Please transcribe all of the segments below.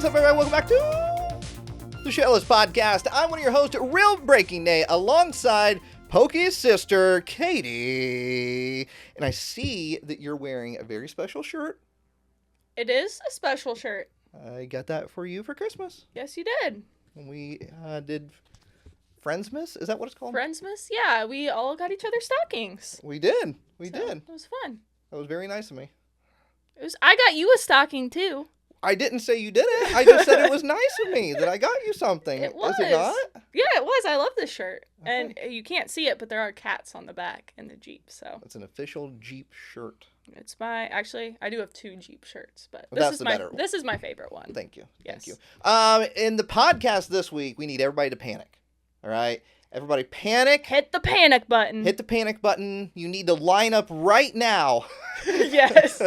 up, everybody? Welcome back to the Shadowless Podcast. I'm one of your hosts, RealBreakingNate, alongside Pokey's sister, Katie. And I see that you're wearing a very special shirt. It is a special shirt. I got that for you for Christmas. Yes, you did. And we did Friendsmas? Is that what it's called? Friendsmas? Yeah, we all got each other stockings. We did. We did. It was fun. That was very nice of me. I got you a stocking, too. I didn't say you did it. I just said it was nice of me that I got you something. It was. Is it not? Yeah, it was. I love this shirt. Okay. And you can't see it, but there are cats on the back in the Jeep, so. It's an official Jeep shirt. It's actually, I do have two Jeep shirts, but this is my favorite one. Thank you. Yes. Thank you. In the podcast this week, we need everybody to panic. All right? Everybody panic. Hit the panic button. Hit the panic button. You need to line up right now. Yes.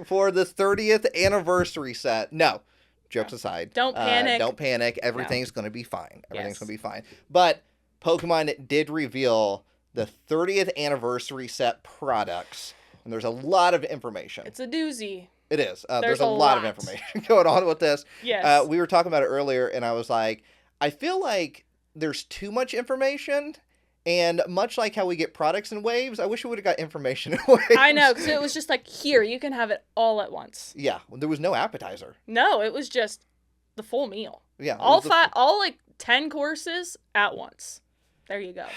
For the 30th anniversary set. No. Jokes aside. Don't panic. Don't panic. Everything's going to be fine. Everything's Yes. going to be fine. But Pokemon did reveal the 30th anniversary set products. And there's a lot of information. It's a doozy. It is. There's a lot of information going on with this. Yes. We were talking about it earlier, and I was like, I feel like there's too much information. And much like how we get products in waves, I wish we would have got information in waves. I know, because it was just like, here, you can have it all at once. Yeah, there was no appetizer. No, it was just the full meal. Yeah. All 10 courses at once. There you go.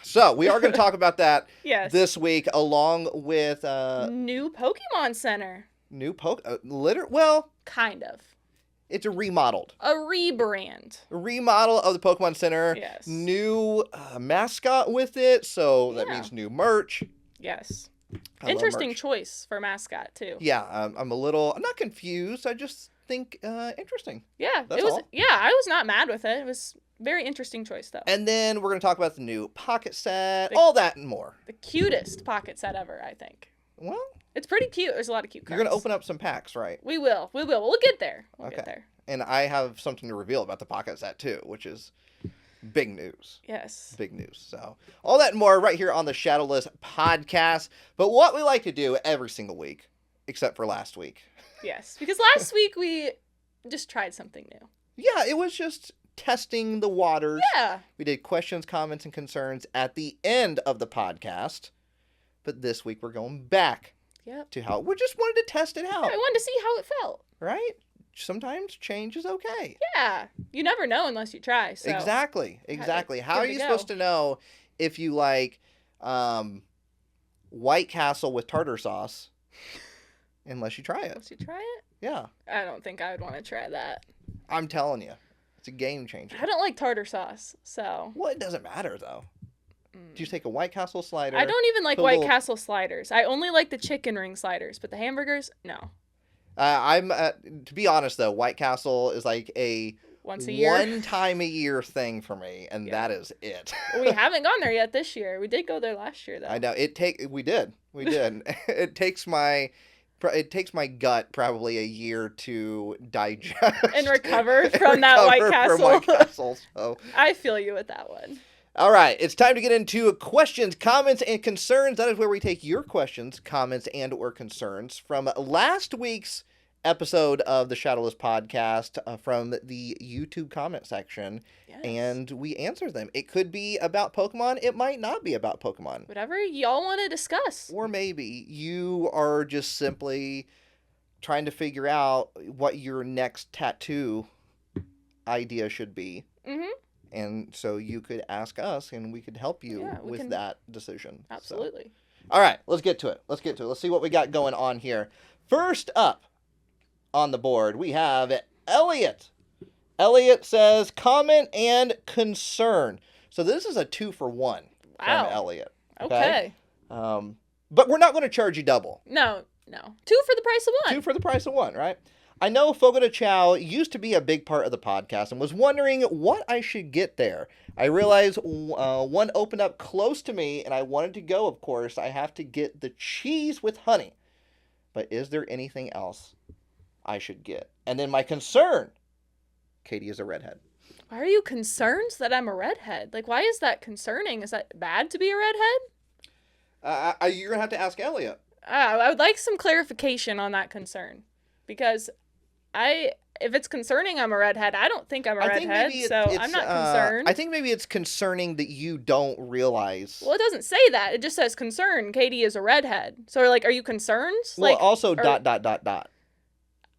So, we are going to talk about that Yes. this week, along with... New Pokemon Center. New well, Kind of. it's a remodeled. A rebrand. A remodel of the Pokemon Center. Yes. New mascot with it, so that Yeah. means new merch. Yes. I love Interesting merch. choice for mascot, too. Yeah, I'm not confused. I just think interesting. Yeah. That's it was. all. Yeah, I was not mad with it. It was very interesting choice, though. And then we're going to talk about the new pocket set, all that and more. The cutest pocket set ever, I think. Well, It's pretty cute. There's a lot of cute cards. you're going to open up some packs, right? We will. We'll get there. We'll Okay. get there. And I have something to reveal about the pocket set, too, which is big news. Yes. Big news. So, all that and more right here on the Shadowless Podcast. But what we like to do every single week, except for last week. Yes. Because last week we just tried something new. Yeah, it was just testing the waters. Yeah. We did questions, comments, and concerns at the end of the podcast. But this week we're going back Yep. to how we just wanted to test it out. I wanted to see how it felt. Right? Sometimes change is okay. Yeah. You never know unless you try. So. Exactly. How are give it a you go. supposed to know if you like White Castle with tartar sauce unless you try it? Unless you try it? Yeah. I don't think I would want to try that. I'm telling you. It's a game changer. I don't like tartar sauce, so. Well, it doesn't matter, though. Do you take a White Castle slider? I don't even like put a White little- Castle sliders. I only like the chicken ring sliders, but the hamburgers, no. To be honest, though, White Castle is like a Once a year. one time a year thing for me, and Yeah. that is it. We haven't gone there yet this year. We did go there last year, though. I know we did. It takes my gut probably a year to digest And recover from that White Castle. So, I feel you with that one. all right, it's time to get into questions, comments, and concerns. That is where we take your questions, comments, and or concerns from last week's episode of the Shadowless Podcast from the YouTube comment section, Yes. and we answer them. It could be about Pokemon. It might not be about Pokemon. Whatever y'all want to discuss. Or maybe you are just simply trying to figure out what your next tattoo idea should be. Mm-hmm. And so you could ask us, and we could help you we with can- that decision. So. Absolutely. All right, let's get to it. Let's see what we got going on here. First up on the board, we have Elliot. Elliot says, comment and concern. So this is a 2-for-1 Wow. from Elliot. Okay. But we're not going to charge you double. No. 2 for the price of 1. 2 for the price of 1, right? I know Fogo de Chao used to be a big part of the podcast and was wondering what I should get there. I realized one opened up close to me and I wanted to go, of course. I have to get the cheese with honey. But is there anything else I should get? And then my concern, Katie is a redhead. Why are you concerned that I'm a redhead? Like, why is that concerning? Is that bad to be a redhead? You're going to have to ask Elliot. I would like some clarification on that concern. Because if it's concerning I'm a redhead, I don't think I'm a I think redhead, maybe so I'm not concerned. I think maybe it's concerning that you don't realize. Well, it doesn't say that. It just says concern. Katie is a redhead. So, like, are you concerned? Well, like, also ...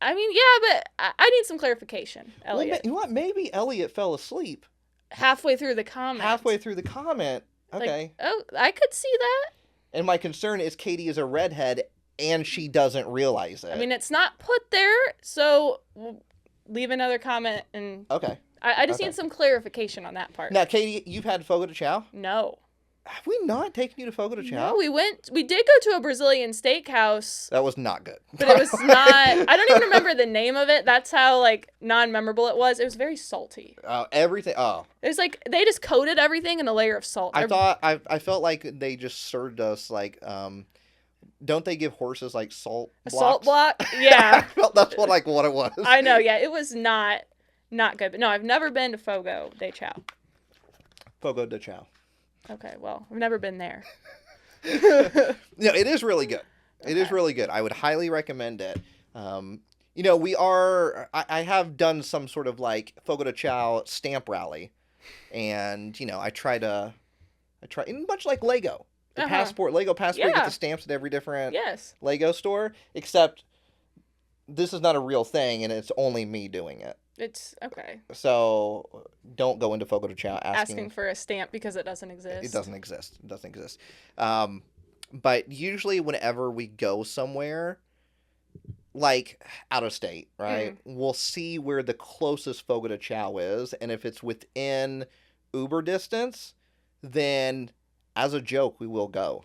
I mean, yeah, but I need some clarification, Elliot. Well, you know what? Maybe Elliot fell asleep halfway through the comment. Okay. Like, oh, I could see that. And my concern is Katie is a redhead and she doesn't realize it. I mean, it's not put there, so we'll leave another comment and... Okay. I just need some clarification on that part. Now, Katie, you've had Fogo de Chao? No. Have we not taken you to Fogo de Chao? No, we did go to a Brazilian steakhouse. That was not good. But it was not... I don't even remember the name of it. That's how, like, non-memorable it was. It was very salty. Everything... It was like, they just coated everything in a layer of salt. I felt like they just served us, like, don't they give horses, like, salt blocks? A salt block? Yeah. I felt that's what it was. I know, yeah. It was not good. But no, I've never been to Fogo de Chao. Fogo de Chao. Okay, well, I've never been there. No, it is really good. It is really good. I would highly recommend it. You know, I have done some sort of like Fogo de Chao stamp rally. And, you know, I try, much like Lego. The Lego Passport, you get the stamps at every different Lego store. Except this is not a real thing and it's only me doing it. It's okay. So don't go into Fogo de Chao asking for a stamp because it doesn't exist. It doesn't exist. But usually whenever we go somewhere, like out of state, right, we'll see where the closest Fogo de Chao is. And if it's within Uber distance, then as a joke, we will go.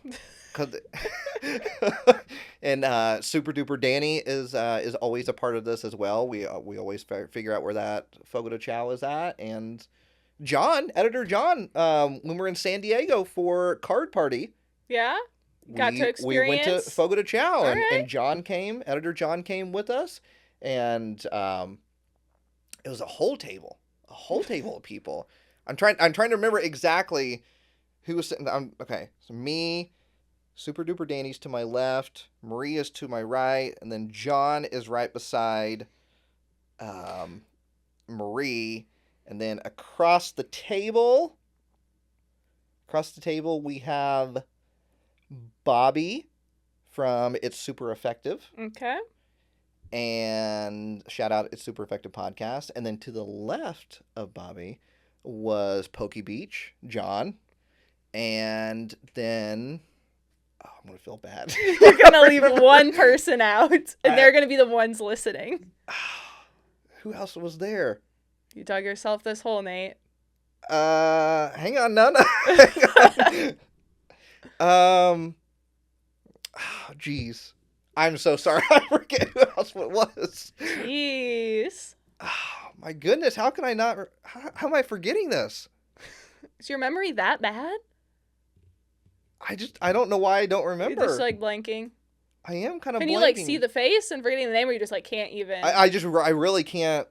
And Super Duper Danny is always a part of this as well. We always figure out where that Fogo de Chao is at. And Editor John, when we're in San Diego for Card Party, got to experience. We went to Fogo de Chao, and Editor John came with us, and it was a whole table of people. I'm trying to remember exactly who was sitting. Okay, so me, Super Duper Danny's to my left, Maria's to my right, and then John is right beside Marie, and then across the table we have Bobby from It's Super Effective. Okay. And shout out It's Super Effective Podcast. And then to the left of Bobby was Pokey Beach, John. And then... Oh, I'm going to feel bad. You're going to leave one person out, and they're going to be the ones listening. Who else was there? You dug yourself this hole, Nate. Hang on, no. Oh, jeez. I'm so sorry. I forget who else it was. Jeez. Oh, my goodness. How can I not... How am I forgetting this? Is your memory that bad? I don't know why I don't remember. You're just, like, blanking. I am kind of blanking. Can you, like, see the face and forgetting the name, or you just, like, can't even... I really can't...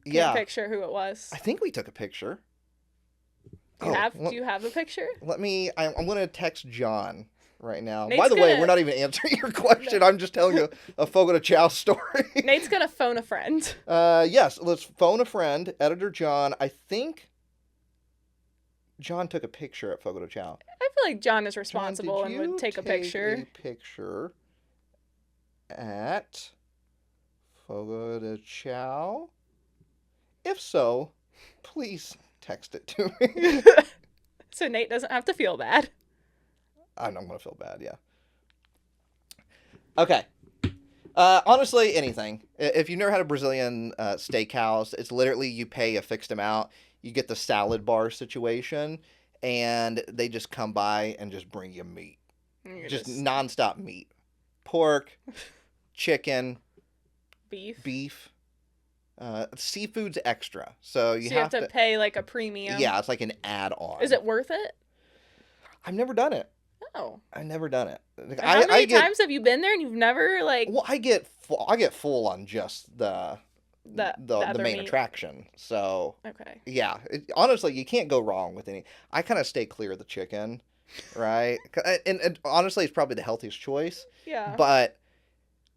Can't picture who it was. I think we took a picture. Do you have a picture? I'm going to text John right now. Nate's By the way, we're not even answering your question. I'm just telling you a Fogo de Chao story. Nate's going to phone a friend. Yes, let's phone a friend. Editor John. I think John took a picture at Fogo de Chao. I feel like John is responsible John, and would take a picture. A picture at Fogo de Chao? If so, please text it to me. So Nate doesn't have to feel bad. I'm going to feel bad, yeah. Okay. Honestly, anything. If you've never had a Brazilian steakhouse, it's literally you pay a fixed amount. You get the salad bar situation, and they just come by and just bring you meat. Just nonstop meat. Pork, chicken, beef. Seafood's extra. So you have to pay like a premium. Yeah, it's like an add-on. Is it worth it? I've never done it. Oh. I've never done it. How many times have you been there and you've never like... Well, I get full on just the main attraction. So okay. Yeah, honestly, you can't go wrong with any. I kind of stay clear of the chicken, right? and honestly, it's probably the healthiest choice. Yeah. But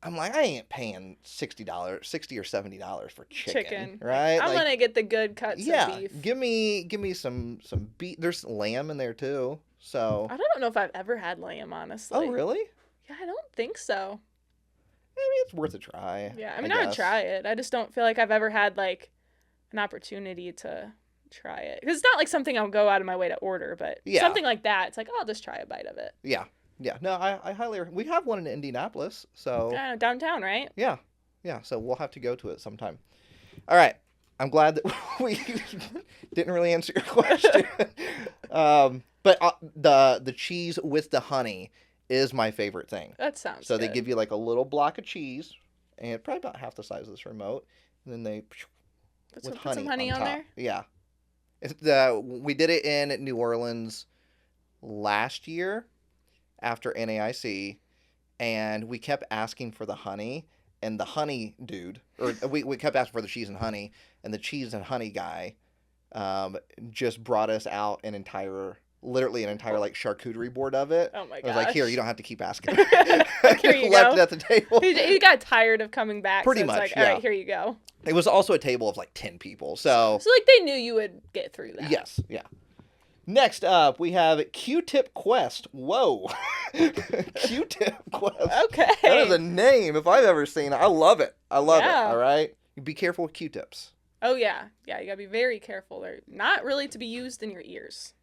I'm like, I ain't paying $60, $60 or $70 for chicken, Chicken. right? I'm gonna get the good cuts of beef. give me some beef. There's lamb in there too. So I don't know if I've ever had lamb, honestly. Oh, really? Yeah, I don't think so. Maybe it's worth a try. Yeah, I mean, I would try it. I just don't feel like I've ever had like an opportunity to try it, because it's not like something I'll go out of my way to order, but something like that, it's like, oh, I'll just try a bite of it. Yeah. No, I highly. We have one in Indianapolis, so downtown, right? Yeah. So we'll have to go to it sometime. All right. I'm glad that we didn't really answer your question. But the cheese with the honey is my favorite thing. That sounds So good. they give you like a little block of cheese, and probably about half the size of this remote, and then they put with some honey on top. there. Yeah. We did it in New Orleans last year after NAIC, and we kept asking for the honey, and the honey dude, or we kept asking for the cheese and honey, and the cheese and honey guy just brought us out literally an entire like charcuterie board of it. Oh my gosh. I was like, here, you don't have to keep asking. Like, here you left go. it at the table. He got tired of coming back. Pretty so it's much, like, yeah. all right, here you go. It was also a table of like 10 people, so like they knew you would get through that. Yes, yeah. Next up, we have Q-Tip Quest. Whoa. Q-Tip Quest. Okay. That is a name if I've ever seen it. I love it. All right? Be careful with Q-tips. Oh, yeah. Yeah, you got to be very careful. They're not really to be used in your ears.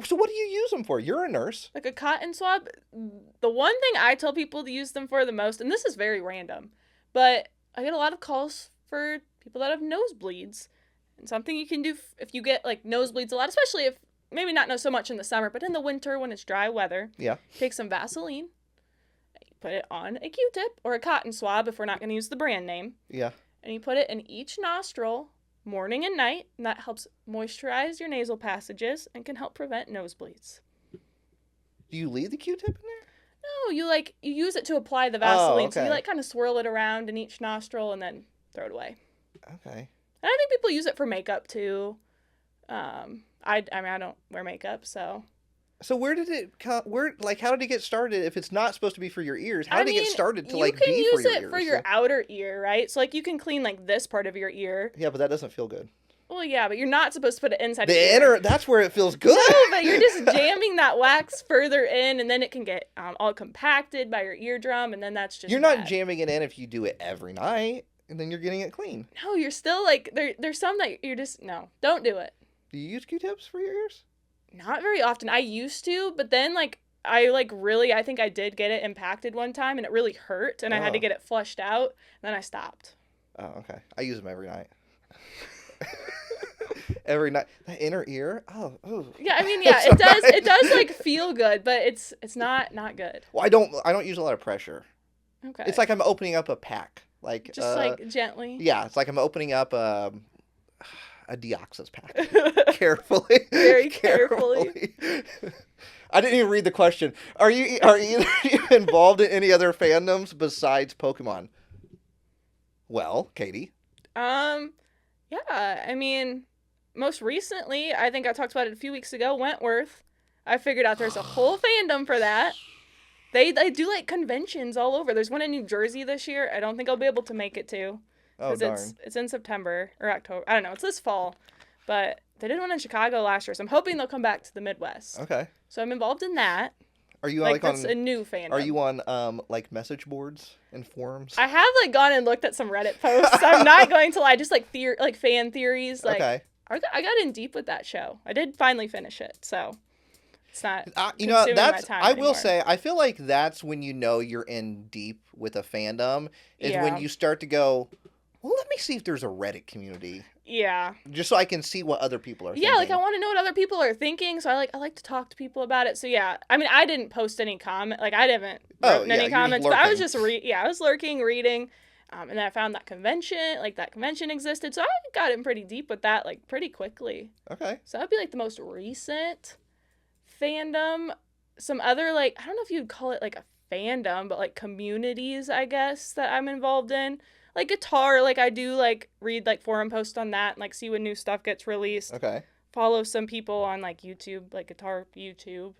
So what do you use them for? You're a nurse. Like a cotton swab, the one thing I tell people to use them for the most, and this is very random, but I get a lot of calls for people that have nosebleeds. And something you can do if you get like nosebleeds a lot, especially if, maybe not so much in the summer, but in the winter when it's dry weather. Yeah. Take some Vaseline, put it on a Q-tip or a cotton swab if we're not going to use the brand name. Yeah. And you put it in each nostril morning and night, and that helps moisturize your nasal passages and can help prevent nosebleeds. Do you leave the Q-tip in there? No, you use it to apply the Vaseline. okay. So you kind of swirl it around in each nostril and then throw it away. Okay. And I think people use it for makeup too. I don't wear makeup, so. So how did it get started if it's not supposed to be for your ears? How did it get started to be for your ears? You can use it for your outer ear, right? So you can clean this part of your ear. Yeah, but that doesn't feel good. Well, yeah, but you're not supposed to put it inside your ear. That's where it feels good. No, but you're just jamming that wax further in, and then it can get all compacted by your eardrum, and then that's just You're bad. not jamming it in if you do it every night, and then you're getting it clean. No, you're still there's some that you're just, no, don't do it. Do you use Q-tips for your ears? Not very often. I used to, but then I think I did get it impacted one time, and it really hurt, and I had to get it flushed out, and then I stopped. Oh, okay. I use them every night. Every night. That inner ear? Oh. Yeah, I mean, yeah, it does. It does feel good, but it's not good. Well, I don't use a lot of pressure. Okay. It's like I'm opening up a pack, gently. Yeah, it's like I'm opening up a Deoxys pack. Carefully. Very carefully. I didn't even read the question. Are you involved in any other fandoms besides Pokemon? Well, Katie. Yeah, I mean, most recently, I think I talked about it a few weeks ago, Wentworth. I figured out there's a whole fandom for that. They do conventions all over. There's one in New Jersey this year. I don't think I'll be able to make it to. Oh, darn. It's in September or October. I don't know. It's this fall. But they did one in Chicago last year, so I'm hoping they'll come back to the Midwest. Okay. So I'm involved in that. Are you that's a new fandom. Are you on message boards and forums? I have gone and looked at some Reddit posts. I'm not going to lie, just fan theories. Okay. I got in deep with that show. I did finally finish it, so it's not. That's. My time I anymore. will say, I feel like that's when you know you're in deep with a fandom is when you start to go, well, let me see if there's a Reddit community. Yeah. Just so I can see what other people are thinking. Yeah, I want to know what other people are thinking, so I like to talk to people about it. So yeah, I mean, I didn't post any comment, I haven't written any comments, but I was just I was lurking, reading, and then I found that convention existed, so I got in pretty deep with that pretty quickly. Okay. So that'd be the most recent fandom. Some other I don't know if you'd call it a fandom, but communities, I guess, that I'm involved in. Guitar, I do read forum posts on that and see when new stuff gets released. Okay. Follow some people on YouTube, guitar YouTube,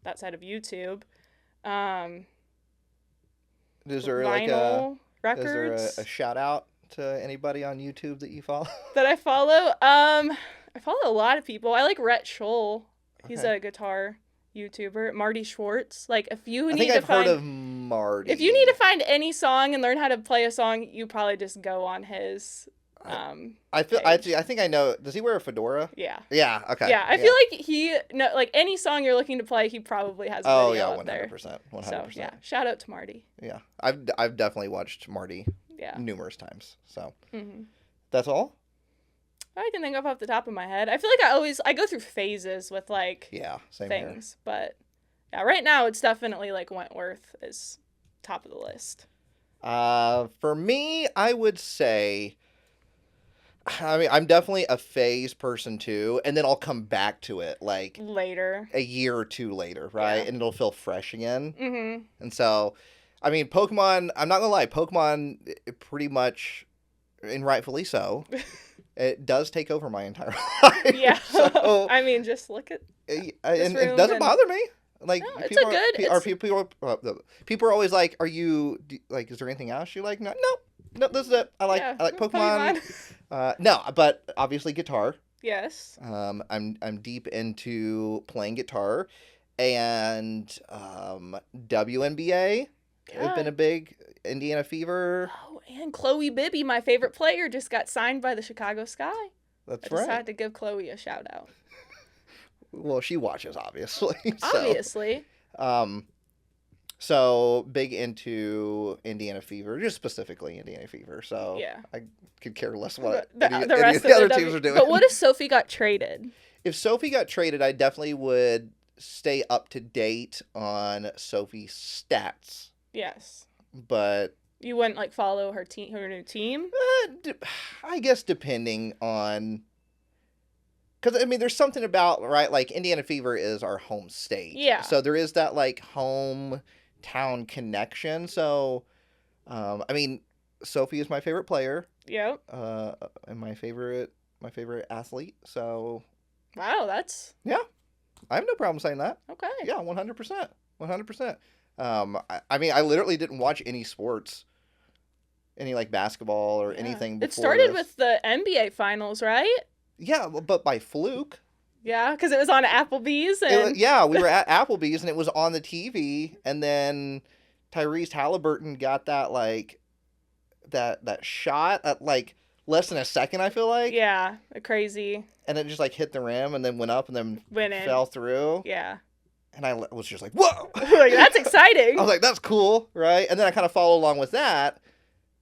that side of YouTube. Is there like a records. a shout out to anybody on YouTube that you follow? That I follow? I follow a lot of people. I like Rhett Scholl. He's a guitar YouTuber. Marty Schwartz. Like, if you need to find... heard of Marty. If you need to find any song and learn how to play a song, you probably just go on his I think I know. Does he wear a fedora? Yeah. Yeah, okay. Yeah, I feel like like any song you're looking to play, he probably has a video up there. 100%. So, yeah, shout out to Marty. Yeah. I've definitely watched Marty numerous times. So, that's all? I can think of off the top of my head. I feel like I go through phases with like same things, here. but yeah, right now it's definitely like Wentworth is top of the list. For me, I would say, I mean, I'm definitely a phase person too, and then I'll come back to it like later, a year or two later, right? And it'll feel fresh again. Mm-hmm. And so, I mean, Pokemon, I'm not gonna lie, Pokemon pretty much, and rightfully so, it does take over my entire life. Yeah. So, I mean, just look at and it doesn't bother me. Like, no, people are always like, like, is there anything else you like? No, this is it. I like Pokemon. No, but obviously guitar. Yes. I'm deep into playing guitar, and WNBA has been a big Indiana Fever. Oh, and Chloe Bibby, my favorite player, just got signed by the Chicago Sky. That's right. I just had to give Chloe a shout out. Well, she watches, obviously. Obviously. So big into Indiana Fever, just specifically Indiana Fever. So I could care less what the any rest of the other teams are doing. But what if Sophie got traded? If Sophie got traded, I definitely would stay up to date on Sophie's stats. Yes. But you wouldn't like follow her new team? I guess depending on. Because, I mean, there's something about, right, like, Indiana Fever is our home state. Yeah. So there is that, like, hometown connection. So, I mean, Sophie is my favorite player. Yep. And my favorite athlete. So. Wow, that's. Yeah. I have no problem saying that. Okay. Yeah, 100%. 100%. I mean, I literally didn't watch any sports. Any, like, basketball or anything before It started this. with the NBA finals, right? Yeah, but by fluke. Yeah, because it was on Applebee's. And... we were at Applebee's, and it was on the TV, and then Tyrese Halliburton got that, like, that shot at, like, less than a second, I feel like. Yeah, crazy. And it just, like, hit the rim, and then went up, and then fell through. Yeah. And I was just like, whoa! Like, that's exciting. I was like, that's cool, right? And then I kind of followed along with that,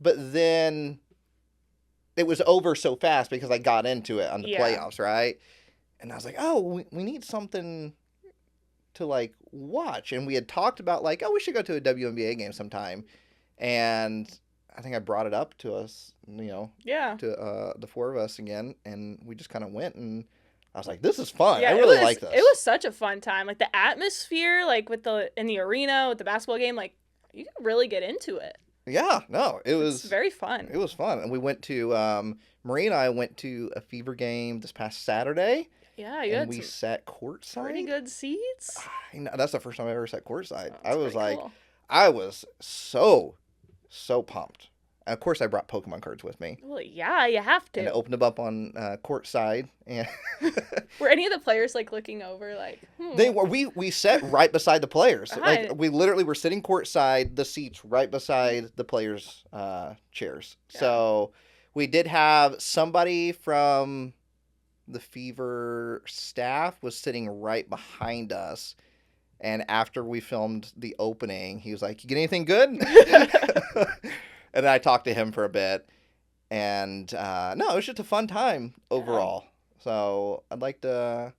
but then it was over so fast because I got into it on the playoffs, right? And I was like, oh, we need something to, like, watch. And we had talked about, like, oh, we should go to a WNBA game sometime. And I think I brought it up to us, to the four of us again. And we just kind of went, and I was like, this is fun. Yeah, I really like this. It was such a fun time. Like, the atmosphere, like, in the arena, with the basketball game, like, you can really get into it. Yeah, no, it's very fun. It was fun. And we went to, Marie and I went to a Fever game this past Saturday. Yeah, we sat courtside. Pretty good seats. I know, that's the first time I ever sat courtside. Oh, I was like, cool. I was so pumped. And of course, I brought Pokemon cards with me. Well, yeah, you have to. And I opened them up on courtside. And were any of the players like looking over, like? They were. We sat right beside the players. Like, we literally were sitting courtside, the seats right beside the players' chairs. Yeah. So we did have somebody from the Fever staff was sitting right behind us. And after we filmed the opening, he was like, "You get anything good?" And then I talked to him for a bit, and no, it was just a fun time overall. Yeah. So I'd like to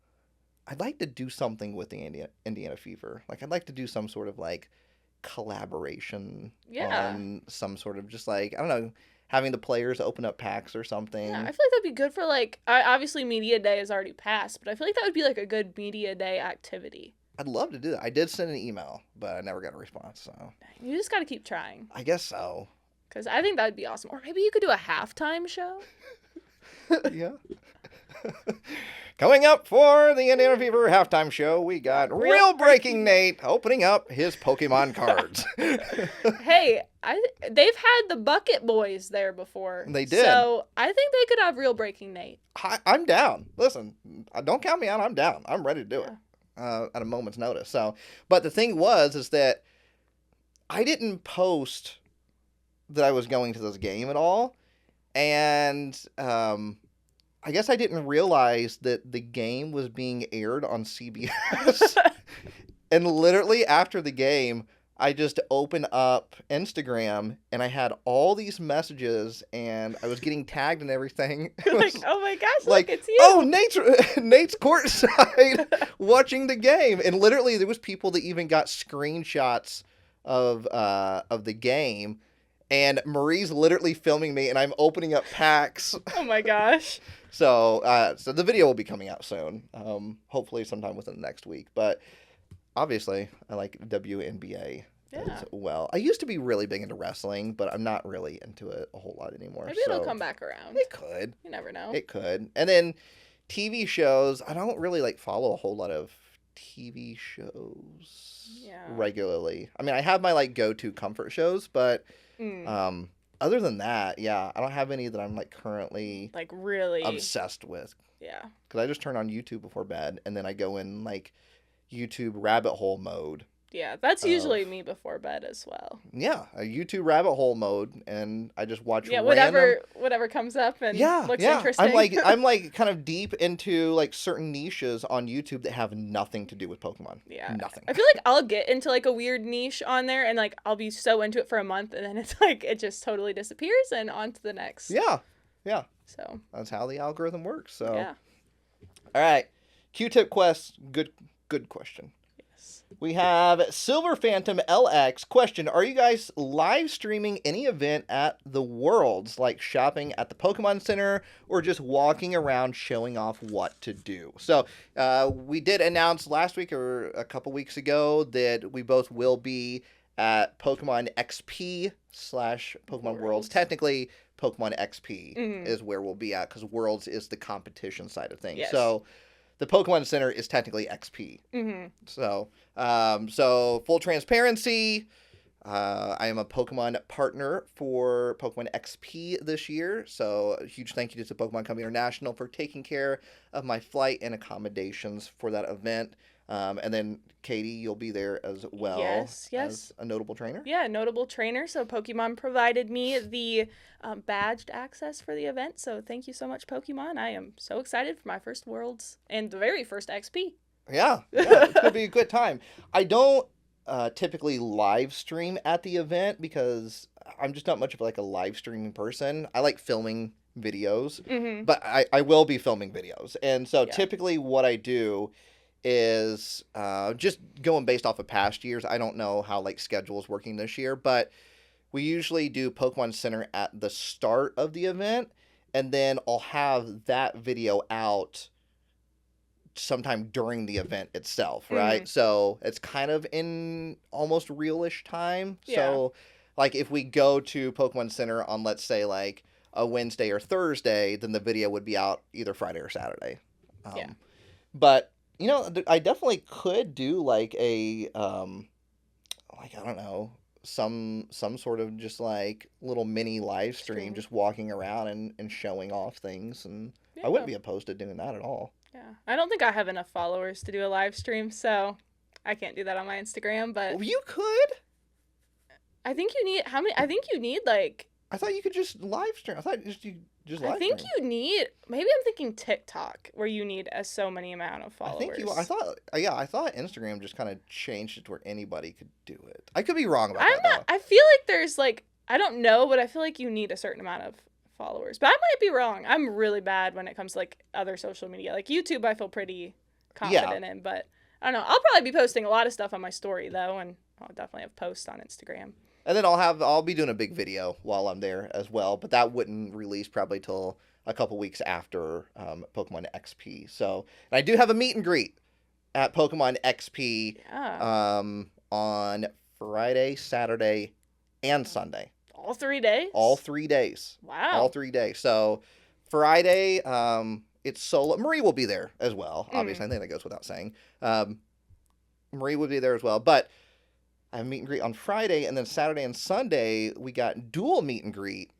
do something with the Indiana Fever. Like, I'd like to do some sort of, like, collaboration on some sort of, just, like, I don't know, having the players open up packs or something. Yeah, I feel like that'd be good for, like, obviously Media Day is already passed, but I feel like that would be, like, a good Media Day activity. I'd love to do that. I did send an email, but I never got a response. So you just got to keep trying. I guess so. Because I think that would be awesome. Or maybe you could do a halftime show. Yeah. Coming up for the Indiana Fever halftime show, we got Real Breaking Nate opening up his Pokemon cards. Hey, they've had the Bucket Boys there before. They did. So I think they could have Real Breaking Nate. I'm down. Listen, don't count me out. I'm down. I'm ready to do it at a moment's notice. So, but the thing is that I didn't post that I was going to this game at all, and I guess I didn't realize that the game was being aired on CBS. And literally after the game, I just opened up Instagram and I had all these messages and I was getting tagged and everything. Like, oh my gosh, like, look, it's you. Oh, Nate's courtside watching the game. And literally there was people that even got screenshots of the game. And Marie's literally filming me and I'm opening up packs. Oh my gosh. So the video will be coming out soon, hopefully sometime within the next week. But obviously, I like WNBA as well. I used to be really big into wrestling, but I'm not really into it a whole lot anymore. Maybe it'll come back around. It could. You never know. It could. And then TV shows, I don't really follow a whole lot of TV shows regularly. I mean, I have my go-to comfort shows, but other than that, I don't have any that I'm currently really obsessed with. Yeah. Because I just turn on YouTube before bed, and then I go in YouTube rabbit hole mode. Yeah, that's usually me before bed as well. Yeah, a YouTube rabbit hole mode, and I just watch whatever comes up and looks interesting. I'm kind of deep into certain niches on YouTube that have nothing to do with Pokemon. Yeah. Nothing. I feel I'll get into a weird niche on there and I'll be so into it for a month and then it's it just totally disappears and on to the next. Yeah. Yeah. So that's how the algorithm works. So yeah. All right. Q-tip quest. Good question. We have Silver Phantom LX. Question: are you guys live streaming any event at the Worlds, like shopping at the Pokemon Center or just walking around showing off what to do? So we did announce last week or a couple weeks ago that we both will be at Pokemon XP / Pokemon Worlds. Technically, Pokemon XP is where we'll be at because Worlds is the competition side of things. Yes. So the Pokemon Center is technically XP. Mm-hmm. So full transparency, I am a Pokemon partner for Pokemon XP this year. So a huge thank you to Pokemon Company International for taking care of my flight and accommodations for that event. And then Katie, you'll be there as well. Yes. As a notable trainer. Yeah, notable trainer. So Pokemon provided me the badged access for the event. So thank you so much, Pokemon. I am so excited for my first Worlds and the very first XP. Yeah, it's gonna be a good time. I don't typically live stream at the event because I'm just not much of a live streaming person. I like filming videos, but I will be filming videos, and so typically what I do is just going based off of past years. I don't know how schedule is working this year, but we usually do Pokemon Center at the start of the event, and then I'll have that video out sometime during the event itself, right? So it's kind of in almost real-ish time. Yeah. So if we go to Pokemon Center on, let's say, a Wednesday or Thursday, then the video would be out either Friday or Saturday. But I definitely could do I don't know, some sort of just little mini live stream, just walking around and showing off things, and I wouldn't be opposed to doing that at all. Yeah, I don't think I have enough followers to do a live stream, so I can't do that on my Instagram. But well, you could. I think you need how many? I think you need I thought you could just live stream. I thought you just live I think stream. you need. Maybe I'm thinking TikTok, where you need so many amount of followers. I thought Instagram just kind of changed it to where anybody could do it. I could be wrong about that. Though. I feel there's I don't know, but I feel you need a certain amount of followers. But I might be wrong. I'm really bad when it comes to other social media. YouTube, I feel pretty confident in, but I don't know. I'll probably be posting a lot of stuff on my story though, and I'll definitely have posts on Instagram. And then I'll be doing a big video while I'm there as well, but that wouldn't release probably till a couple weeks after Pokemon XP. So, and I do have a meet and greet at Pokemon XP on Friday, Saturday, and Sunday. All 3 days? All 3 days. Wow. All 3 days. So Friday it's solo. Marie will be there as well. Obviously, I think that goes without saying. Marie will be there as well. But I have a meet and greet on Friday, and then Saturday and Sunday we got dual meet and greet.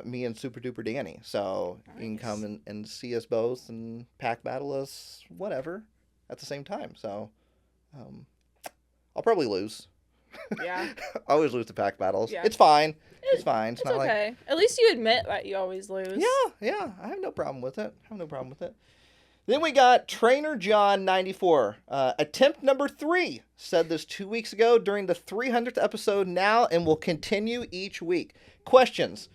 Me and Super Duper Danny. So you can come and see us both and pack battle us, whatever, at the same time. So I'll probably lose. Yeah. I always lose the pack battles. Yeah. It's fine. It's fine. It's not okay. At least you admit that you always lose. Yeah. I have no problem with it. Then we got Trainer John 94. Attempt number 3. Said this 2 weeks ago during the 300th episode now and will continue each week. Questions.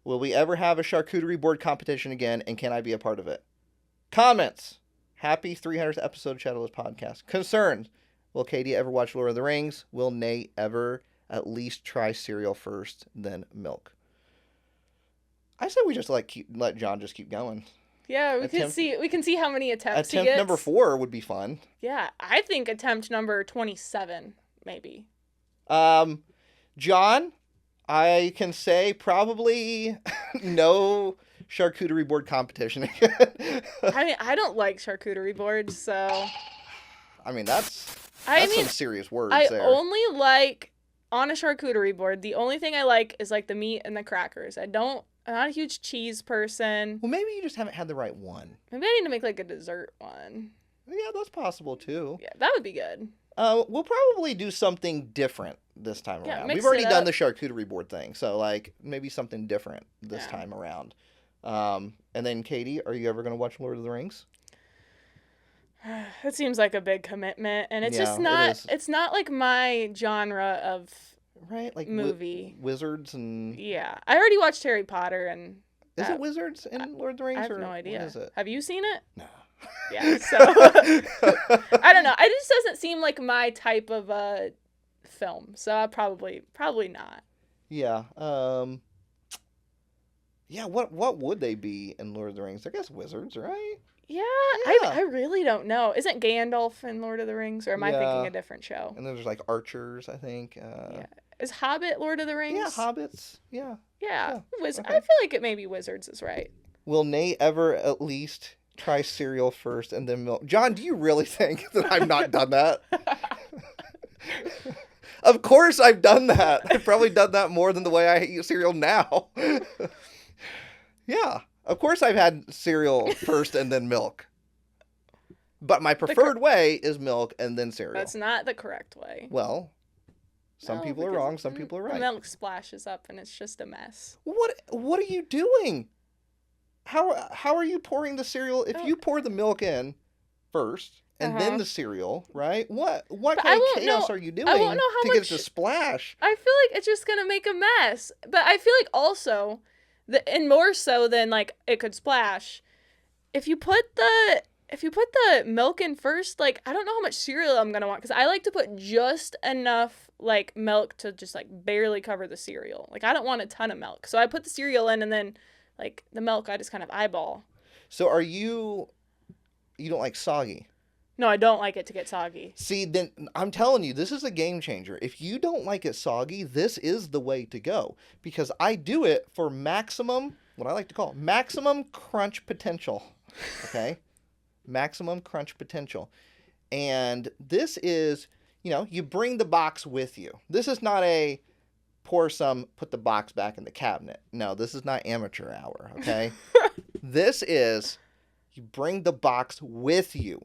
Will we ever have a charcuterie board competition again, and can I be a part of it? Comments. Happy 300th episode of Shadowless Podcast. Concerns. Will Katie ever watch Lord of the Rings? Will Nate ever at least try cereal first, then milk? I say we just let John just keep going. Yeah, we can see how many attempts he gets. Attempt number 4 would be fun. Yeah, I think attempt number 27, maybe. John, I can say probably no charcuterie board competition again. I mean, I don't like charcuterie boards, so... I mean, that's some serious words there. I only like, on a charcuterie board, the only thing I like is, like, the meat and the crackers. I'm not a huge cheese person. Well, maybe you just haven't had the right one. Maybe I need to make, like, a dessert one. Yeah, that's possible, too. Yeah, that would be good. We'll probably do something different this time around. We've already done the charcuterie board thing, so, like, maybe something different this time around. And then, Katie, are you ever going to watch Lord of the Rings? It seems like a big commitment, and it's just not. It's not like my genre of like movie. Wizards and I already watched Harry Potter, and is it wizards in Lord of the Rings? I have no idea. What is it? Have you seen it? No. Yeah, so I don't know. It just doesn't seem like my type of film, so I probably not. Yeah. Yeah. What would they be in Lord of the Rings? I guess wizards, right? Yeah. I really don't know. Isn't Gandalf in Lord of the Rings, or am I thinking a different show? And then there's like archers, I think. Yeah. Is Hobbit Lord of the Rings? Yeah, hobbits. Yeah. Yeah. Okay. I feel like it maybe wizards is right. Will Nate ever at least try cereal first and then milk? John, do you really think that I've not done that? Of course I've done that. I've probably done that more than the way I eat cereal now. Yeah. Of course I've had cereal first and then milk. But my preferred way is milk and then cereal. That's not the correct way. Well, some people are wrong, some people are right. The milk splashes up and it's just a mess. What are you doing? How are you pouring the cereal? If you pour the milk in first and then the cereal, right? What kind of chaos are you doing to get it to splash? I feel like it's just going to make a mess. But I feel like also, and more so than like it could splash, if you put the milk in first, like I don't know how much cereal I'm going to want, because I like to put just enough like milk to just like barely cover the cereal. Like I don't want a ton of milk. So I put the cereal in, and then like the milk I just kind of eyeball. So you don't like soggy? No, I don't like it to get soggy. See, then I'm telling you, this is a game changer. If you don't like it soggy, this is the way to go. Because I do it for maximum, what I like to call maximum crunch potential. Okay? Maximum crunch potential. And this is, you bring the box with you. This is not a pour some, put the box back in the cabinet. No, this is not amateur hour, okay? This is, you bring the box with you.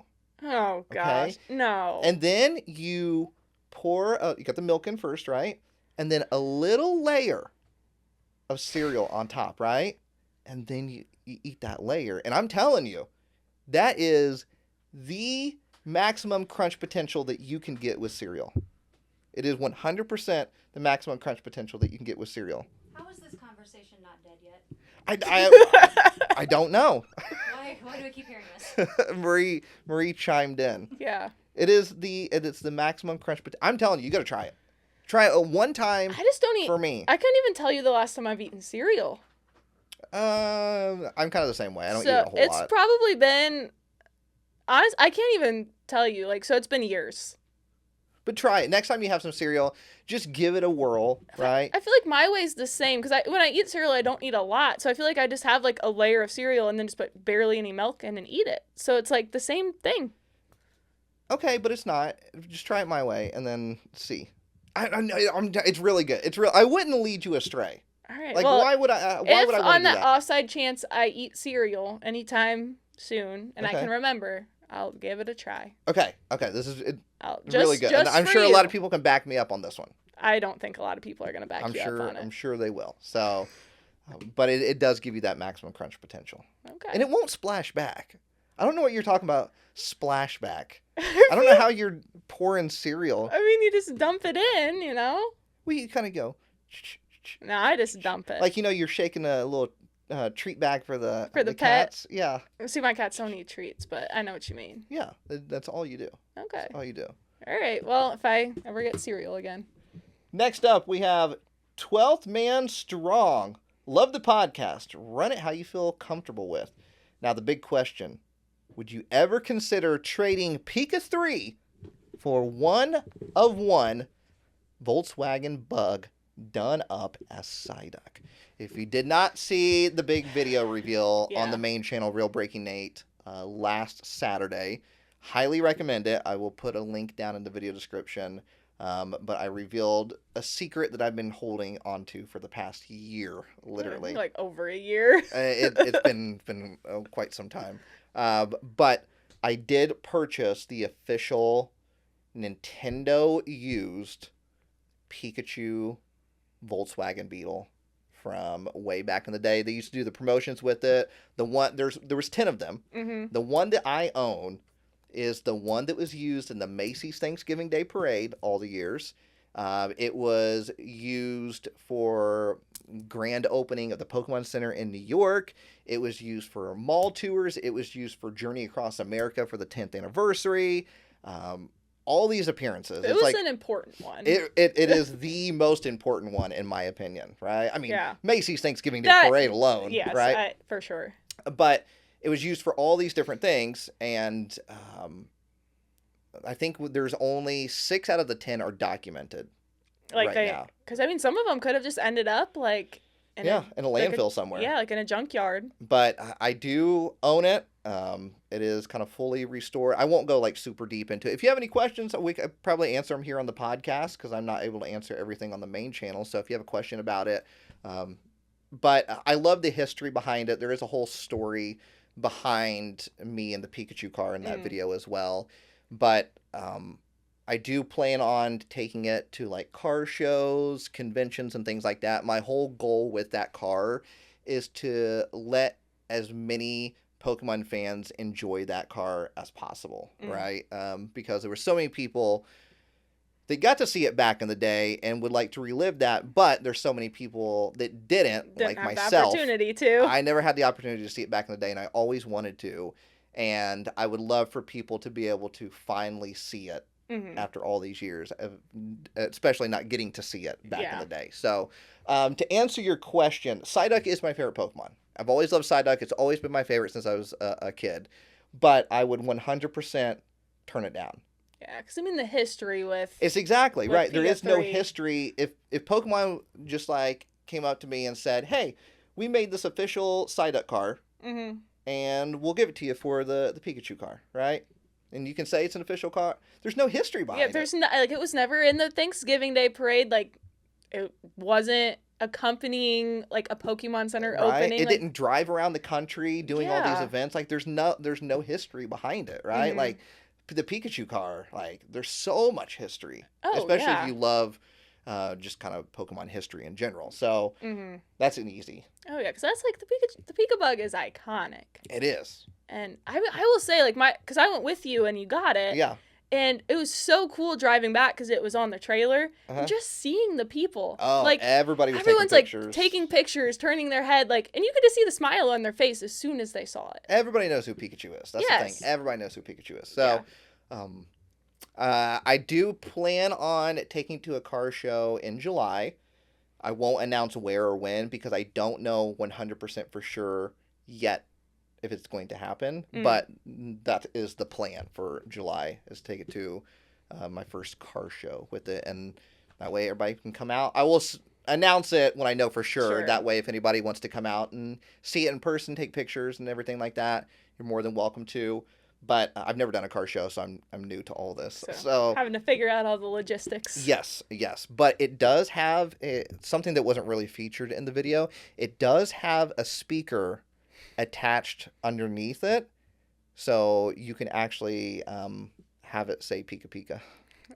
Oh, gosh. Okay? No. And then you pour, you got the milk in first, right? And then a little layer of cereal on top, right? And then you eat that layer. And I'm telling you, that is the maximum crunch potential that you can get with cereal. It is 100% the maximum crunch potential that you can get with cereal. How is this conversation not dead yet? I don't know. Why do I keep hearing this? Marie chimed in. Yeah. It's the maximum crunch potential. I'm telling you, you got to try it. Try it one time. I just don't eat. For me, I couldn't even tell you the last time I've eaten cereal. I'm kind of the same way. I don't eat a whole lot. It's probably been, honest, I can't even tell you. Like, so it's been years. But try it. Next time you have some cereal, just give it a whirl, right? I feel like my way's the same because when I eat cereal, I don't eat a lot. So I feel like I just have like a layer of cereal and then just put barely any milk in and eat it. So it's like the same thing. Okay, but it's not. Just try it my way and then see. It's really good. It's real. I wouldn't lead you astray. All right. Like, well, why would I? Why if would I want on to do that that? offside chance I eat cereal anytime soon and I Okay. can remember, I'll give it a try. Okay. This is Just, really good. And Just I'm for sure a you. lot of people can back me up on this one. I don't think a lot of people are going to back I'm you sure. up on it. I'm sure they will. So, but it does give you that maximum crunch potential, Okay. and it won't splash back. I don't know what you're talking about. Splash back. I don't know how you're pouring cereal. I mean, you just dump it in, you know? Well, you kind of go. No, I just dump it. Like, you're shaking a little treat bag for the pet. cats. Yeah. See, my cats don't eat treats, but I know what you mean. Yeah. That's all you do. Okay. That's all you do. All right. Well, if I ever get cereal again. Next up, we have 12th Man Strong. Love the podcast. Run it how you feel comfortable with. Now, the big question. Would you ever consider trading Pika 3 for one of one Volkswagen Bug done up as Psyduck? If you did not see the big video reveal on the main channel, RealBreakingNate, last Saturday, highly recommend it. I will put a link down in the video description. But I revealed a secret that I've been holding onto for the past year, literally. Like over a year. It's been quite some time. But I did purchase the official Nintendo used Pikachu Volkswagen Beetle from way back in the day. They used to do the promotions with it. There was 10 of them. Mm-hmm. The one that I own is the one that was used in the Macy's Thanksgiving Day Parade all the years. It was used for grand opening of the Pokemon Center in New York. It was used for mall tours. It was used for Journey Across America for the 10th anniversary. All these appearances. It was an important one. It is the most important one, in my opinion, right? I mean, Macy's Thanksgiving Day Parade alone, yes, right? For sure. But it was used for all these different things, and I think there's only 6 out of the 10 are documented right now. Because, I mean, some of them could have just ended up, like... in a landfill somewhere. Yeah, like in a junkyard. But I do own it. It is kind of fully restored. I won't go, like, super deep into it. If you have any questions, we could probably answer them here on the podcast, because I'm not able to answer everything on the main channel. So if you have a question about it... but I love the history behind it. There is a whole story behind me and the Pikachu car in that video as well. But I do plan on taking it to like car shows, conventions, and things like that. My whole goal with that car is to let as many Pokemon fans enjoy that car as possible, right? Because there were so many people that got to see it back in the day and would like to relive that, but there's so many people that didn't like have myself. The opportunity to. I never had the opportunity to see it back in the day, and I always wanted to. And I would love for people to be able to finally see it after all these years, especially not getting to see it back in the day. So, to answer your question, Psyduck is my favorite Pokemon. I've always loved Psyduck. It's always been my favorite since I was a kid. But I would 100% turn it down. Yeah, because I mean the history with... It's exactly right. There is no PS3. history. If Pokemon just like came up to me and said, hey, we made this official Psyduck car, and we'll give it to you for the Pikachu car, right? And you can say it's an official car. There's no history behind it. Yeah, there's no, like, it was never in the Thanksgiving Day Parade. Like, it wasn't accompanying like a Pokemon Center opening. It didn't drive around the country doing all these events. Like, there's no history behind it, right? Like, the Pikachu car, like, there's so much history. Especially if you love just kind of Pokemon history in general. So, that's an easy. Oh, yeah, because that's like the Pika-Bug is iconic. It is. And I will say, like, because I went with you and you got it. Yeah. And it was so cool driving back because it was on the trailer. And just seeing the people. Oh, like, everyone's like taking pictures, turning their head, like, and you could just see the smile on their face as soon as they saw it. Everybody knows who Pikachu is. That's the thing. Everybody knows who Pikachu is. So, I do plan on taking to a car show in July. I won't announce where or when because I don't know 100% for sure yet if it's going to happen. But that is the plan for July, is take it to my first car show with it, and that way everybody can come out. I will announce it when I know for sure. Sure. That way, if anybody wants to come out and see it in person, take pictures and everything like that, you're more than welcome to. But I've never done a car show, so I'm new to all this. So having to figure out all the logistics. Yes. But it does have something that wasn't really featured in the video. It does have a speaker attached underneath it, so you can actually have it say Pika Pika.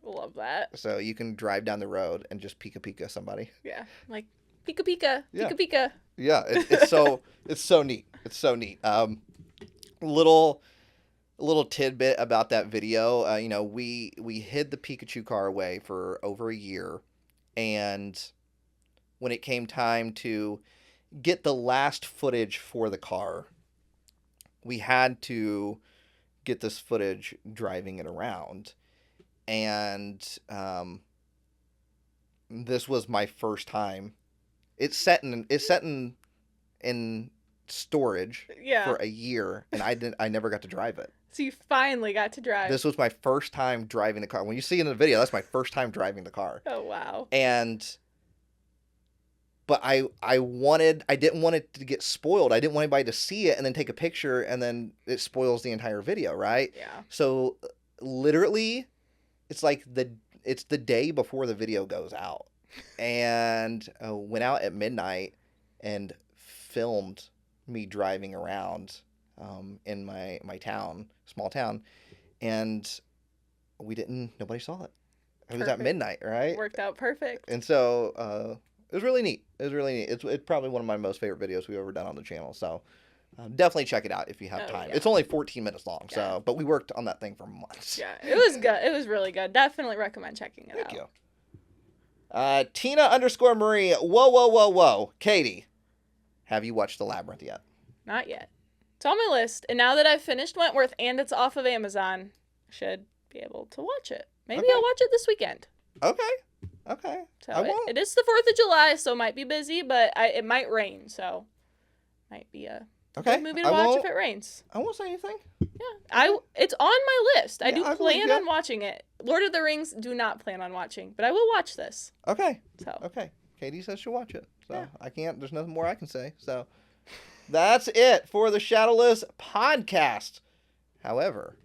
Love that. So you can drive down the road and just Pika Pika somebody. Yeah, like Pika Pika, Yeah. Pika Pika. Yeah, it's so it's so neat. It's so neat. Little tidbit about that video. We hid the Pikachu car away for over a year, and when it came time to get the last footage for the car, we had to get this footage driving it around, and this was my first time. It's set in storage for a year, and I never got to drive it. So you finally got to drive. This was my first time driving the car. When you see in the video, that's my first time driving the car. Oh wow. But I didn't want it to get spoiled. I didn't want anybody to see it and then take a picture and then it spoils the entire video, right? Yeah. So literally, it's the day before the video goes out, and went out at midnight and filmed me driving around in my small town, and nobody saw it. It was at midnight, right? Worked out perfect. And so it was really neat. It's probably one of my most favorite videos we've ever done on the channel. So definitely check it out if you have time. Yeah. It's only 14 minutes long, Yeah. but we worked on that thing for months. Yeah, it was good. It was really good. Definitely recommend checking it out. Thank you. Tina_Marie. Whoa. Katie, have you watched The Labyrinth yet? Not yet. It's on my list, and now that I've finished Wentworth and it's off of Amazon, I should be able to watch it. Maybe Okay. I'll watch it this weekend. Okay. So I won't. it is the 4th of July, so it might be busy, but it might rain, so might be a good movie to watch if it rains. I won't say anything. Yeah, it's on my list. I Yeah, do I believe plan ya. on watching it. Lord of the Rings, do not plan on watching, but I will watch this. Okay. So Okay. Katie says she'll watch it. So Yeah. I can't. There's nothing more I can say. So that's it for the Shadowless Podcast. However,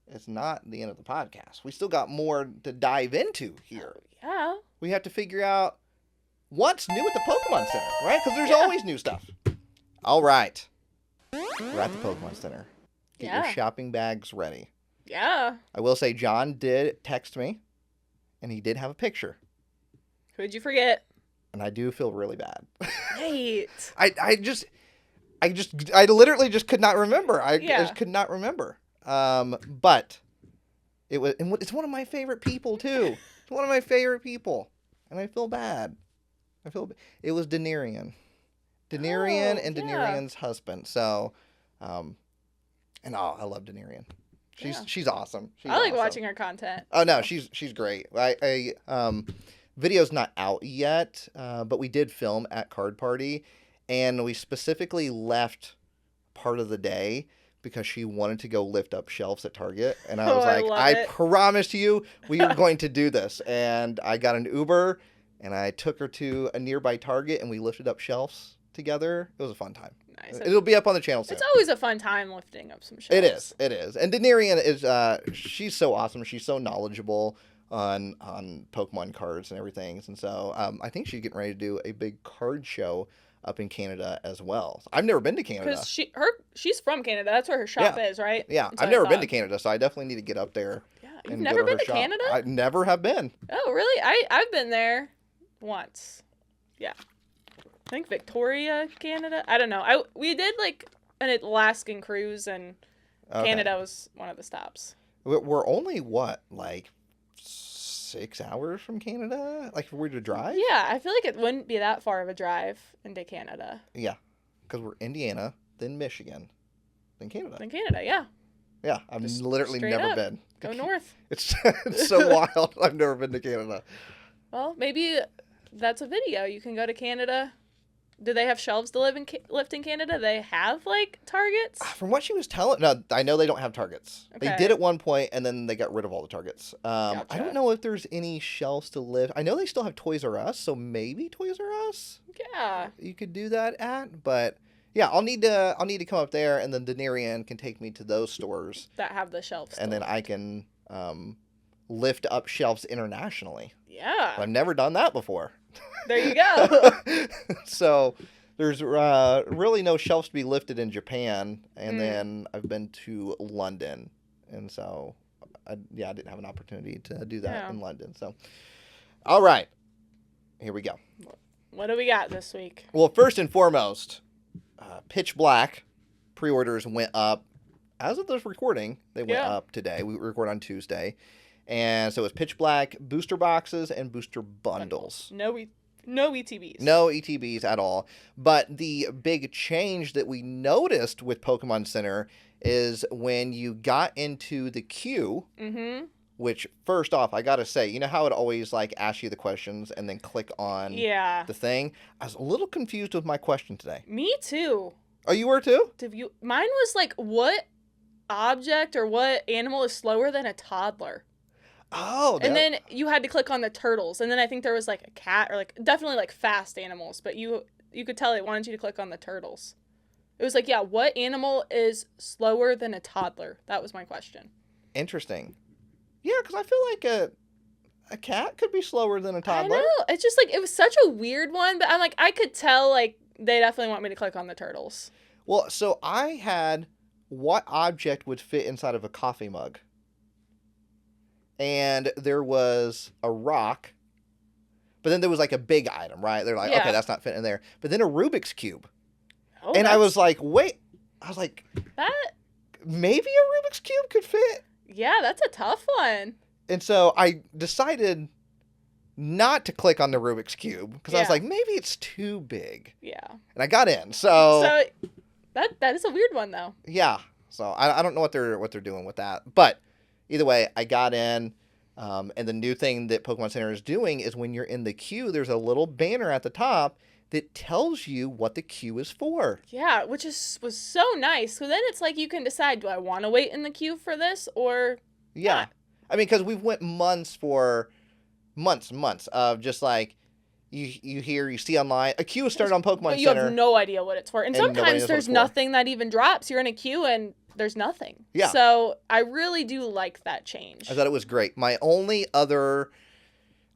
it's not the end of the podcast. We still got more to dive into here. yeah, We have to figure out what's new at the Pokemon Center, right? Because there's Yeah. always new stuff. All right. We're at the Pokemon Center. Get your Yeah. shopping bags ready. yeah. I will say John did text me, and he did have a picture. Who'd you forget? And I do feel really bad. Nate. I literally just could not remember. I Yeah. just could not remember. But it's one of my favorite people too. It's one of my favorite people, and I feel bad. It was Daenerys. And yeah. Daenerys' husband. So, I love Daenerys. She's awesome. I like watching her content. Oh no, she's great. Video's not out yet, but we did film at Card Party, and we specifically left part of the day because she wanted to go lift up shelves at Target, and I was I like, love I it. promised you we were going to do this, and I got an Uber, and I took her to a nearby Target, and we lifted up shelves together. It was a fun time. Nice. It'll be up on the channel soon. It's always a fun time lifting up some shelves. It is. And Daenerys is, she's so awesome. She's so knowledgeable on Pokemon cards and everything. And so I think she's getting ready to do a big card show up in Canada as well. I've never been to Canada. Because she's from Canada. That's where her shop is, right? Yeah, That's what I've I never been thought. to Canada, so I definitely need to get up there. Yeah, you've and never go to been her to shop. Canada? I never have been. Oh, really? I've been there once. Yeah. I think Victoria, Canada. I don't know. We did like an Alaskan cruise, and Okay. Canada was one of the stops. We're only, like 6 hours from Canada? Like, if we were to drive? Yeah, I feel like it wouldn't be that far of a drive into Canada. Yeah, because we're Indiana, then Michigan, then Canada. In Canada, yeah. Yeah, I've Just literally straight never up. been. Go north. It's so wild. I've never been to Canada. Well, maybe that's a video. You can go to Canada Do they have shelves to lift in Canada? They have, like, Targets? From what she was telling, no, I know they don't have Targets. They Okay. did at one point, and then they got rid of all the Targets. I Gotcha. don't know if there's any shelves to lift. I know they still have Toys R Us, so maybe Toys R Us Yeah. you could do that at. But yeah, I'll need to come up there, and then Denarian can take me to those stores, That have the shelves. and then I can lift up shelves internationally. Yeah. I've never done that before. There you go. So there's really no shelves to be lifted in Japan, and Mm. then I've been to London, and so I didn't have an opportunity to do that Yeah. in London. So, all right, here we go. What do we got this week? Well, first and foremost, Pitch Black pre-orders went up as of this recording. They went Yeah. up today. We record on Tuesday, and so it was Pitch Black booster boxes and booster bundles. No ETBs. No ETBs at all. But the big change that we noticed with Pokemon Center is when you got into the queue, Mm-hmm. which first off, I gotta say, you know how it always like asks you the questions and then click on Yeah. the thing? I was a little confused with my question today. Me too. Oh, you were too? Mine was like, what object or what animal is slower than a toddler? Oh, And then you had to click on the turtles, and then I think there was like a cat or like definitely like fast animals, but you could tell it wanted you to click on the turtles. It was like, yeah, what animal is slower than a toddler? That was my question. interesting. Yeah, because I feel like a cat could be slower than a toddler. I know. It's just like it was such a weird one, but I'm like I could tell like they definitely want me to click on the turtles. Well, so I had what object would fit inside of a coffee mug? And there was a rock, but then there was like a big item, right? They're like, Yeah. okay, that's not fitting in there. But then a Rubik's Cube. Oh, And I that's- was like, wait. I was like, that. maybe a Rubik's Cube could fit. Yeah, that's a tough one. And so I decided not to click on the Rubik's Cube because I was Yeah. like, maybe it's too big. Yeah. And I got in. So, So that is a weird one though. yeah. So I don't know what they're doing with that. But either way, I got in. And the new thing that Pokemon Center is doing is when you're in the queue, there's a little banner at the top that tells you what the queue is for. Yeah, which was so nice. So then it's like you can decide, do I want to wait in the queue for this or Yeah. not? I mean, because we've went months of just like, you see online, a queue is started on Pokemon But you Center. have no idea what it's for. And And nobody knows sometimes what there's it's for. nothing that even drops. You're in a queue and there's nothing. Yeah. So I really do like that change. I thought it was great. My only other,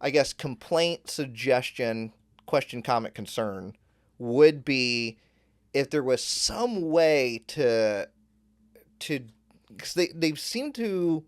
I guess, complaint, suggestion, question, comment, concern would be if there was some way to because they seem to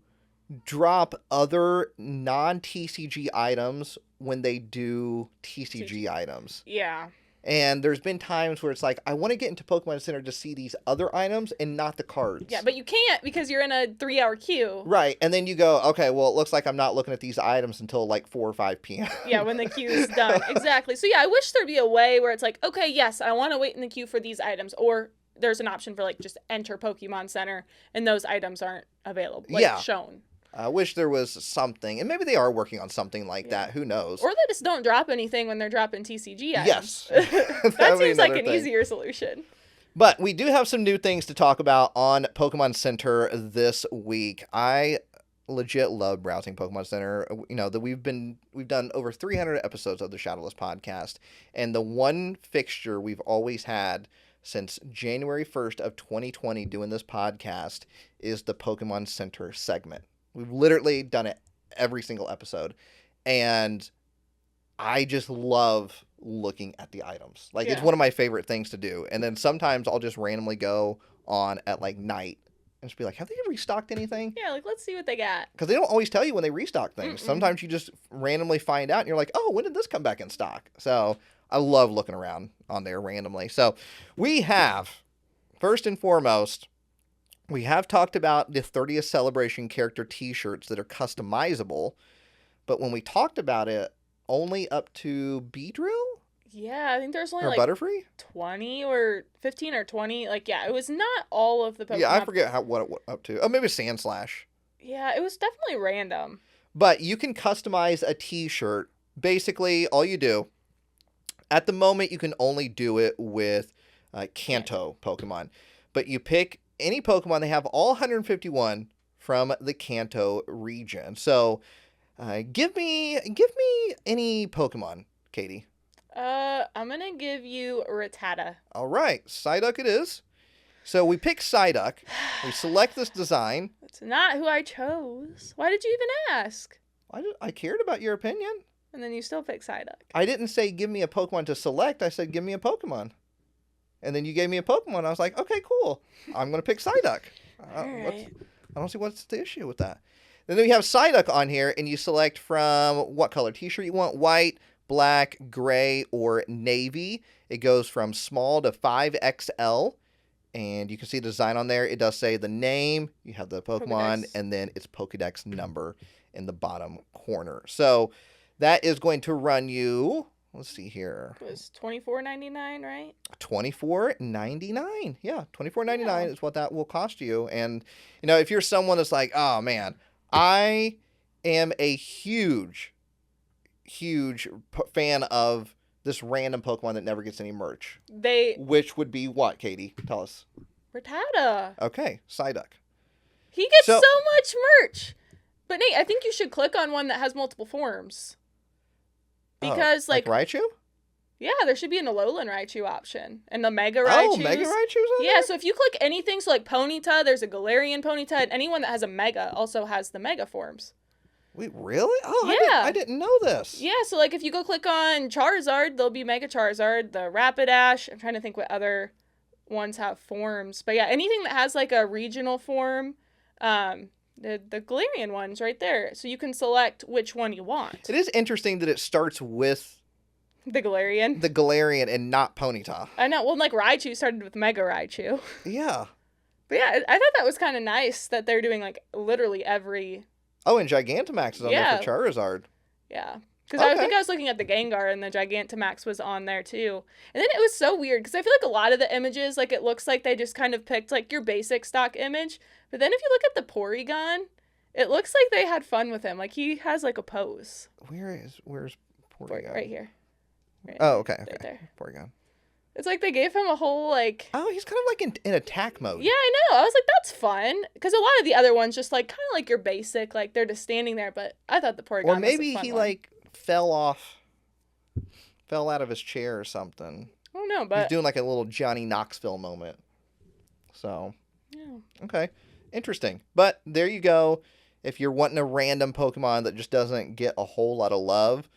drop other non-TCG items when they do TCG items. Yeah. And there's been times where it's like, I want to get into Pokemon Center to see these other items and not the cards. Yeah, but you can't because you're in a 3-hour queue. Right, and then you go, okay, well, it looks like I'm not looking at these items until like 4 or 5 p.m. Yeah, when the queue is done. Exactly. So yeah, I wish there'd be a way where it's like, okay, yes, I want to wait in the queue for these items, or there's an option for like just enter Pokemon Center and those items aren't available, like Yeah. shown. I wish there was something, and maybe they are working on something like Yeah. that. Who knows? Or they just don't drop anything when they're dropping TCG items. Yes. That That would be seems like another an thing. easier solution. But we do have some new things to talk about on Pokemon Center this week. I legit love browsing Pokemon Center. You know, that we've done over 300 episodes of the Shadowless Podcast, and the one fixture we've always had since January 1st of 2020 doing this podcast is the Pokemon Center segment. We've literally done it every single episode, and I just love looking at the items. Like, it's Yeah. one of my favorite things to do. And then sometimes I'll just randomly go on at like night and just be like, have they restocked anything? Yeah, like let's see what they got. Because they don't always tell you when they restock things. Mm-mm. Sometimes you just randomly find out and you're like, oh, when did this come back in stock? So I love looking around on there randomly. So we have, first and foremost, we have talked about the 30th celebration character t-shirts that are customizable. But when we talked about it, only up to Beedrill Yeah, I think there's only or like Butterfree? 20 or 15 or 20. Like, yeah, it was not all of the Pokemon. Yeah, I forget what it was up to. Oh, maybe Sandslash. Yeah, it was definitely random. But you can customize a t-shirt. Basically, all you do, At the moment, you can only do it with Kanto Pokemon. But you pick any Pokemon, they have all 151 from the Kanto region. So give me any Pokemon, Katie. I'm gonna give you Rattata. All right, Psyduck it is. So we pick Psyduck. We select this design. That's not who I chose. Why did you even ask? I cared about your opinion. And then you still pick Psyduck. I didn't say give me a Pokemon to select. I said give me a Pokemon. And then you gave me a Pokemon. I was like, okay, cool. I'm going to pick Psyduck. Alright. I don't see what's the issue with that. And then we have Psyduck on here, and you select from what color t-shirt you want, white, black, gray, or navy. It goes from small to 5XL. And you can see the design on there. It does say the name, you have the Pokemon, Pokedex. and then its Pokedex number in the bottom corner. So that is going to run you, let's see here. It was $24.99, right? $24.99. Yeah, $24.99 Yeah. is what that will cost you. And, you know, if you're someone that's like, oh, man, I am a huge fan of this random Pokemon that never gets any merch. Which would be what, Katie? Tell us. Rattata. Okay, Psyduck. He gets So- so much merch. But Nate, I think you should click on one that has multiple forms. Because, like Raichu? yeah, there should be an Alolan Raichu option. And the Mega Raichus. Oh, Mega Raichu's on Yeah, there? so if you click anything, so like Ponyta, there's a Galarian Ponyta, and anyone that has a Mega also has the Mega forms. Wait, really? Oh, Yeah. I didn't know this. Yeah, so like if you go click on Charizard, there'll be Mega Charizard, the Rapidash. I'm trying to think what other ones have forms. But yeah, anything that has like a regional form, the Galarian one's right there. So you can select which one you want. It is interesting that it starts with The Galarian. the Galarian and not Ponyta. I know. Well, like Raichu started with Mega Raichu. Yeah. But yeah, I thought that was kind of nice that they're doing like literally every. Oh, and Gigantamax is on there for Charizard. Yeah. Because I Okay. think I was looking at the Gengar and the Gigantamax was on there too. And then it was so weird because I feel like a lot of the images, like it looks like they just kind of picked like your basic stock image. But then if you look at the Porygon, it looks like they had fun with him. Like he has like a pose. Where's Porygon? Right here. Right, Oh, okay, right okay. there. Porygon. It's like they gave him a whole like. Oh, he's kind of like in attack mode. Yeah, I know. I was like, that's fun. Because a lot of the other ones just like kind of like your basic, like they're just standing there. But I thought the Porygon Or was maybe a fun he one. like fell out of his chair or something. I don't know, He's but doing like a little Johnny Knoxville moment. So, yeah. okay. Interesting. But there you go. If you're wanting a random Pokemon that just doesn't get a whole lot of love,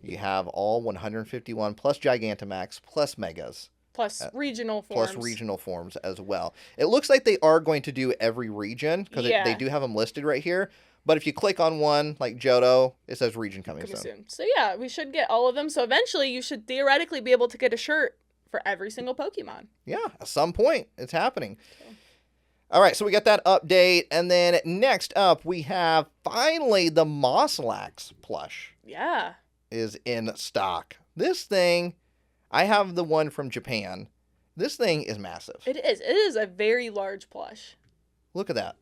you have all 151 plus Gigantamax plus Megas. Plus regional forms. Plus regional forms as well. It looks like they are going to do every region because Yeah. they do have them listed right here. But if you click on one like Johto, it says region coming Coming soon. soon. So yeah, we should get all of them. So eventually you should theoretically be able to get a shirt for every single Pokemon. Yeah, at some point it's happening. All right, so we got that update. And then next up, we have finally the Mosslax plush Yeah. is in stock. This thing, I have the one from Japan. This thing is massive. It is. It is a very large plush. Look at that.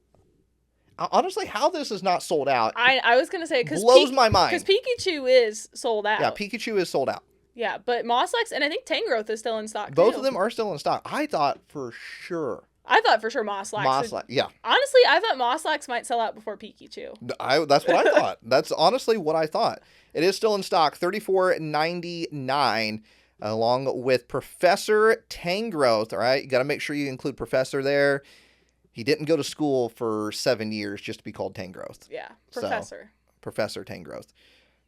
Honestly, how this is not sold out I was going to say, because blows my mind. Because Pikachu is sold out. Yeah, Pikachu is sold out. Yeah, but Mosslax and I think Tangrowth is still in stock Both too. of them are still in stock. I thought for sure. I thought for sure Mosslax. Mosslax, yeah. Honestly, I thought Mosslax might sell out before Pikachu. That's what I thought. That's honestly what I thought. It is still in stock, $34.99, along with Professor Tangrowth. All right, you got to make sure you include Professor there. He didn't go to school for 7 years just to be called Tangrowth. Yeah, So, Professor. Professor Tangrowth.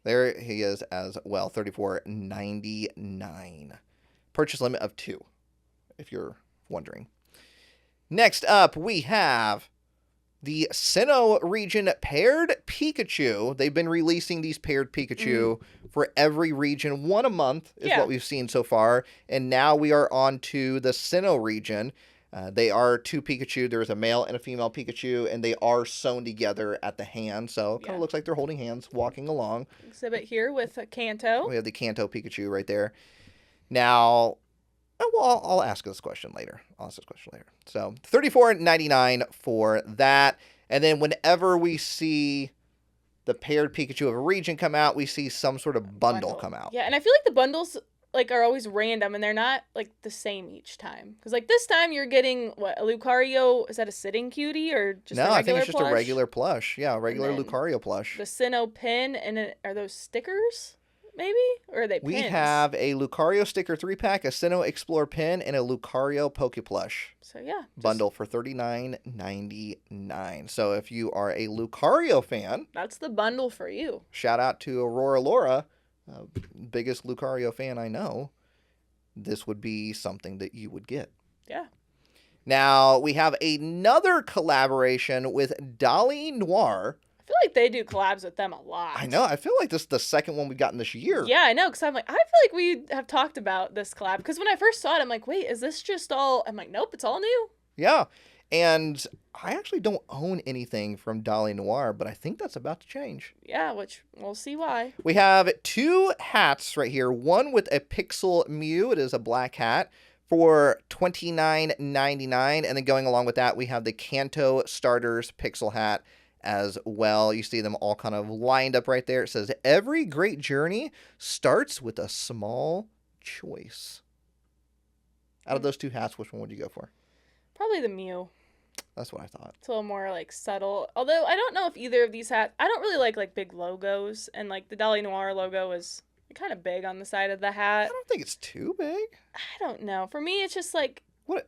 There he is as well, $34.99. Purchase limit of 2, if you're wondering. Next up, we have the Sinnoh region paired Pikachu. They've been releasing these paired Pikachu for every region. One a month is what we've seen so far. And now we are on to the Sinnoh region. They are 2 Pikachu. There's a male and a female Pikachu, and they are sewn together at the hand. So it kind of looks like they're holding hands, walking along. Exhibit here with a Kanto. We have the Kanto Pikachu right there. Now, well, I'll ask this question later. So $34.99 for that. And then whenever we see the paired Pikachu of a region come out, we see some sort of bundle come out. Yeah, and I feel like the bundles like are always random and they're not like the same each time. Because like this time you're getting what, a Lucario? Is that a sitting cutie or just No, a regular I think it's just plush? a regular plush. Yeah, a regular then Lucario plush. The Sinnoh pin are those stickers? Maybe, or are they We pins? have a Lucario sticker 3-pack, a Sinnoh Explore pin, and a Lucario Poke plush. So yeah, Bundle for $39.99. So if you are a Lucario fan, that's the bundle for you. shout out to Aurora Laura, biggest Lucario fan I know. This would be something that you would get. Yeah. Now we have another collaboration with Dolly Noir. I feel like they do collabs with them a lot. I know. I feel like this is the second one we've gotten this year. Yeah, I know. Because I'm like, I feel like we have talked about this collab. Because when I first saw it, I'm like, wait, is this just all? I'm like, nope, it's all new. Yeah. And I actually don't own anything from Dolly Noir, but I think that's about to change. Yeah, which we'll see why. We have 2 hats right here. One with a Pixel Mew. It is a black hat for $29.99. And then going along with that, we have the Kanto Starters Pixel hat as well. You see them all kind of lined up right there. It says, every great journey starts with a small choice. Out of those 2 hats, which one would you go for? Probably the Mew. That's what I thought. It's a little more like subtle. Although I don't know if either of these hats, I don't really like big logos. And like the Dolly Noir logo is kind of big on the side of the I hat. don't think it's too big. I don't know. For me, it's just like. You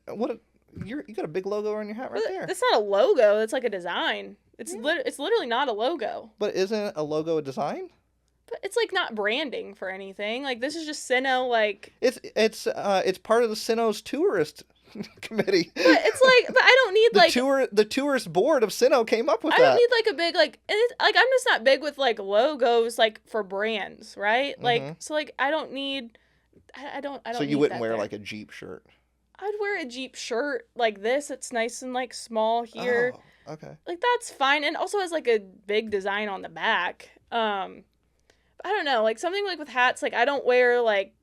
got a big logo on your hat right there. It's not a logo. It's like a design. It's Yeah. it's literally not a logo. But isn't a logo a design? But it's like not branding for anything. Like this is just Sinnoh. Like It's part of the Sinnoh's tourist committee. but it's like, but I don't need the tourist board of Sinnoh came up with I that. don't need like a big like and it's, like I'm just not big with like logos like for brands, right? Like so like I don't need I don't So you need wouldn't that wear there. like a Jeep shirt. I'd wear a Jeep shirt like this. It's nice and like small here. Oh, okay. Like that's fine, and also has like a big design on the back. I don't know, like something like with hats, like I don't wear like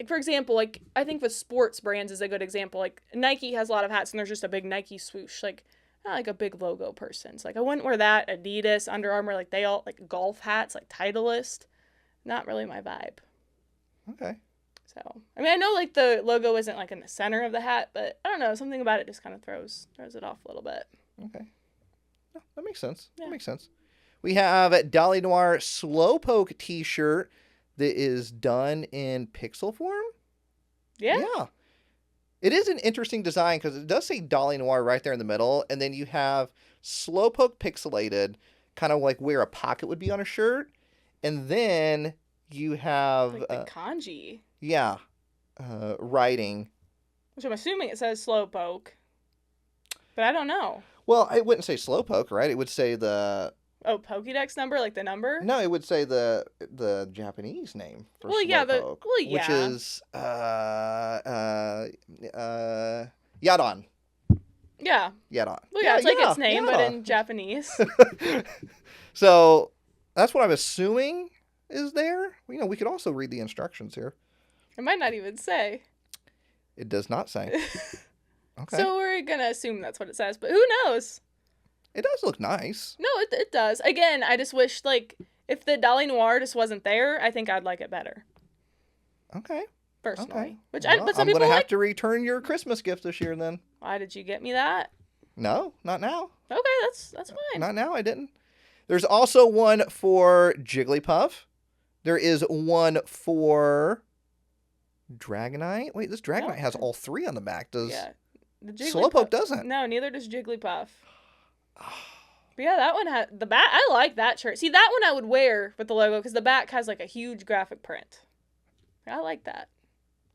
for example, like I think with sports brands is a good example. Like Nike has a lot of hats, and there's just a big Nike swoosh. Like not like a big logo person. So like I wouldn't wear that. Adidas, Under Armour, like they all like golf hats, like Titleist. Not really my vibe. Okay. So I mean I know like the logo isn't like in the center of the hat, but I don't know, something about it just kind of throws it off a little bit. Okay. No, that makes sense. Yeah. That makes sense. We have a Dolly Noir Slowpoke t-shirt that is done in pixel form. Yeah. Yeah. It is an interesting design because it does say Dolly Noir right there in the middle, and then you have Slowpoke pixelated, kind of like where a pocket would be on a shirt, and then you have Like the kanji. writing. Which I'm assuming it says Slowpoke. But I don't know. Well, I wouldn't say Slowpoke, right? It would say the Oh, Pokédex number, like the number? no, it would say the Japanese name for Well, yeah, Slowpoke, which yeah. is Yadon. Yeah. Yadon. Well, yeah, it's like its name, but Yadon. in Japanese. So that's what I'm assuming is there. You know, we could also read the instructions here. It might not even say. It does not say. Okay. So we're going to assume that's what it says, but who knows? It does look nice. No, it does. Again, I just wish, like, if the Dolly Noir just wasn't there, I think I'd like it better. Okay. Personally. Okay. Which Well, but some I'm people gonna like. have to return your Christmas gift this year then. Why did you get me that? No, not now. Okay, that's fine. Not now. I didn't. There's also one for Jigglypuff. There is one for Dragonite. Wait, this Dragonite has all 3 on the back. Does Yeah. The Slowpoke doesn't? No, neither does Jigglypuff. But yeah, that one had the back. I like that shirt. See, that one I would wear with the logo because the back has like a huge graphic print. I like that.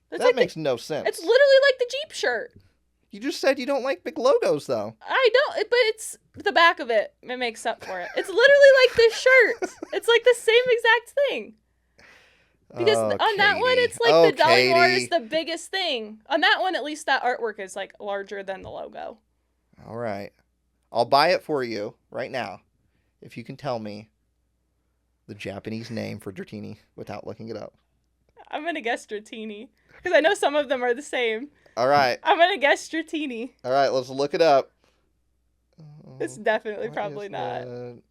It's that like makes no sense. It's literally like the Jeep shirt. You just said you don't like big logos, though. I don't, but it's the back of it. It makes up for it. It's literally like this shirt. It's like the same exact thing. Because on that one, it's like the Dolly Noir is the biggest thing. On that one, at least that artwork is like larger than the logo. All right. I'll buy it for you right now if you can tell me the Japanese name for Dratini without looking it up. I'm going to guess Dratini. Because I know some of them are the same. All right. I'm going to guess Dratini. All right, let's look it up. It's definitely What probably is not. the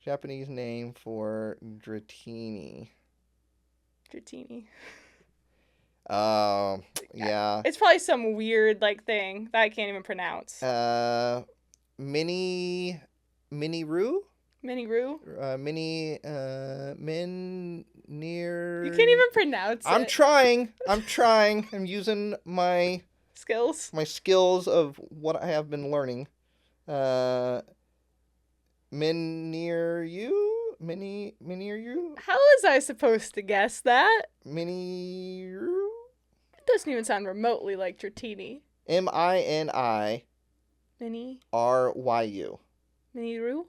Japanese name for Dratini. Dratini. Yeah. It's probably some weird like thing that I can't even pronounce. Mini Roo? Mini-Roo? Min near. You can't even pronounce it. I'm trying. I'm using my Skills? skills of what I have been learning. Min near you? Mini near you? How was I supposed to guess that? Mini Roo? It doesn't even sound remotely like Dratini. Mini Mini? Ryu. Mini-Roo?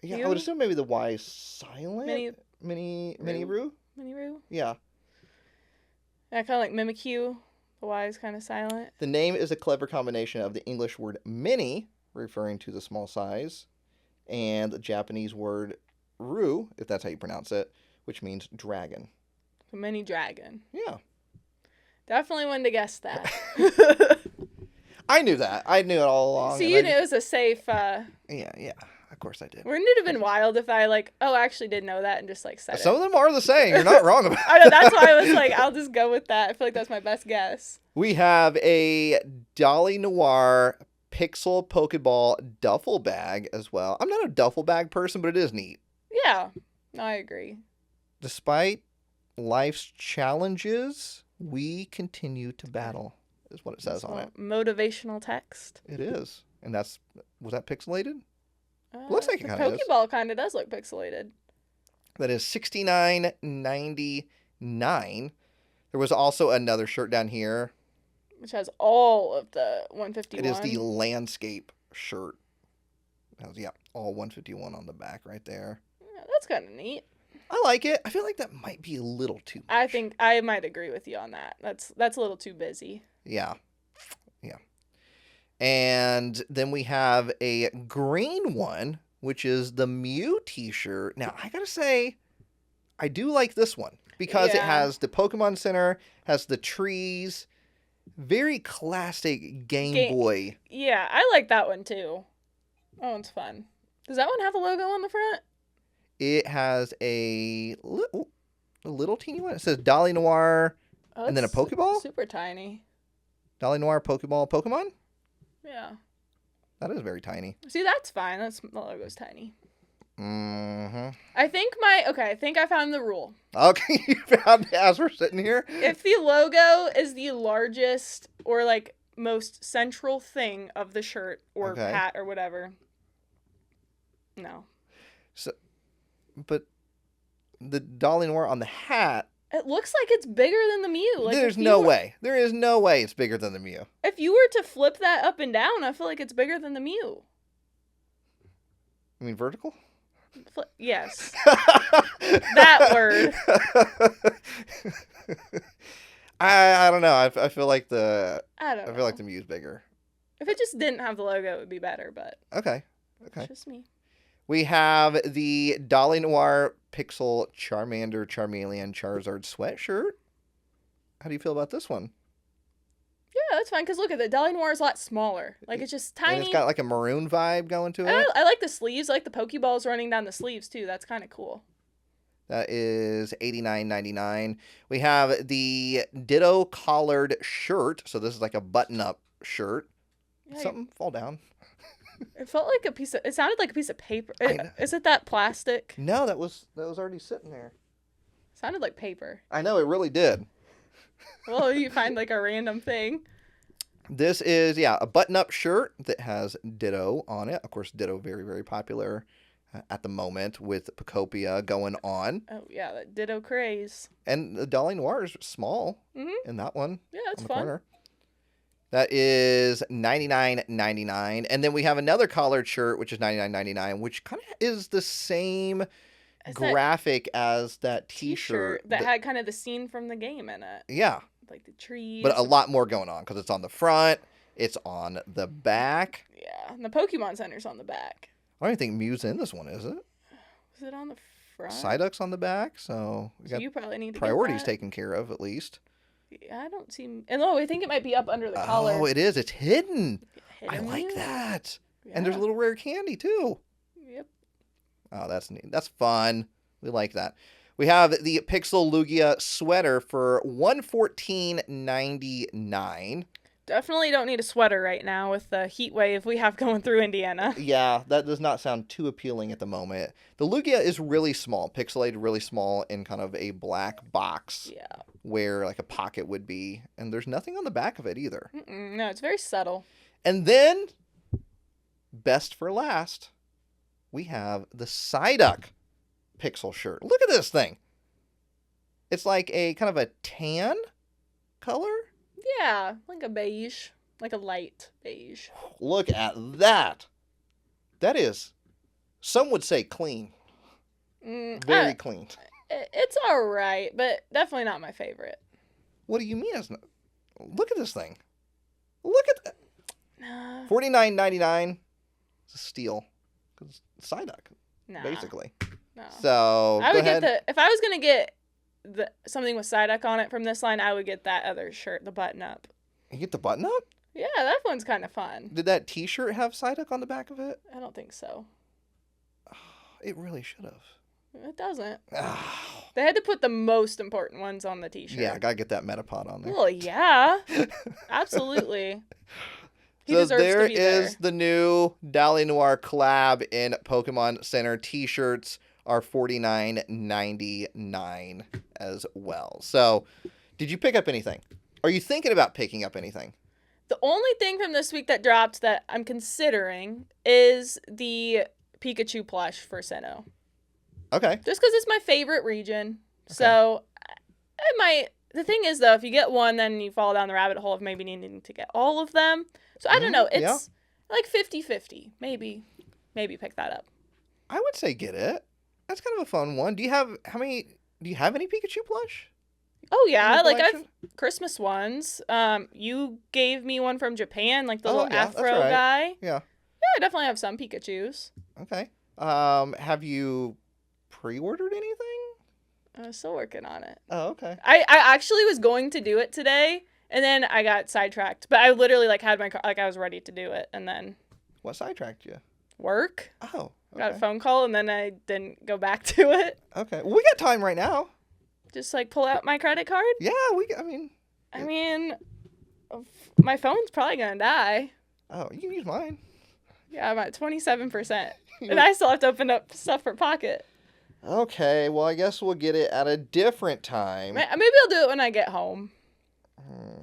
Yeah, You? I would assume maybe the Y is silent. Mini Roo? Mini-Roo? Yeah. Yeah, kind of like Mimikyu. The Y is kind of silent. The name is a clever combination of the English word mini, referring to the small size, and the Japanese word ru, if that's how you pronounce it, which means dragon. A mini dragon. Yeah. Definitely wanted to guess that. I knew that. I knew it all along. So and you knew it was a safe... Yeah. Of course I did. Wouldn't it have been wild if I I actually did know that and just said Some it? of them are the same. You're not wrong about it. I know, that's why I was like, I'll just go with that. I feel like that's my best guess. We have a Dolly Noir Pixel Pokeball duffel bag as well. I'm not a duffel bag person, but it is neat. Yeah. No, I agree. Despite life's challenges, we continue to battle, is what it says on it. Motivational text. It is. And was that pixelated? Looks like it the kind of is. Pokeball kind of does look pixelated. That is $69.99. There was also another shirt down here. Which has all of the 151. It is the landscape shirt. All 151 on the back right there. Yeah, that's kind of neat. I like it. I feel like that might be a little too much. I think I might agree with you on that. That's a little too busy. Yeah. And then we have a green one, which is the Mew t-shirt. Now, I gotta say, I do like this one because it has the Pokemon Center, has the trees, very classic Game Boy. Yeah, I like that one too. That one's fun. Does that one have a logo on the front? It has a little teeny one. It says Dolly Noir and then a Pokeball? Super tiny. Dolly Noir Pokeball Pokemon? Yeah. That is very tiny. See, that's fine. The logo's tiny. Mm-hmm. I think I found the rule. Okay, you found it as we're sitting here? If the logo is the largest or most central thing of the shirt or hat or whatever, no. So, but the Dolly Noir on the hat. It looks like it's bigger than the Mew. There's no way. There is no way it's bigger than the Mew. If you were to flip that up and down, I feel like it's bigger than the Mew. You mean vertical? Yes. That word. I don't know. I feel like I don't know. I feel like the Mew's bigger. If it just didn't have the logo, it would be better, but Okay. it's just me. We have the Dolly Noir Pixel Charmander, Charmeleon, Charizard sweatshirt. How do you feel about this one? Yeah, that's fine, because look at it. Dolly Noir is a lot smaller. It's just tiny. And it's got a maroon vibe going to it. I like the sleeves. I like the Pokeballs running down the sleeves, too. That's kind of cool. That is $89.99. We have the Ditto collared shirt. So this is like a button-up shirt. Yeah, Something fall down. It felt like it sounded like a piece of paper. Is it that plastic? No, that was already sitting there. Sounded like paper. I know, it really did. Well, you find a random thing. This is, a button-up shirt that has Ditto on it. Of course, Ditto very, very popular at the moment with Pokopia going on. Oh, yeah, that Ditto craze. And the Dolly Noir is small in that one. Yeah, that's on the fun. corner. That is $99.99. And then we have another collared shirt, which is $99.99, which kind of is the same graphic as that t-shirt. That had kind of the scene from the game in it. Yeah. Like the trees. But a lot more going on because it's on the front. It's on the back. Yeah. And the Pokemon Center's on the back. I don't even think Mew's in this one, is it? Is it on the front? Psyduck's on the back, so we got you probably need to priorities taken care of at least. Yeah, I don't see. And I think it might be up under the collar. Oh, it is. It's hidden. I Hidden like Mew? that. Yeah. And there's a little rare candy too. Yep. Oh, that's neat. That's fun. We like that. We have the Pixel Lugia sweater for $114.99. Definitely don't need a sweater right now with the heat wave we have going through Indiana. Yeah, that does not sound too appealing at the moment. The Lugia is really small, pixelated really small in kind of a black box. Yeah. Where like a pocket would be. And there's nothing on the back of it either. No, it's very subtle. And then, best for last, we have the Psyduck Pixel shirt. Look at this thing. It's like a kind of a tan color. Yeah, like a beige. Like a light beige. Look at that. That is, some would say clean. Very clean. It's alright, but definitely not my favorite. What do you mean it's not? Look at this thing. Look at that. Nah. $49.99. It's a steal. Because it's Psyduck, Nah. basically. No. So, I go would ahead. get if I was gonna get something with Psyduck on it from this line, I would get that other shirt, the button up. You get the button up? Yeah, that one's kind of fun. Did that t-shirt have Psyduck on the back of it? I don't think so. It really should have. It doesn't. Oh. They had to put the most important ones on the t-shirt. Yeah, I gotta get that Metapod on there. Well, yeah. Absolutely. He So deserves there to be there. is the new Dali Noir collab in Pokemon Center. T-shirts are $49.99 as well. So, did you pick up anything? Are you thinking about picking up anything? The only thing from this week that dropped that I'm considering is the Pikachu plush for Sinnoh. Okay. Just because it's my favorite region. So, I might... The thing is, though, if you get one, then you fall down the rabbit hole of maybe needing to get all of them. So, I don't know. It's like 50-50. Maybe pick that up. I would say get it. That's kind of a fun one. Do you have any Pikachu plush? Oh, in yeah. your Like, collection? I've Christmas ones. You gave me one from Japan, like the Oh, little yeah, that's afro right. guy. Yeah. Yeah, I definitely have some Pikachus. Okay. Have you pre-ordered anything? I'm still working on it. Oh, okay. I actually was going to do it today, and then I got sidetracked. But I literally had my car, I was ready to do it, and then What sidetracked you? work. Oh, Got a okay. phone call, and then I didn't go back to it. Okay. Well, we got time right now. Just pull out my credit card. Yeah, I mean, my phone's probably gonna die. Oh, you can use mine. Yeah, I'm at 27%, and I still have to open up stuff for Pocket. Okay, well, I guess we'll get it at a different time. Maybe I'll do it when I get home.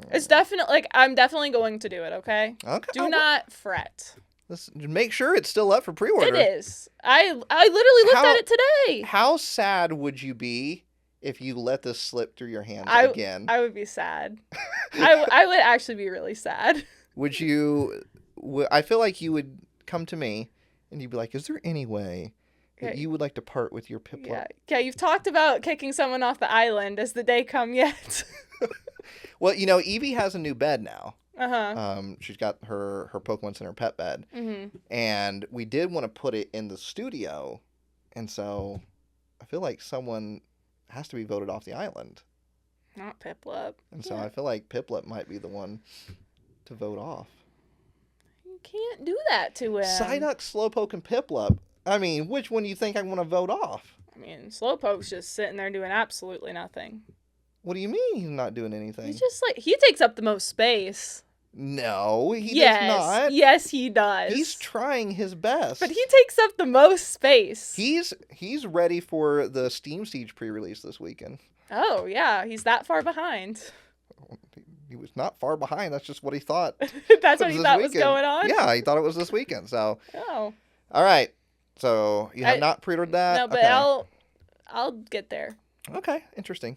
It's definitely I'm definitely going to do it. Okay. Okay. Do not fret. Let's make sure it's still up for pre-order. It is. I literally looked at it today. How sad would you be if you let this slip through your hands again? I would be sad. I would actually be really sad. Would you? I feel like you would come to me and you'd be like, "Is there any way that you would like to part with your Piplup?" Yeah. You've talked about kicking someone off the island. Has the day come yet? Well, Eevee has a new bed now. She's got her Pokemon Center pet bed, and we did want to put it in the studio, and so I feel like someone has to be voted off the island. Not Piplup. And so I feel like Piplup might be the one to vote off. You can't do that to him. Psyduck, Slowpoke, and Piplup. I mean, which one do you think I want to vote off? I mean, Slowpoke's just sitting there doing absolutely nothing. What do you mean he's not doing anything? He's just he takes up the most space. No, he does not. Yes, he does. He's trying his best. But he takes up the most space. He's ready for the Steam Siege pre-release this weekend. Oh, yeah. He's that far behind. He was not far behind. That's just what he thought. That's what he thought was going on? Yeah, he thought it was this weekend. So, Oh. all right. So, you have not pre-ordered that? No, but Okay. I'll get there. Okay, interesting.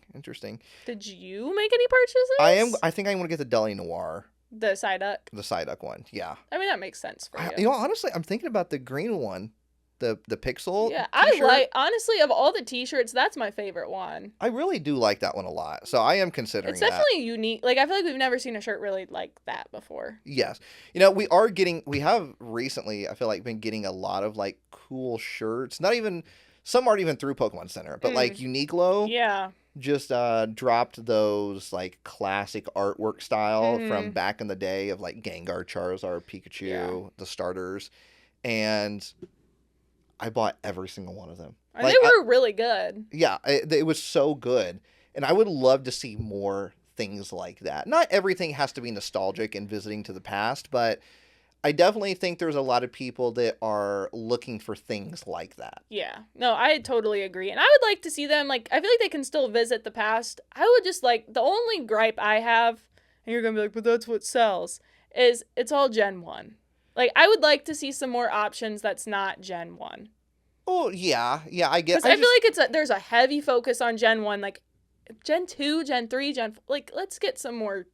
Did you make any purchases? I think I'm going to get the Deli Noir, The Psyduck. the Psyduck one. Yeah. I mean, that makes sense for you. Honestly, I'm thinking about the green one, the Pixel Yeah, t-shirt. honestly, of all the t-shirts, that's my favorite one. I really do like that one a lot. So I am considering It's definitely unique. I feel like we've never seen a shirt really like that before. Yes. we have recently, I feel like, been getting a lot of cool shirts. Some aren't even through Pokemon Center, but Uniqlo Yeah. just dropped those classic artwork style from back in the day of Gengar, Charizard, Pikachu, the starters. And I bought every single one of them. And Like, they were really good. Yeah, it was so good. And I would love to see more things like that. Not everything has to be nostalgic and visiting to the past, but I definitely think there's a lot of people that are looking for things like that. Yeah. No, I totally agree. And I would like to see them, like, I feel like they can still visit the past. I would just, like, the only gripe I have, and you're going to be like, but that's what sells, is it's all Gen 1. Like, I would like to see some more options that's not Gen 1. Oh, yeah, I get. Because I feel like there's a heavy focus on Gen 1, like, Gen 2, Gen 3, like, let's get some more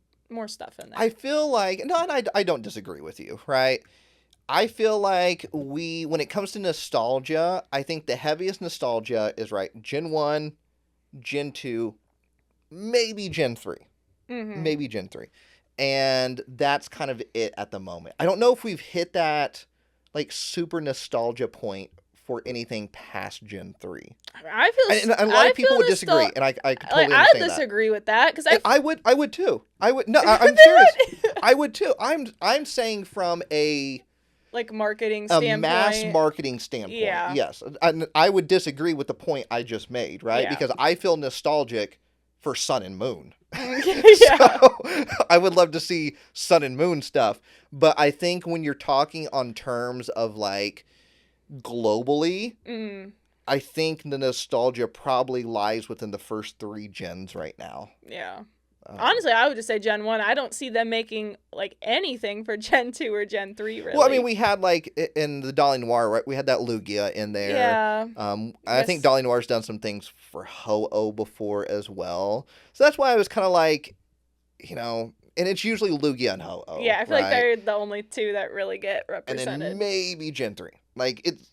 stuff in there. I feel like, no, and I don't disagree with you, right? I feel like when it comes to nostalgia, I think the heaviest nostalgia is, right, Gen 1, Gen 2, maybe Gen 3. Mm-hmm. Maybe Gen 3. And that's kind of it at the moment. I don't know if we've hit that, like, super nostalgia point for anything past Gen 3. I feel, and a lot of people would disagree, and I totally understand I disagree with that because I would too. No, I'm serious. I would too. I'm saying from a like marketing standpoint, mass marketing standpoint. Yeah. Yes, and I would disagree with the point I just made, right? Yeah. Because I feel nostalgic for Sun and Moon. Yeah. So I would love to see Sun and Moon stuff, but I think when you're talking on terms of like globally, I think the nostalgia probably lies within the first 3 gens right now. Yeah. Honestly, I would just say Gen 1. I don't see them making like anything for Gen 2 or Gen 3 really. Well, I mean, we had like in the Dolly Noir, right? We had that Lugia in there. Yeah. I think Dolly Noir's done some things for Ho-Oh before as well. So that's why I was kind of like, and it's usually Lugia and Ho-Oh. Yeah, I feel right? like they're the only 2 that really get represented. And then maybe Gen 3. Like, it's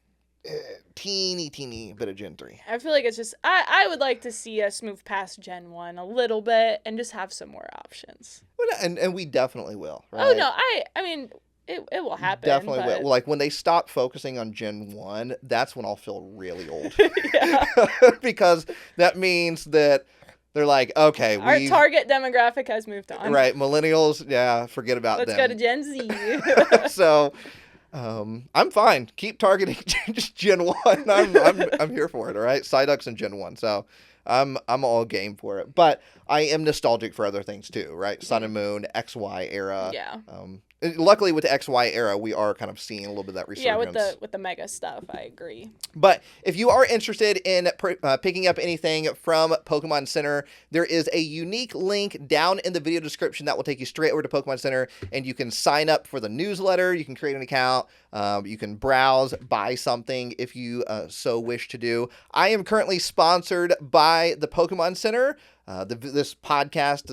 teeny bit of Gen 3. I feel like it's just, I would like to see us move past Gen 1 a little bit and just have some more options. And we definitely will, right? Oh, no, I mean, it will happen. Definitely but... will. Well, like, when they stop focusing on Gen 1, that's when I'll feel really old. Yeah. Because that means that they're like, okay, our target demographic has moved on. Right, millennials, yeah, forget about Let's them. go to Gen Z. So, I'm fine. Keep targeting Gen 1. I'm here for it, all right? Psyducks and Gen 1. So, I'm all game for it. But I am nostalgic for other things too, right? Sun and Moon, XY era. Yeah. Luckily with the XY era, we are kind of seeing a little bit of that resurgence. Yeah, with the mega stuff, I agree. But if you are interested in picking up anything from Pokemon Center, there is a unique link down in the video description that will take you straight over to Pokemon Center, and you can sign up for the newsletter, you can create an account, you can browse, buy something if you so wish to do. I am currently sponsored by the Pokemon Center. This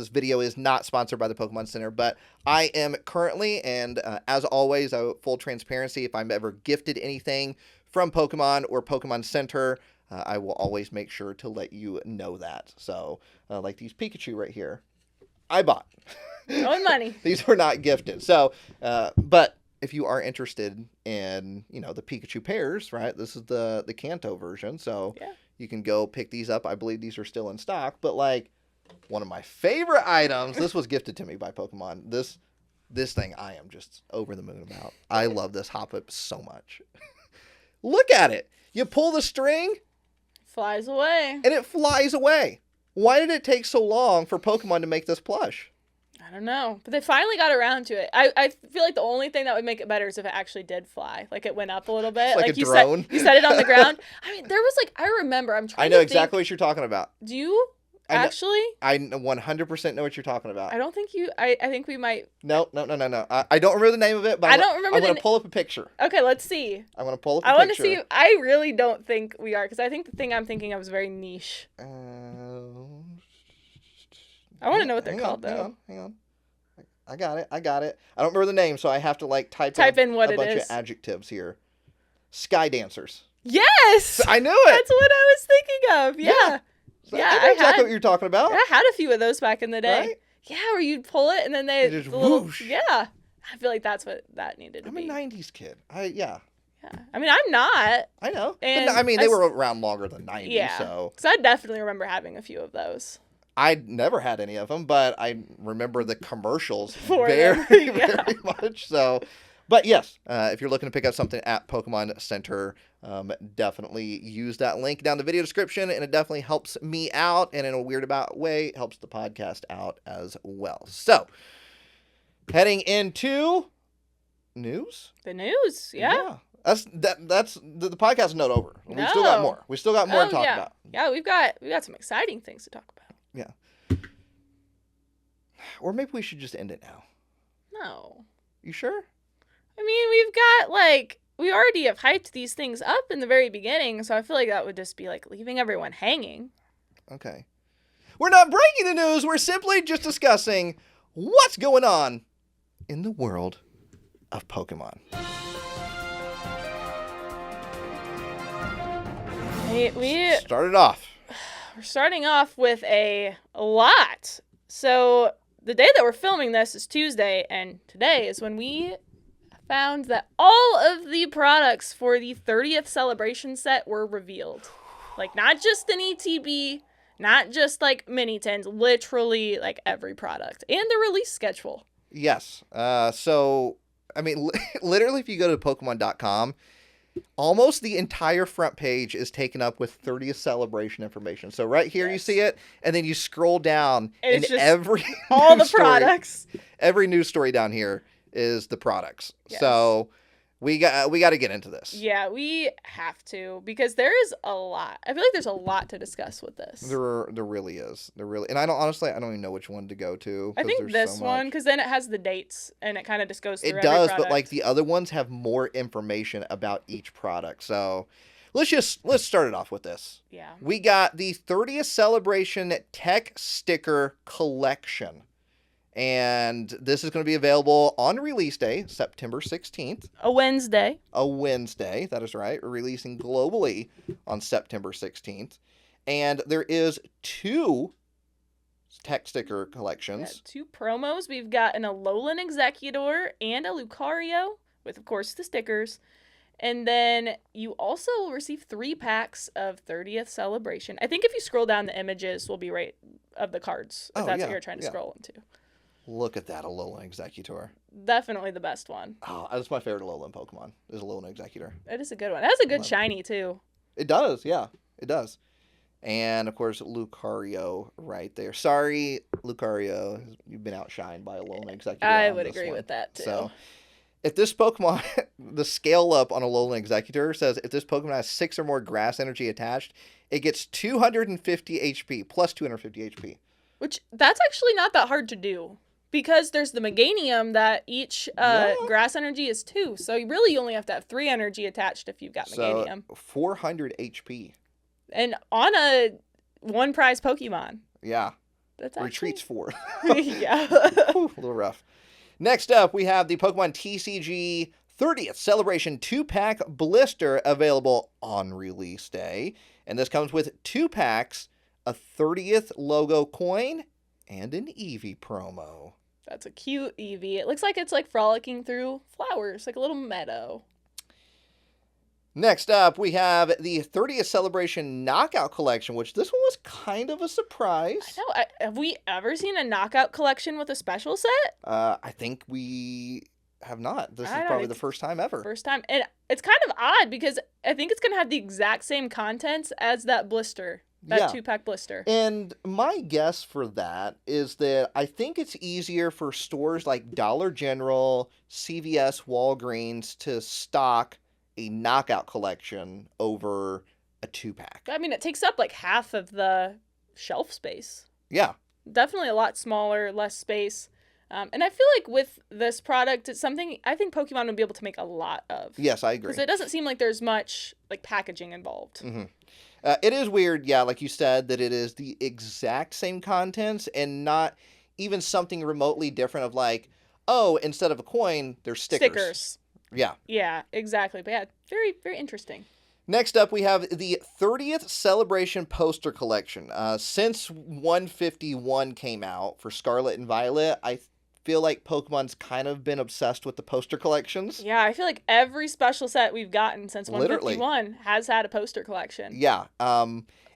video is not sponsored by the Pokemon Center, but I am currently, and as always, full transparency, if I'm ever gifted anything from Pokemon or Pokemon Center, I will always make sure to let you know that. So, like these Pikachu right here, I bought. Own money. These were not gifted. So, but if you are interested in, the Pikachu pairs, right, this is the Kanto version, so... Yeah. You can go pick these up. I believe these are still in stock. But, like, one of my favorite items, this was gifted to me by Pokemon. This thing I am just over the moon about. I love this Hop-Up so much. Look at it. You pull the string. Flies away. And it flies away. Why did it take so long for Pokemon to make this plush? I don't know. But they finally got around to it. I feel like the only thing that would make it better is if it actually did fly. Like it went up a little bit. It's like a you drone. You set it on the ground. I mean, there was I remember, I know exactly what you're talking about. Do you actually? I 100% know what you're talking about. I don't think you, I think we might. No. I don't remember the name of it, but I'm going to pull up a picture. Okay, let's see. I'm going to pull up a picture. I want to see. I really don't think we are, because I think the thing I'm thinking of is very niche. I want to know what they're called, though. Hang on. I got it. I don't remember the name, so I have to type in what a it bunch is. of adjectives here. Sky dancers. Yes! I knew it! That's what I was thinking of. Yeah. So I know exactly what you're talking about. I had a few of those back in the day. Right? Yeah, where you'd pull it and then they just whoosh. Yeah. I feel like that's what that needed to be. I'm a 90s kid. Yeah. I mean, I'm not. I know. And but, I mean, they were around longer than 90s, so. Because I definitely remember having a few of those. I never had any of them, but I remember the commercials very very much. So, But yes, if you're looking to pick up something at Pokemon Center, definitely use that link down in the video description, and it definitely helps me out, and in a weird about way, it helps the podcast out as well. So, heading into news. The news, yeah. That's the podcast is not over. We still got more. We still got more to talk about. Yeah, we've got some exciting things to talk about. Yeah. Or maybe we should just end it now. No. You sure? I mean, we've got we already have hyped these things up in the very beginning, so I feel like that would just be leaving everyone hanging. Okay. We're not breaking the news. We're simply just discussing what's going on in the world of Pokemon. We started off. We're starting off with a lot. So the day that we're filming this is Tuesday, and today is when we found that all of the products for the 30th celebration set were revealed. Not just an ETB, not just mini tins, literally every product and the release schedule. Yes. So, I mean, literally if you go to Pokemon.com, almost the entire front page is taken up with 30th celebration information. So right here you see it, and then you scroll down, and every all the products. Every news story down here is the products. Yes. So we got to get into this. Yeah, we have to, because there is a lot. I feel like there's a lot to discuss with this. There really is. And I don't even know which one to go to. I think this one, because then it has the dates and it kind of just goes through every product. It does, but the other ones have more information about each product. So let's start it off with this. Yeah. We got the 30th Celebration Tech Sticker Collection. And this is going to be available on release day, September 16th. A Wednesday. That is right. We're releasing globally on September 16th. And there is 2 tech sticker collections. 2 promos. We've got an Alolan Executor and a Lucario, with, of course, the stickers. And then you also will receive 3 packs of 30th Celebration. I think if you scroll down, the images will be right of the cards, if that's what you're trying to scroll into. Look at that Alolan Executor. Definitely the best one. Oh, that's my favorite Alolan Pokemon, is Alolan Executor. It is a good one. It has a good shiny, too. It does, yeah. It does. And, of course, Lucario right there. Sorry, Lucario, you've been outshined by Alolan Executor. I would agree with that, too. So, if this Pokemon, the scale up on Alolan Executor says if this Pokemon has 6 or more grass energy attached, it gets 250 HP, plus 250 HP. Which, that's actually not that hard to do. Because there's the Meganium that each grass energy is 2. So you really only have to have 3 energy attached if you've got Meganium. So 400 HP. And on a 1 prize Pokemon. Yeah. That's Retreats 4. Yeah. A little rough. Next up, we have the Pokemon TCG 30th Celebration 2-pack blister available on release day. And this comes with 2 packs, a 30th logo coin, and an Eevee promo. That's a cute Eevee. It looks like it's frolicking through flowers, like a little meadow. Next up, we have the 30th Celebration Knockout Collection, which this one was kind of a surprise. I know. Have we ever seen a Knockout Collection with a special set? I think we have not. This is probably the first time ever. First time. And it's kind of odd because I think it's going to have the exact same contents as that blister. That 2-pack blister. And my guess for that is that I think it's easier for stores like Dollar General, CVS, Walgreens to stock a knockout collection over a 2-pack. I mean, it takes up half of the shelf space. Yeah. Definitely a lot smaller, less space. And I feel like with this product, it's something I think Pokemon would be able to make a lot of. Yes, I agree. Because it doesn't seem like there's much packaging involved. Mm-hmm. It is weird, like you said, that it is the exact same contents and not even something remotely different of instead of a coin, there's stickers. Yeah. Yeah, exactly. But yeah, very, very interesting. Next up, we have the 30th Celebration Poster Collection. Since 151 came out for Scarlet and Violet, I feel like Pokemon's kind of been obsessed with the poster collections. Yeah, I feel like every special set we've gotten since 151 has had a poster collection. Yeah.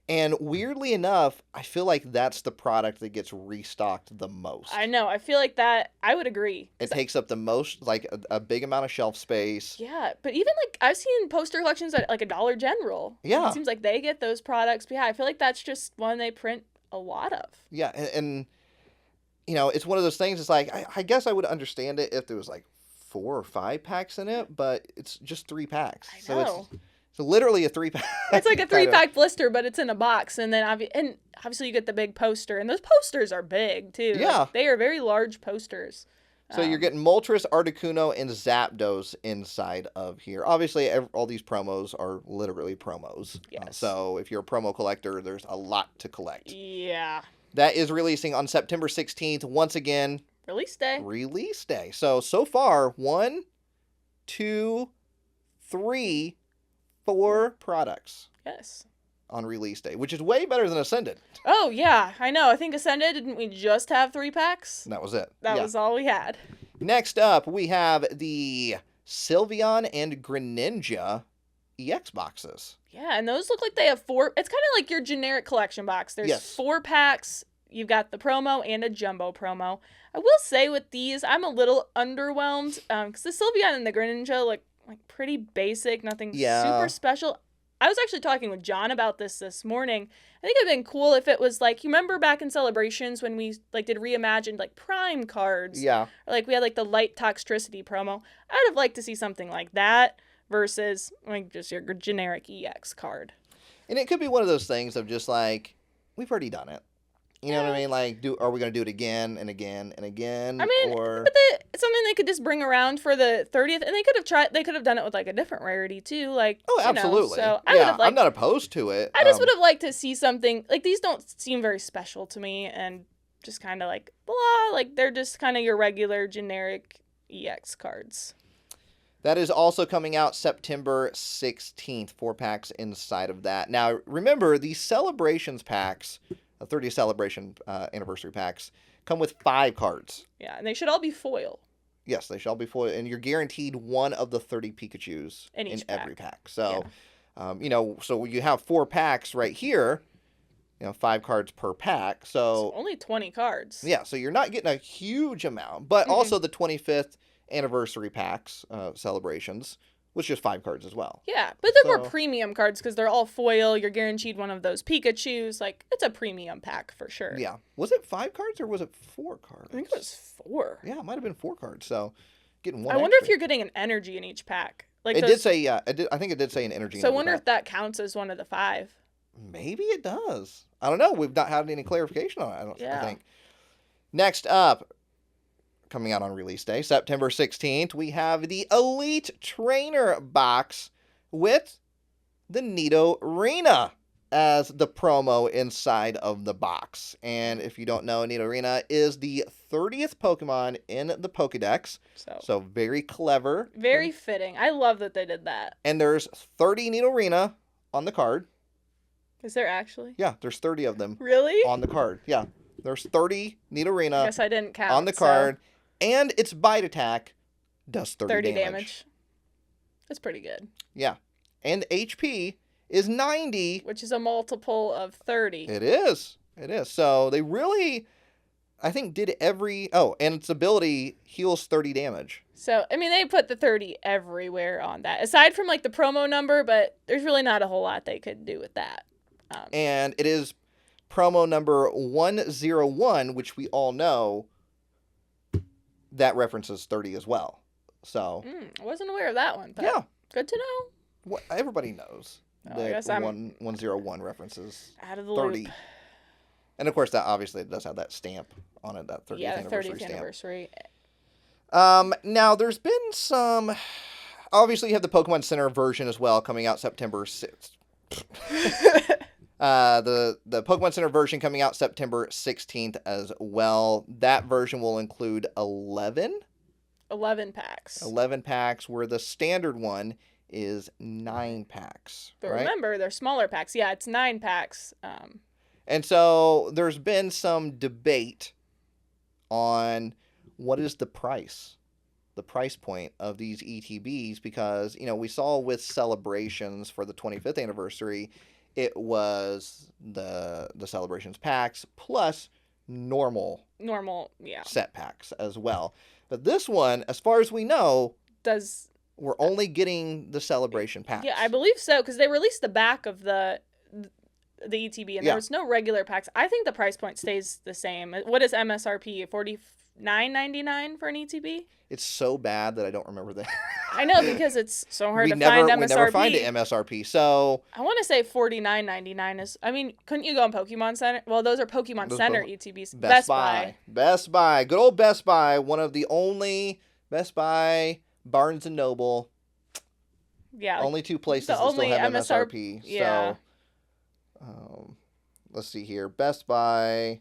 And weirdly enough, I feel like that's the product that gets restocked the most. I know. I feel like that. I would agree. It takes up the most, like a big amount of shelf space. Yeah, but even like I've seen poster collections at like a Dollar General. Yeah. It seems like they get those products. But yeah, I feel like that's just one they print a lot of. Yeah, and you know, it's one of those things. It's like I guess I would understand it if there was like 4 or 5 packs in it, but it's just 3 packs. I So know. it's literally a 3-pack. It's like a kind of- 3-pack blister, but it's in a box, and then obviously you get the big poster, and those posters are big too. Yeah. Like, they are very large posters. So you're getting Moltres, Articuno, and Zapdos inside of here. Obviously, all these promos are literally promos. Yes. So if you're a promo collector, there's a lot to collect. Yeah. That is releasing on September 16th. Once again, Release day. release day. So far, 1, 2, 3, 4 products Yes. on release day, which is way better than Ascended. Oh yeah, I know. I think Ascended, didn't we just have 3 packs? And that was it. That Yeah. was all we had. Next up, we have the Sylveon and Greninja EX boxes. Yeah, and those look like they have 4. It's kind of like your generic collection box. There's Yes. 4 packs. You've got the promo and a jumbo promo. I will say with these, I'm a little underwhelmed because the Sylveon and the Greninja look like pretty basic, nothing Yeah. super special. I was actually talking with John about this morning. I think it'd been cool if it was like, you remember back in Celebrations when we like did reimagined like Prime cards? Yeah. Or like we had like the Light Toxtricity promo. I'd have liked to see something like that versus like just your generic EX card. And it could be one of those things of just like, we've already done it. You know what I mean? Like, are we going to do it again and again and again? I mean, or... but it's something they could just bring around for the 30th, and they could have done it with like a different rarity too, like. Oh, you know, absolutely. so I would yeah, have liked. I'm not opposed to it. I just would have liked to see something like these. Don't seem very special to me, and just kind of like blah, like they're just kind of your regular generic EX cards. That is also coming out September 16th. 4 packs inside of that. Now, remember, the Celebrations packs, the 30th Celebration anniversary packs, come with 5 cards. Yeah, and they should all be foil. Yes, they shall be foil, and you're guaranteed one of the 30 Pikachus In each pack. every pack. So, you know, so you have 4 packs right here, you know, 5 cards per pack. So, Only 20 cards. yeah, so you're not getting a huge amount, but also the 25th anniversary packs, celebrations, was just 5 cards as well. Yeah, but they're more So- premium cards because they're all foil. You're guaranteed one of those Pikachus. Like, it's a premium pack for sure. Yeah. Was it 5 cards or was it 4 cards? I think it was 4. Yeah, it might have been 4 cards. So, getting one. I wonder if extra. you're getting an energy in each pack. Like It those, did say, yeah. I think it did say an energy. So I in every wonder pack. if that counts as one of the 5. Maybe it does. I don't know. We've not had any clarification on it, I Yeah. think. Next up, coming out on release day, September 16th, we have the Elite Trainer box with the Nidorina as the promo inside of the box. And if you don't know, Nidorina is the 30th Pokemon in the Pokedex. So very clever. Very fitting. I love that they did that. And there's 30 Nidorina on the card. Is there actually? Yeah, there's 30 of them Really? on the card. Yeah, there's 30 Nidorina Guess I didn't count. on the so card, and its bite attack does 30 damage. That's pretty good. Yeah, and HP is 90. Which is a multiple of 30. It is. It is. So they really, I think, did every... Oh, and its ability heals 30 damage. So, I mean, they put the 30 everywhere on that. Aside from, like, the promo number, but there's really not a whole lot they could do with that. And it is promo number 101, which we all know that references 30 as well. So, I wasn't aware of that one, but yeah. good to know. Everybody knows Oh, I guess that I'm 101 references Out of the 30. loop. And of course, that obviously it does have that stamp on it, that 30th Yeah, the anniversary 30th stamp. anniversary. Now, there's been some... Obviously, you have the Pokemon Center version as well coming out September 6th. The Pokemon Center version coming out September 16th as well. That version will include 11 packs. packs, where the standard one is 9 packs. But right? remember, they're smaller packs. Yeah, it's 9 packs. And so there's been some debate on what is the price point of these ETBs, because, you know, we saw with celebrations for the 25th anniversary, it was the Celebrations packs plus normal yeah. set packs as well. But this one, as far as we know, we're only getting the Celebration packs. Yeah, I believe so, because they released the back of the ETB, and there was no regular packs. I think the price point stays the same. What is MSRP? $49.99 for an ETB? It's so bad that I don't remember that. I know, because it's so hard to find MSRP. We never find an MSRP, so... I want to say $49.99 is... I mean, couldn't you go on Pokemon Center? Well, those are Pokemon Center ETBs. Best Buy. Best Buy. Good old Best Buy. One of the only Best Buy, Barnes & Noble. Yeah. Only two places that still have MSRP. Yeah. So, let's see here. Best Buy...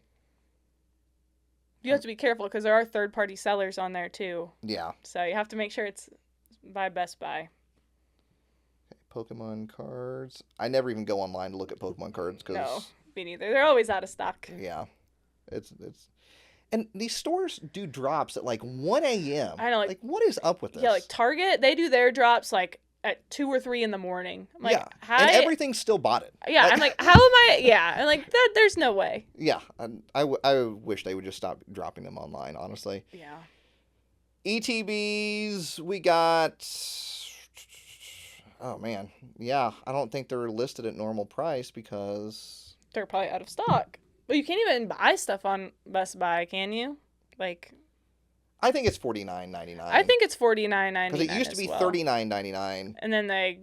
You have to be careful because there are third-party sellers on there too. Yeah. So you have to make sure it's by Best Buy. Okay, Pokemon cards. I never even go online to look at Pokemon cards because no, me neither. They're always out of stock. Yeah, it's and these stores do drops at like 1 a.m. I know, like what is up with this? Yeah, like Target, they do their drops like at 2 or 3 in the morning. I'm like, yeah, and everything's still botted. Yeah, I'm like, how am I? Yeah, I'm like, there's no way. Yeah, I wish they would just stop dropping them online, honestly. Yeah. ETBs, we got... Oh, man. Yeah, I don't think they're listed at normal price because... They're probably out of stock. But you can't even buy stuff on Best Buy, can you? Like... I think it's $49.99. I think it's $49.99 because it used to be $39.99. And then they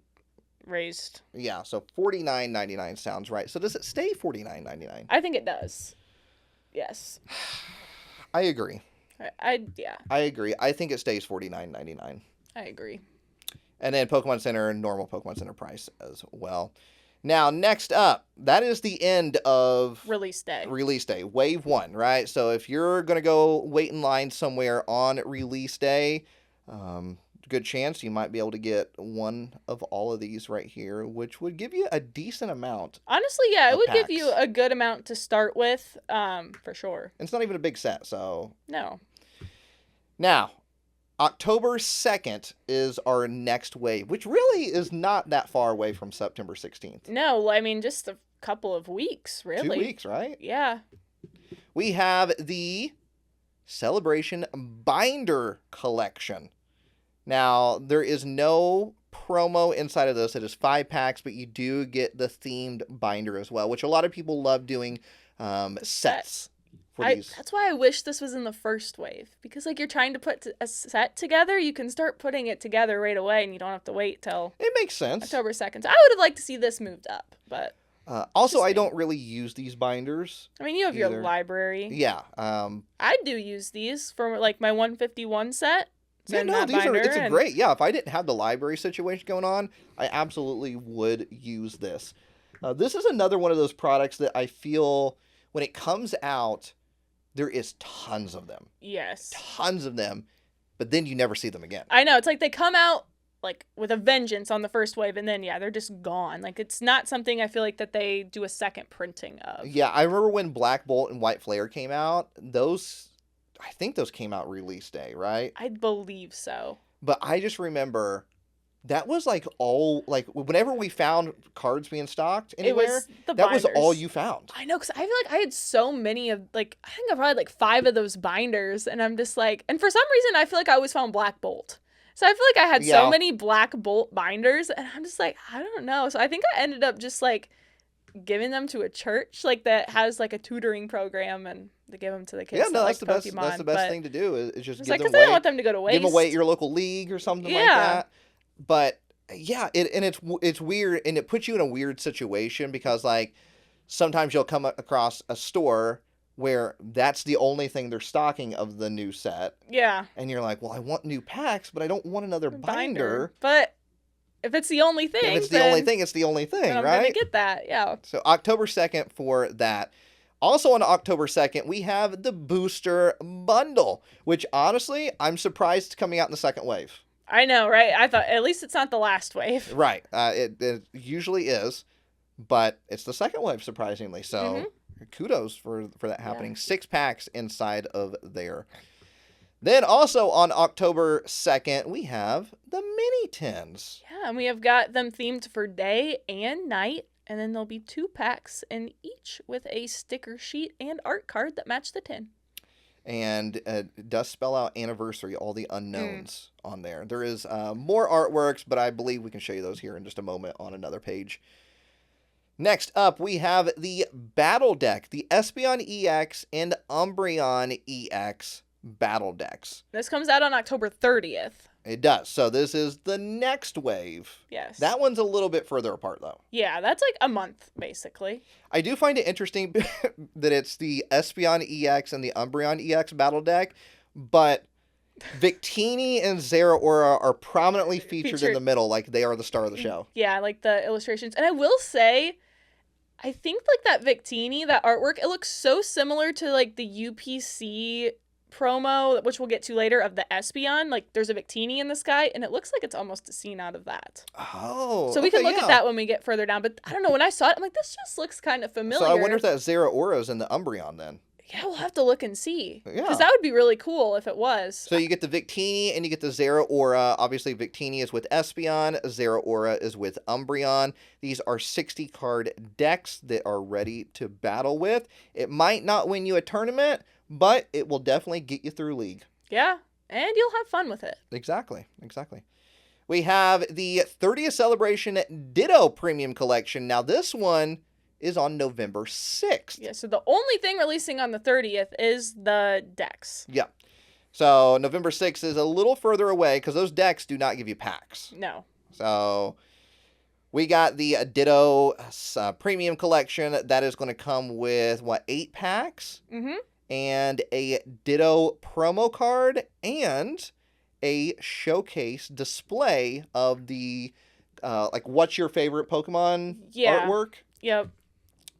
raised. Yeah, so $49.99 sounds right. So does it stay $49.99? I think it does. Yes. I agree. Yeah. I agree. I think it stays $49.99. I agree. And then Pokemon Center, normal Pokemon Center price as well. Now, next up, that is the end of... Release day. Wave 1, right? So if you're going to go wait in line somewhere on release day, good chance you might be able to get one of all of these right here, which would give you a decent amount. Honestly, yeah, it would packs. give you a good amount to start with, for sure. And it's not even a big set, so... No. Now, October 2nd is our next wave, which really is not that far away from September 16th. No, I mean, just a couple of weeks, really. 2 weeks, right? Yeah. We have the Celebration Binder Collection. Now, there is no promo inside of this. It is 5 packs, but you do get the themed binder as well, which a lot of people love doing sets. That's why I wish this was in the first wave, because like you're trying to put a set together, you can start putting it together right away, and you don't have to wait till it makes sense. October 2nd. So I would have liked to see this moved up, but also I don't really use these binders. I mean, you have your library. Yeah. I do use these for like my 151 set. Yeah, no, it's a great. Yeah, if I didn't have the library situation going on, I absolutely would use this. This is another one of those products that I feel when it comes out, there is tons of them. Yes. Tons of them, but then you never see them again. I know. It's like they come out like with a vengeance on the first wave, and then, yeah, they're just gone. Like, it's not something I feel like that they do a second printing of. Yeah, I remember when Black Bolt and White Flare came out, I think those came out release day, right? I believe so. But I just remember... That was like all, like whenever we found cards being stocked anywhere, that was all you found. I know, because I feel like I had so many of, like, I think I probably had like 5 of those binders, and I'm just like, and for some reason I feel like I always found Black Bolt. So I feel like I had so many Black Bolt binders, and I'm just like, I don't know. So I think I ended up just like giving them to a church like that has like a tutoring program, and they give them to the kids. Yeah, no, that's the best. Pokemon, That's the best thing to do is just give them away. Because I don't want them to go to waste. Give them away at your local league or something like that. But yeah, it's weird, and it puts you in a weird situation because like sometimes you'll come across a store where that's the only thing they're stocking of the new set. Yeah. And you're like, well, I want new packs, but I don't want another binder. But if it's the only thing, it's the only thing, I'm right? gonna get that, yeah. So October 2nd for that. Also on October 2nd, we have the Booster Bundle, which honestly, I'm surprised it's coming out in the second wave. I know, right? I thought, at least it's not the last wave. Right. It usually is, but it's the second wave, surprisingly. So kudos for that happening. Yeah. 6 packs inside of there. Then also on October 2nd, we have the mini tins. Yeah, and we have got them themed for day and night. And then there'll be 2 packs, and each with a sticker sheet and art card that match the tin. And it does spell out anniversary, all the unknowns on there. There is more artworks, but I believe we can show you those here in just a moment on another page. Next up, we have the Battle Deck, the Espeon EX and Umbreon EX Battle Decks. This comes out on October 30th. It does. So this is the next wave. Yes. That one's a little bit further apart, though. Yeah, that's like a month, basically. I do find it interesting that it's the Espeon EX and the Umbreon EX Battle Deck, but Victini and Zeraora are prominently featured in the middle, like they are the star of the show. Yeah, like the illustrations. And I will say, I think like that Victini, that artwork, it looks so similar to like the UPC promo, which we'll get to later, of the Espeon. Like there's a Victini in the sky, and it looks like it's almost a scene out of that. Oh, so we can look at that when we get further down. But I don't know, when I saw it, I'm like, this just looks kind of familiar. So I wonder if that Zeraora's in the Umbreon then. Yeah, we'll have to look and see. Yeah. Because that would be really cool if it was. So you get the Victini and you get the Zeraora. Obviously, Victini is with Espeon. Zeraora is with Umbreon. These are 60-card decks that are ready to battle with. It might not win you a tournament, but it will definitely get you through League. Yeah, and you'll have fun with it. Exactly. We have the 30th Celebration Ditto Premium Collection. Now, this one is on November 6th. Yeah, so the only thing releasing on the 30th is the decks. Yeah. So November 6th is a little further away because those decks do not give you packs. No. So we got the Ditto Premium Collection. That is going to come with, 8 packs? Mm-hmm. And a Ditto promo card and a showcase display of the, what's your favorite Pokemon artwork? Yep.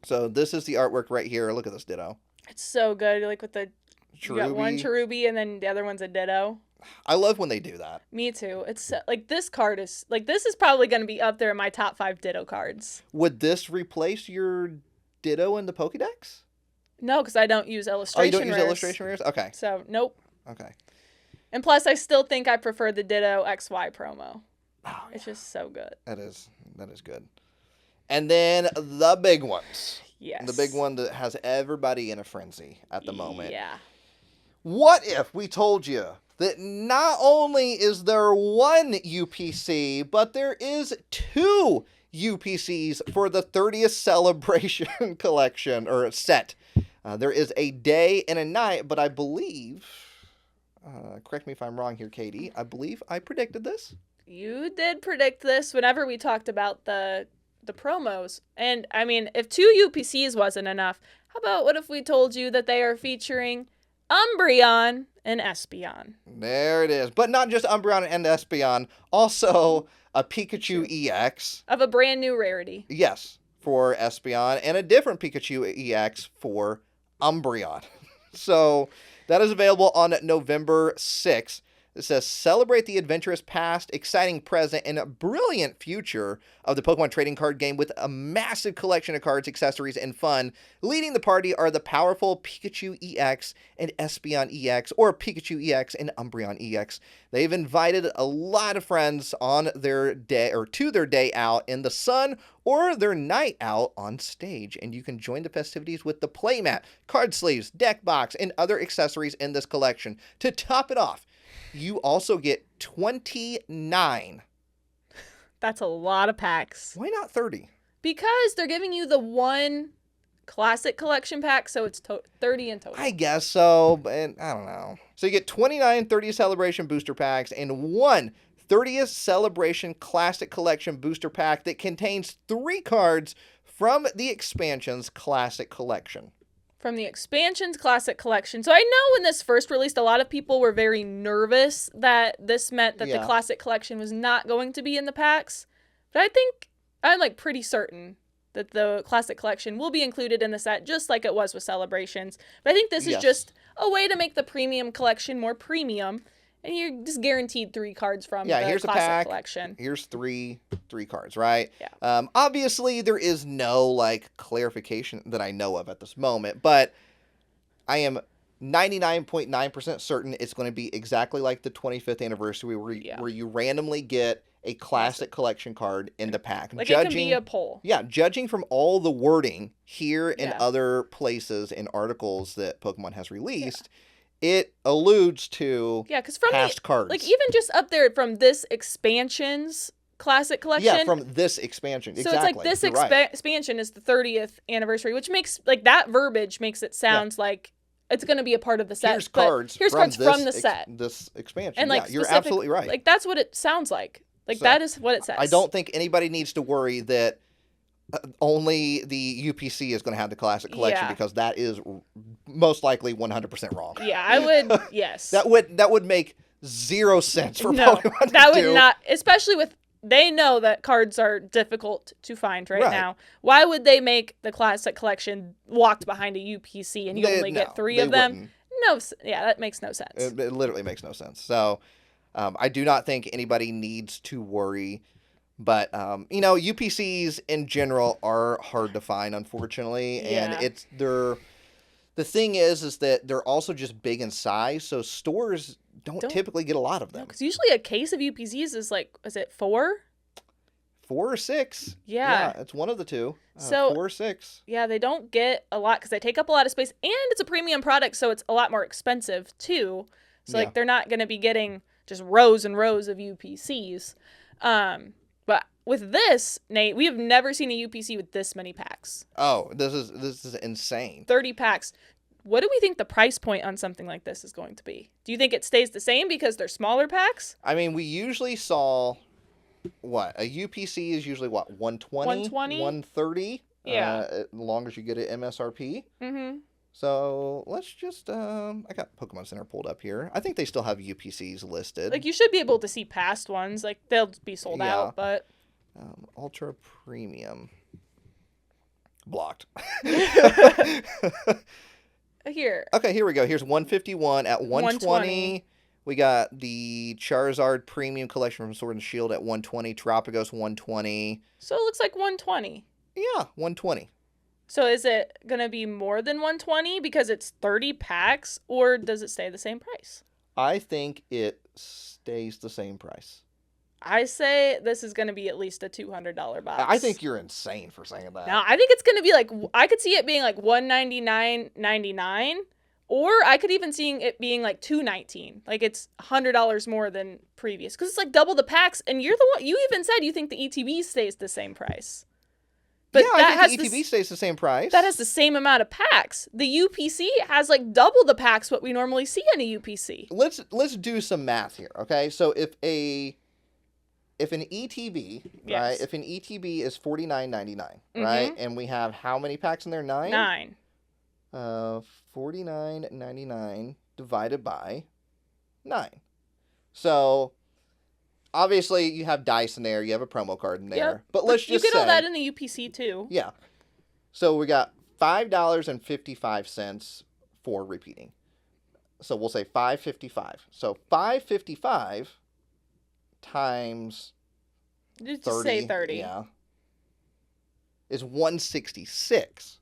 So this is the artwork right here. Look at this Ditto. It's so good. Like with the you got one Cherubi and then the other one's a Ditto. I love when they do that. Me too. It's like this card is like this is probably going to be up there in my top 5 Ditto cards. Would this replace your Ditto in the Pokédex? No, because I don't use illustration. Oh, you don't use rares. illustration rares? Okay. So nope. Okay. And plus, I still think I prefer the Ditto XY promo. Oh, it's just so good. That is good. And then the big ones. Yes. The big one that has everybody in a frenzy at the moment. Yeah. What if we told you that not only is there one UPC, but there is 2 UPCs for the 30th Celebration collection, or set? There is a day and a night, but I believe, correct me if I'm wrong here, Katie, I believe I predicted this. You did predict this whenever we talked about the promos. And, I mean, if 2 UPCs wasn't enough, how about what if we told you that they are featuring Umbreon and Espeon? There it is. But not just Umbreon and Espeon, also a Pikachu EX. Of a brand new rarity. Yes, for Espeon, and a different Pikachu EX for Umbreon. So that is available on November 6th. It says, celebrate the adventurous past, exciting present, and a brilliant future of the Pokemon trading card game with a massive collection of cards, accessories, and fun. Leading the party are the powerful Pikachu EX and Espeon EX, or Pikachu EX and Umbreon EX. They've invited a lot of friends on their day, or to their day out in the sun, or their night out on stage. And you can join the festivities with the playmat, card sleeves, deck box, and other accessories in this collection. To top it off, you also get 29. That's a lot of packs. Why not 30? Because they're giving you the one classic collection pack, so it's 30 in total. I guess so, but I don't know. So you get 29 30th Celebration booster packs and one 30th Celebration Classic Collection booster pack that contains 3 cards from the expansion's Classic Collection. From the expansion's Classic Collection. So I know when this first released, a lot of people were very nervous that this meant that the Classic Collection was not going to be in the packs. But I think I'm pretty certain that the Classic Collection will be included in the set, just like it was with Celebrations. But I think this is just a way to make the premium collection more premium. And you're just guaranteed 3 cards from the here's Classic a pack. Collection. Here's three cards, right? Yeah. Obviously, there is no clarification that I know of at this moment, but I am 99.9% certain it's going to be exactly like the 25th anniversary where you randomly get a classic collection card in the pack. Like, it can be a poll. Yeah, judging from all the wording here and Yeah. other places and articles that Pokemon has released, it alludes to because from past cards. like, even just up there from this expansion's classic collection. Yeah, from this expansion. So Exactly. it's like this You're right. expansion is the 30th anniversary, which makes, like, that verbiage makes it sound like it's going to be a part of the set. Here's cards from the set. This expansion. And, like, yeah, you're specific- absolutely right. Like, that's what it sounds like. Like, So, that is what it says. I don't think anybody needs to worry that only the UPC is going to have the classic collection, Yeah. because that is most likely 100% wrong. Yeah, I would, yes. That would make zero sense for No, Pokemon to that would do. not, especially with, they know that cards are difficult to find right now. Why would they make the classic collection locked behind a UPC and you only get 3 of them? Wouldn't. No, yeah, that makes no sense. It literally makes no sense. So I do not think anybody needs to worry. But, UPCs in general are hard to find, unfortunately. Yeah. And the thing is that they're also just big in size. So stores don't typically get a lot of them. Because usually a case of UPCs is like, is it 4? 4 or 6. Yeah. It's one of the two. So 4 or 6. Yeah, they don't get a lot because they take up a lot of space, and it's a premium product, so it's a lot more expensive too. So Yeah. like, they're not going to be getting just rows and rows of UPCs. But with this, Nate, we have never seen a UPC with this many packs. Oh, this is insane. 30 packs. What do we think the price point on something like this is going to be? Do you think it stays the same because they're smaller packs? I mean, we usually saw what a UPC is usually what 120, 130. Yeah. As long as you get it MSRP. Mm-hmm. So let's just I got Pokemon Center pulled up here. I think they still have UPCs listed. Like, you should be able to see past ones. Like, they'll be sold Yeah. out, but Ultra Premium blocked. here. Okay, here we go. Here's 151 at 120. 120. We got the Charizard Premium Collection from Sword and Shield at 120. Terapagos 120. So it looks like 120. Yeah, 120. So is it going to be more than 120 because it's 30 packs, or does it stay the same price? I think it stays the same price. I say this is going to be at least a $200 box. I think you're insane for saying that. No, I think it's going to be like, I could see it being like $199.99, or I could even seeing it being like $219. Like, it's $100 more than previous because it's like double the packs. And you're the one, you even said you think the ETB stays the same price. But yeah, I think the ETB stays the same price. That has the same amount of packs. The UPC has like double the packs what we normally see in a UPC. Let's do some math here, okay? So if an ETB, Yes. right? If an ETB is $49.99, Mm-hmm. right? And we have how many packs in there? 9? 9. $49.99 divided by 9. So obviously you have dice in there, you have a promo card in there. Yep. But let's just you get say, all that in the UPC too. yeah. So we got $5.55 for repeating. So we'll say $5.55. So $5.55 times Just 30. say 30. Yeah. Is $166.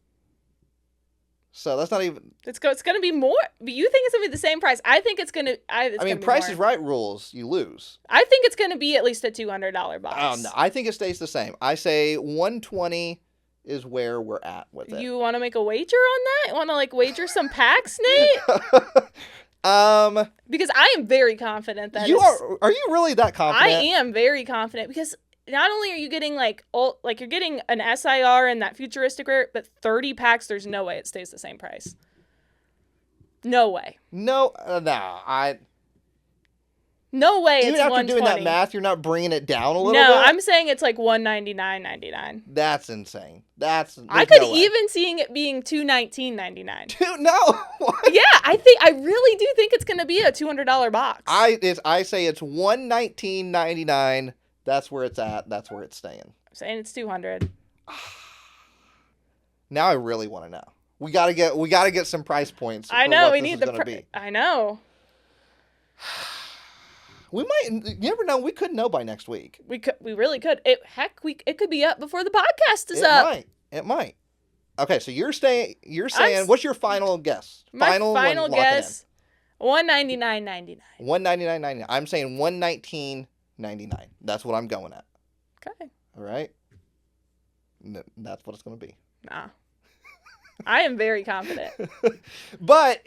So that's not even. It's going to be more. But you think it's going to be the same price. I think it's going to. I mean, Price is Right rules. You lose. I think it's going to be at least a $200 box. Oh no, I think it stays the same. I say 120 is where we're at with it. You want to make a wager on that? Want to like wager some packs, Nate? Because I am very confident that Are you really that confident? I am very confident because not only are you getting you're getting an SIR and that futuristic rare, but 30 packs, there's no way it stays the same price. No way. No, No way even it's after 120. doing that math, you're not bringing it down a little No, bit? I'm saying it's like $199.99. That's insane. I could even seeing it being $219.99. Dude, no. What? Yeah, I really do think it's going to be a $200 box. I say it's $119.99. That's where it's at. That's where it's staying. I'm saying it's $200. Now I really want to know. We gotta get some price points. I for know what we this need is the. gonna be. I know. We might. You never know. We could know by next week. We really could. It could be up before the podcast is up. It might. Okay, so you're saying what's your final guess? My final guess, $199.99. $199.99. I'm saying $119.99. $29. That's what I'm going at. Okay. All right? That's what it's going to be. Nah. I am very confident. But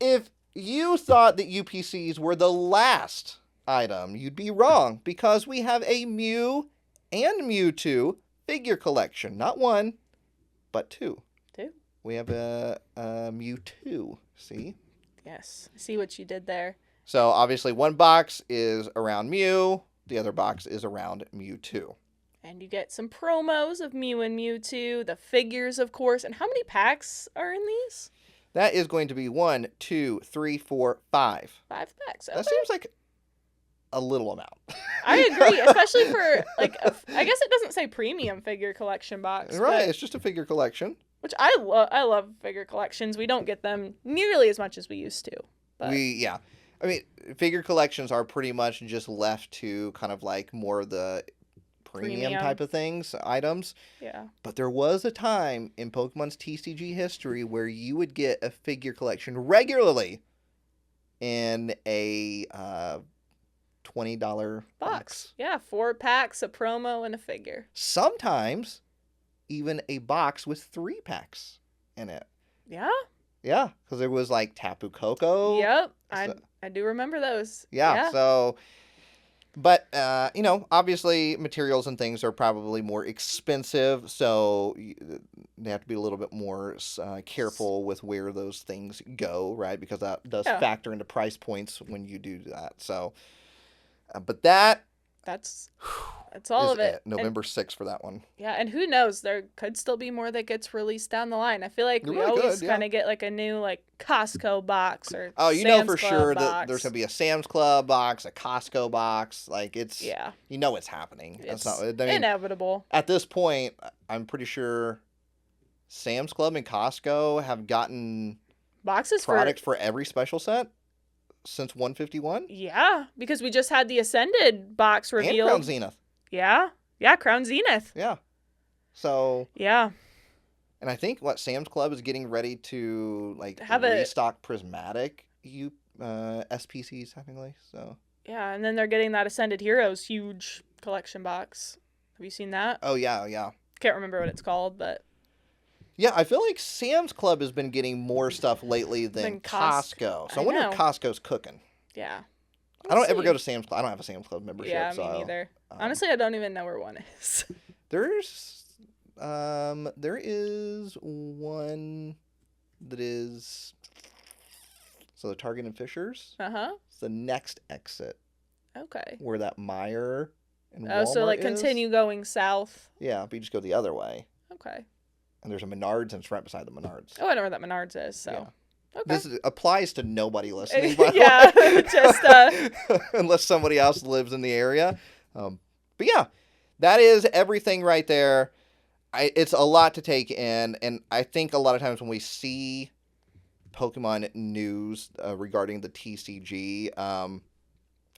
if you thought that UPCs were the last item, you'd be wrong, because we have a Mew and Mewtwo figure collection. Not one, but two. Two? We have a Mewtwo. See? Yes. I see what you did there. So obviously one box is around Mew, the other box is around Mewtwo. And you get some promos of Mew and Mewtwo, the figures, of course. And how many packs are in these? That is going to be 1, 2, 3, 4, 5. 5 packs. Okay. That seems like a little amount. I agree, especially for, like, I guess it doesn't say premium figure collection box. Right, but, it's just a figure collection. which I love figure collections. We don't get them nearly as much as we used to. But Yeah. I mean, figure collections are pretty much just left to kind of like more of the premium type of things, items. yeah. But there was a time in Pokemon's TCG history where you would get a figure collection regularly in a $20 box. Yeah, 4 packs, a promo, and a figure. Sometimes even a box with 3 packs in it. Yeah? Yeah, because there was like Tapu Koko. Yep. So- I do remember those. Yeah, so... But, obviously materials and things are probably more expensive, so they have to be a little bit more careful with where those things go, right? Because that does factor into price points when you do that. So, but that's all of it. November 6th for that one. Yeah, and who knows? There could still be more that gets released down the line. I feel like There we really always could, yeah. kind of get like a new like Costco box or Oh, you know Sam's for Club sure box. that there's going to be a Sam's Club box, a Costco box. Like, it's, you know it's happening. It's That's not, I mean, inevitable. At this point, I'm pretty sure Sam's Club and Costco have gotten Boxes products for every special set since 151. Yeah, because we just had the Ascended box revealed. And Crown Zenith. Yeah, Crown Zenith. Yeah. So. Yeah. And I think Sam's Club is getting ready to like have restock prismatic SPCs technically. So. Yeah, and then they're getting that Ascended Heroes huge collection box. Have you seen that? Oh yeah. Can't remember what it's called, but. Yeah, I feel like Sam's Club has been getting more stuff lately than Costco. So I wonder if Costco's cooking. Yeah. I don't ever go to Sam's Club. I don't have a Sam's Club membership. Yeah, me neither. Honestly, I don't even know where one is. There is one that is, so the Target and Fishers. Uh-huh. It's the next exit. Okay. Where that Meijer and Walmart so like is. continue going south. Yeah, but you just go the other way. Okay. And there's a Menards, and it's right beside the Menards. Oh, I know where that Menards is, so. Yeah. Okay. This applies to nobody listening. Yeah, just unless somebody else lives in the area. But yeah, that is everything right there. It's a lot to take in, and I think a lot of times when we see Pokemon news regarding the TCG, and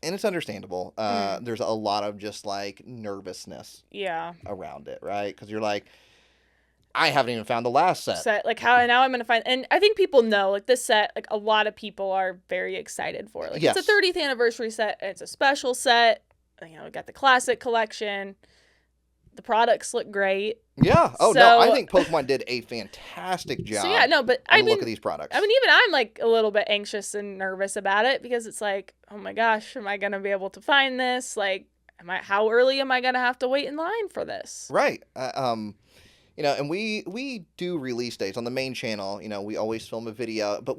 it's understandable, there's a lot of just like nervousness around it, right? Because you're like, I haven't even found the last set. Like how now I'm gonna find, and I think people know like this set. Like a lot of people are very excited for it. Like it's a 30th anniversary set. And it's a special set. You know, we got the classic collection. The products look great. Yeah. Oh no, I think Pokemon did a fantastic job. So yeah, no, but I mean, look at these products. I mean, even I'm like a little bit anxious and nervous about it because it's like, oh my gosh, am I gonna be able to find this? Like, how early am I gonna have to wait in line for this? Right. You know, and we do release dates on the main channel. You know, we always film a video, but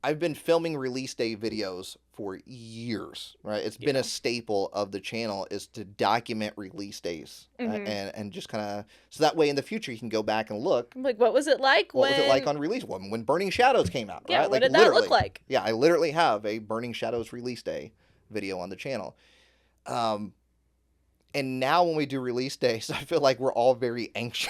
I've been filming release day videos for years, right? It's been a staple of the channel is to document release days and just kind of, so that way in the future you can go back and look. Like, what was it like what was it like on release? When Burning Shadows came out, yeah, right? What did that look like? Yeah, I literally have a Burning Shadows release day video on the channel. And now when we do release days, I feel like we're all very anxious.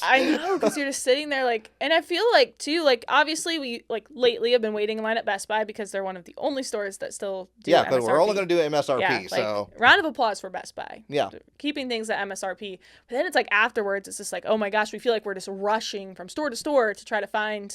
I know, because you're just sitting there like, and I feel like too, like obviously we like lately have been waiting in line at Best Buy because they're one of the only stores that still do Yeah, MSRP. but we're only going to do MSRP. Yeah, like, so round of applause for Best Buy. Yeah. Keeping things at MSRP. But then it's like afterwards, it's just like, oh my gosh, we feel like we're just rushing from store to store to try to find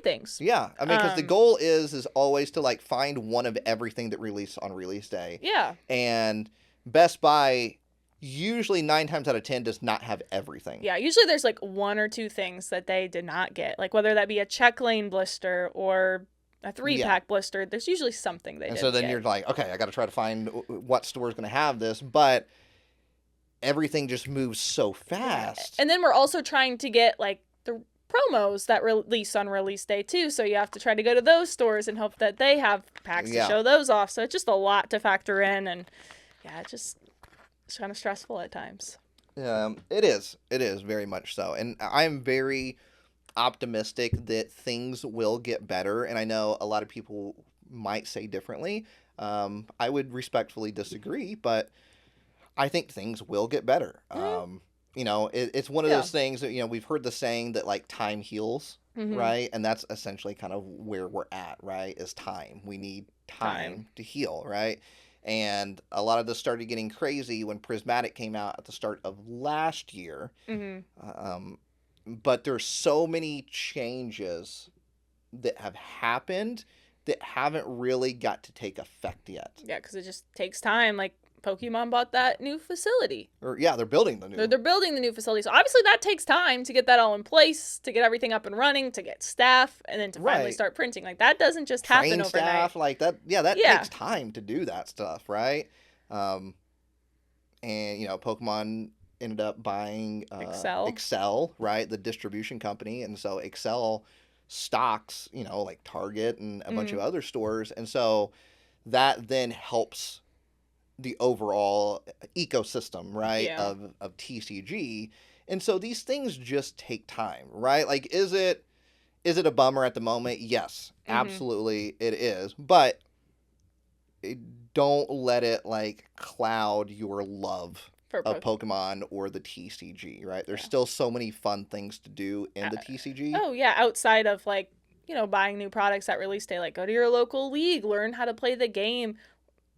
things. Yeah, I mean, because the goal is always to like find one of everything that released on release day. Yeah. And Best Buy usually 9 times out of 10 does not have everything. Yeah, usually there's like 1 or 2 things that they did not get. Like whether that be a check lane blister or a 3-pack blister, there's usually something they didn't so then get. you're like, okay, I got to try to find what store is going to have this, but everything just moves so fast. And then we're also trying to get like the promos that release on release day too, so you have to try to go to those stores and hope that they have packs to show those off. So it's just a lot to factor in, and yeah, it's kind of stressful at times. It is very much so, and I'm very optimistic that things will get better, and I know a lot of people might say differently. I would respectfully disagree, but I think things will get better. You know, it's one of those things that, you know, we've heard the saying that like time heals, right? And that's essentially kind of where we're at, right? Is time. We need time to heal, right? And a lot of this started getting crazy when Prismatic came out at the start of last year. But there's so many changes that have happened that haven't really got to take effect yet. Yeah, because it just takes time. Like Pokemon bought that new facility. Or they're building the new. They're building the new facility. So obviously that takes time to get that all in place, to get everything up and running, to get staff, and then to finally start printing. Like that doesn't just happen overnight. Staff, like that. Yeah, that takes time to do that stuff, right? And you know, Pokemon ended up buying Excel, right? The distribution company, and so Excel stocks, you know, like Target and a bunch of other stores, and so that then helps the overall ecosystem, right, of TCG. And so these things just take time, right? Like, is it a bummer at the moment? Yes, absolutely it is. But don't let it like cloud your love of Pokemon or the TCG, right? There's still so many fun things to do in the TCG. Oh yeah, outside of like, you know, buying new products at release day, like go to your local league, learn how to play the game,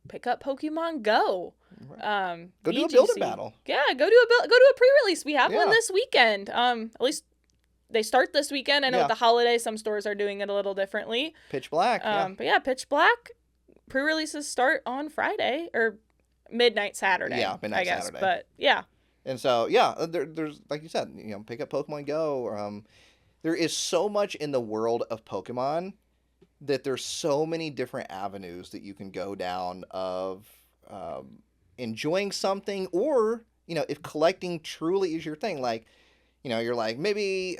pick up Pokemon Go. Go do a build-a battle. Yeah, go do a pre-release. We have one this weekend. At least they start this weekend. I know with the holiday, some stores are doing it a little differently. Pitch Black. But yeah, Pitch Black pre-releases start on Friday or midnight Saturday. Yeah, midnight I guess. Saturday. But yeah. And so there's like you said, you know, pick up Pokemon Go. There is so much in the world of Pokemon that there's so many different avenues that you can go down of enjoying something, or, you know, if collecting truly is your thing, like, you know, you're like, maybe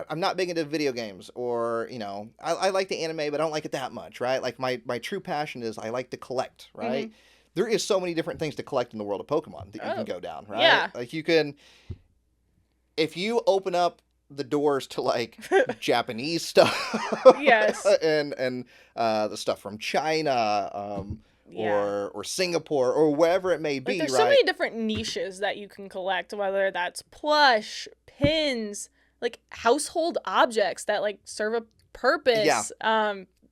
I'm not big into video games, or, you know, I like the anime, but I don't like it that much, right? Like my true passion is I like to collect, right? There is so many different things to collect in the world of Pokemon that you can go down, right? Yeah. Like you can, if you open up the doors to like Japanese stuff, yes, and the stuff from China, or Singapore, or wherever it may be, like, there's right? so many different niches that you can collect, whether that's plush, pins, like household objects that like serve a purpose,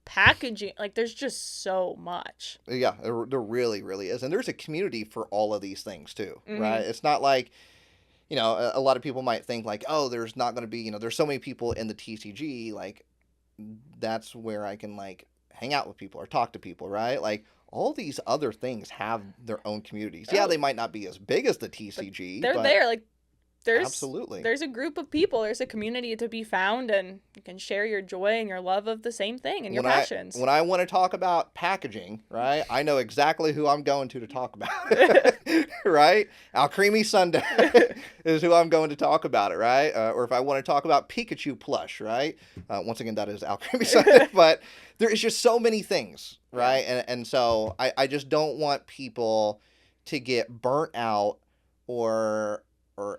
packaging, like there's just so much. Yeah, there really, really is, and there's a community for all of these things too, right? It's not like, you know, a lot of people might think like, oh, there's not going to be, you know, there's so many people in the TCG, like that's where I can like hang out with people or talk to people, right? Like all these other things have their own communities. Yeah, they might not be as big as the TCG. But they're there, like absolutely. There's a group of people, there's a community to be found, and you can share your joy and your love of the same thing and your passions. When I want to talk about packaging, right, I know exactly who I'm going to talk about it, right? Alcremie Sunday is who I'm going to talk about it, right? Or if I want to talk about Pikachu plush, right? Once again, that is Alcremie Sunday, but there is just so many things, right? And so I just don't want people to get burnt out or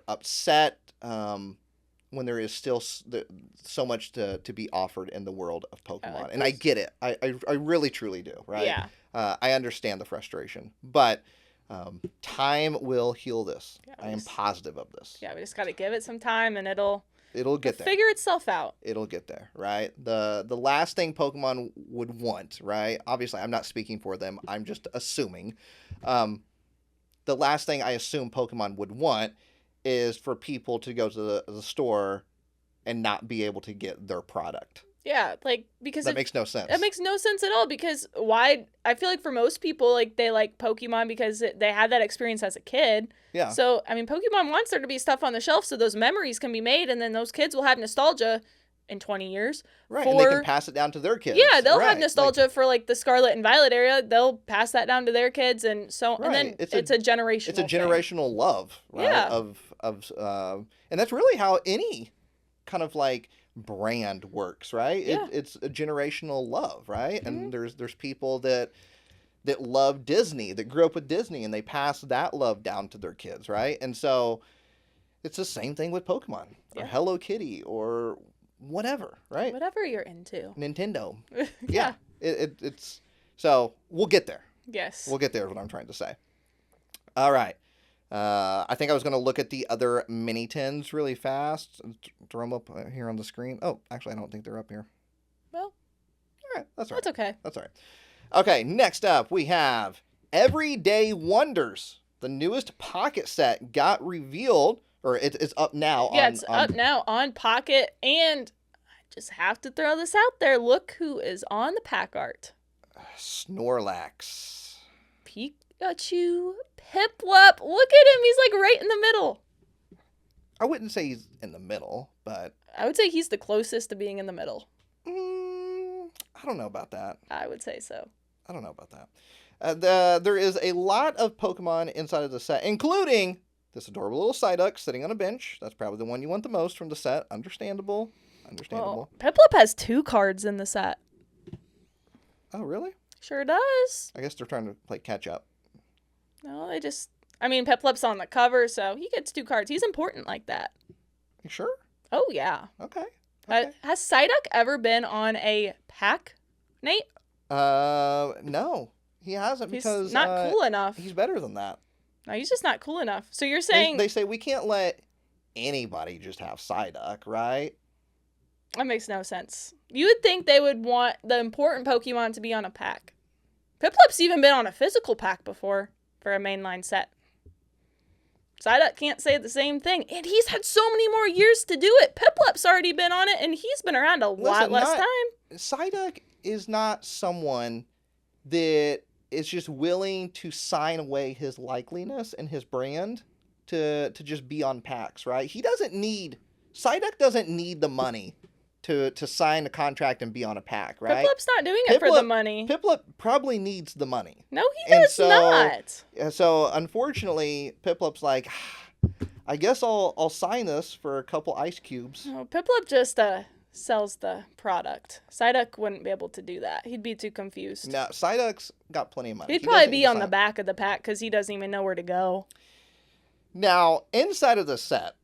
upset when there is still so much to be offered in the world of Pokemon. And I get it. I really, truly do, right? Yeah. I understand the frustration. But Time will heal this. Yeah, I am positive of this. Yeah, we just got to give it some time, and it'll get there. Figure itself out. It'll get there, right? The last thing Pokemon would want, right? Obviously, I'm not speaking for them. I'm just assuming. The last thing I assume Pokemon would want is for people to go to the store and not be able to get their product. Yeah, like, because that makes no sense. It makes no sense at all, because why? I feel like for most people, like, they like Pokemon because they had that experience as a kid. Yeah. So, I mean, Pokemon wants there to be stuff on the shelf so those memories can be made, and then those kids will have nostalgia in 20 years. Right, and they can pass it down to their kids. Yeah, they'll have nostalgia for, like, the Scarlet and Violet area. They'll pass that down to their kids, and so, and then it's a generational It's a generational thing. love, right? Yeah. And that's really how any kind of, like, brand works, right? Yeah. It's a generational love, right? Mm-hmm. And there's people that love Disney, that grew up with Disney, and they pass that love down to their kids, right? And so it's the same thing with Pokemon or Hello Kitty or whatever, right? Whatever you're into. Nintendo. Yeah. It's so we'll get there. Yes. We'll get there is what I'm trying to say. All right. I think I was going to look at the other mini tins really fast. Throw them up here on the screen. Oh, actually, I don't think they're up here. Well, all right. That's all right. That's okay. That's all right. Okay, next up, we have Everyday Wonders. The newest Pocket set got revealed, or it's up now. Yeah, it's up now on Pocket, and I just have to throw this out there. Look who is on the pack art. Snorlax. Pikachu Piplup. Look at him. He's like right in the middle. I wouldn't say he's in the middle, but I would say he's the closest to being in the middle. I don't know about that. I would say so. I don't know about that. There is a lot of Pokemon inside of the set, including this adorable little Psyduck sitting on a bench. That's probably the one you want the most from the set. Understandable. Well, Piplup has 2 cards in the set. Oh, really? Sure does. I guess they're trying to play catch up. No, Piplup's on the cover, so he gets 2 cards. He's important like that. You sure? Oh, yeah. Okay. Has Psyduck ever been on a pack, Nate? No. He hasn't, because he's not cool enough. He's better than that. No, he's just not cool enough. So you're saying... They say we can't let anybody just have Psyduck, right? That makes no sense. You would think they would want the important Pokemon to be on a pack. Piplup's even been on a physical pack before for a mainline set. Psyduck can't say the same thing. And he's had so many more years to do it. Piplup's already been on it, and he's been around a lot less time. Psyduck is not someone that is just willing to sign away his likeliness and his brand to just be on packs, right? Psyduck doesn't need the money to sign a contract and be on a pack, right? Piplup's not doing it for the money. Piplup probably needs the money. No, he does not. So, unfortunately, Piplup's like, I guess I'll sign this for a couple ice cubes. No, Piplup just sells the product. Psyduck wouldn't be able to do that. He'd be too confused. No, Psyduck's got plenty of money. He'd probably be on the back of the pack because he doesn't even know where to go. Now, inside of the set,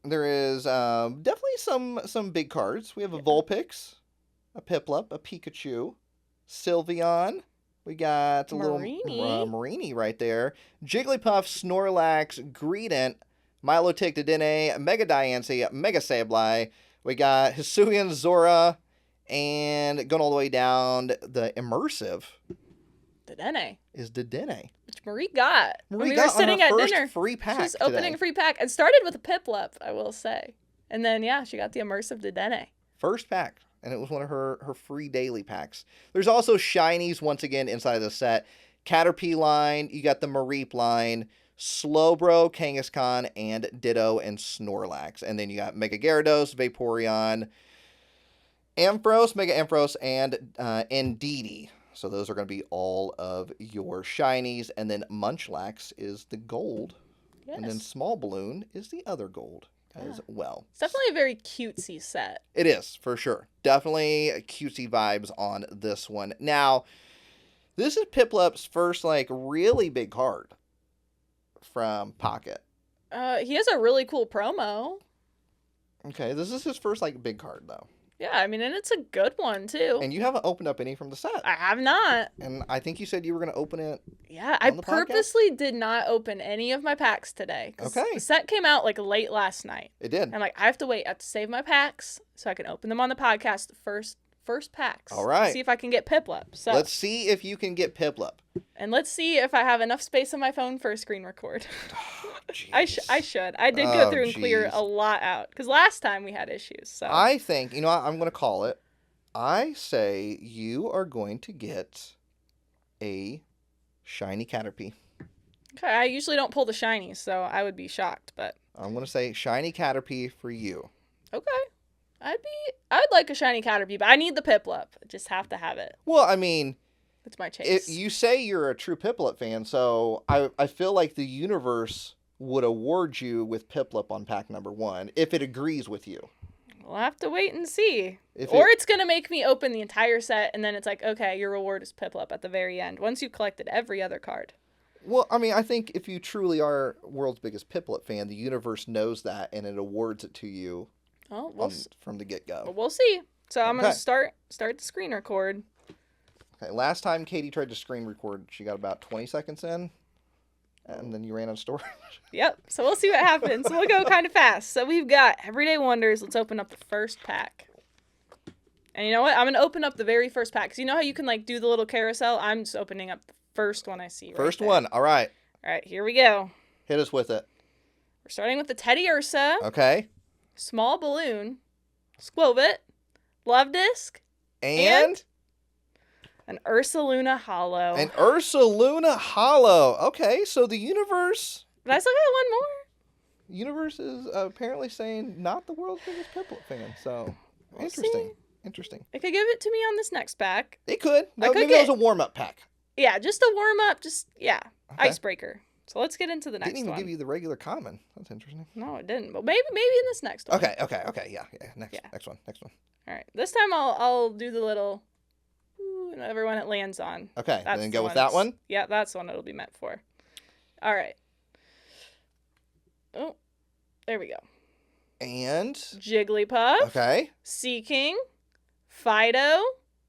there is definitely some big cards. We have a Vulpix, a Piplup, a Pikachu, Sylveon. We got a little Marini right there. Jigglypuff, Snorlax, Greedent, Milotic, Dedenne, Mega Diancie, Mega Sableye. We got Hisuian, Zora, and going all the way down, the immersive Dedenne. Is Dedenne. Which Marie got. Marie we got were sitting on her at first dinner. Free pack She's today. opening a free pack. It started with a Piplup, I will say. And then, yeah, she got the immersive Dedenne. First pack. And it was one of her free daily packs. There's also shinies once again inside of the set. Caterpie line. You got the Mareep line. Slowbro, Kangaskhan, and Ditto and Snorlax. And then you got Mega Gyarados, Vaporeon, Ampharos, Mega Ampharos, and Indeedee. So those are going to be all of your shinies. And then Munchlax is the gold. Yes. And then Small Balloon is the other gold as well. It's definitely a very cutesy set. It is, for sure. Definitely cutesy vibes on this one. Now, this is Piplup's first, really big card from Pocket. He has a really cool promo. Okay, this is his first, big card, though. Yeah, I mean, and it's a good one, too. And you haven't opened up any from the set. I have not. And I think you said you were going to open it. Yeah, I on the podcast? purposely did not open any of my packs today. 'Cause Okay. the set came out, like, late last night. It did. And I'm like, I have to wait. I have to save my packs so I can open them on the podcast first packs. All right. See if I can get Piplup. So Let's see if you can get Piplup. and let's see if I have enough space on my phone for a screen record. I should. I did go through and clear jeez. a lot out because last time we had issues. So I think, you know what, I'm going to call it. I say you are going to get a shiny Caterpie. okay, I usually don't pull the shinies, so I would be shocked. But I'm going to say shiny Caterpie for you. okay, I'd like a shiny Caterpie, but I need the Piplup. I just have to have it. Well, I mean, It's my chase. you say you're a true Piplup fan, so I feel like the universe would award you with Piplup on pack number 1 if it agrees with you. We'll have to wait and see. If Or it- it's going to make me open the entire set, and then it's like, okay, your reward is Piplup at the very end, once you've collected every other card. Well, I mean, I think if you truly are world's biggest Piplup fan, the universe knows that, and it awards it to you Oh, from the get-go. we'll see. So I'm going Okay. to start the screen record. Okay, last time Katie tried to screen record, she got about 20 seconds in, and then you ran out of storage. Yep. So we'll see what happens. We'll go kind of fast. So we've got Everyday Wonders. Let's open up the first pack. And you know what? I'm going to open up the very first pack. Because you know how you can, like, do the little carousel? I'm just opening up the first one I see right First there. one, all right. All right, here we go. Hit us with it. We're starting with the Teddy Ursa, Okay. Small Balloon, Squovit, Love Disc, And an Ursaluna Hollow. an Ursaluna Hollow. Okay, so the universe But I still got one more. universe is apparently saying not the world's biggest Piplup fan. So We'll interesting. see. Interesting. It could give it to me on this next pack. It could. I could Maybe that was get- a warm-up pack. Yeah, just a warm up. Okay. Icebreaker. So let's get into the next Didn't even one. give you the regular common. That's interesting. No, it didn't. But maybe in this next one. Okay. Yeah. Next one. All right. This time I'll do the little ooh, and everyone it lands on. Okay, That's then the go with that ones- one. Yeah, that's the one it'll be meant for. All right. Oh, there we go. And Jigglypuff, okay. Seaking, Fido,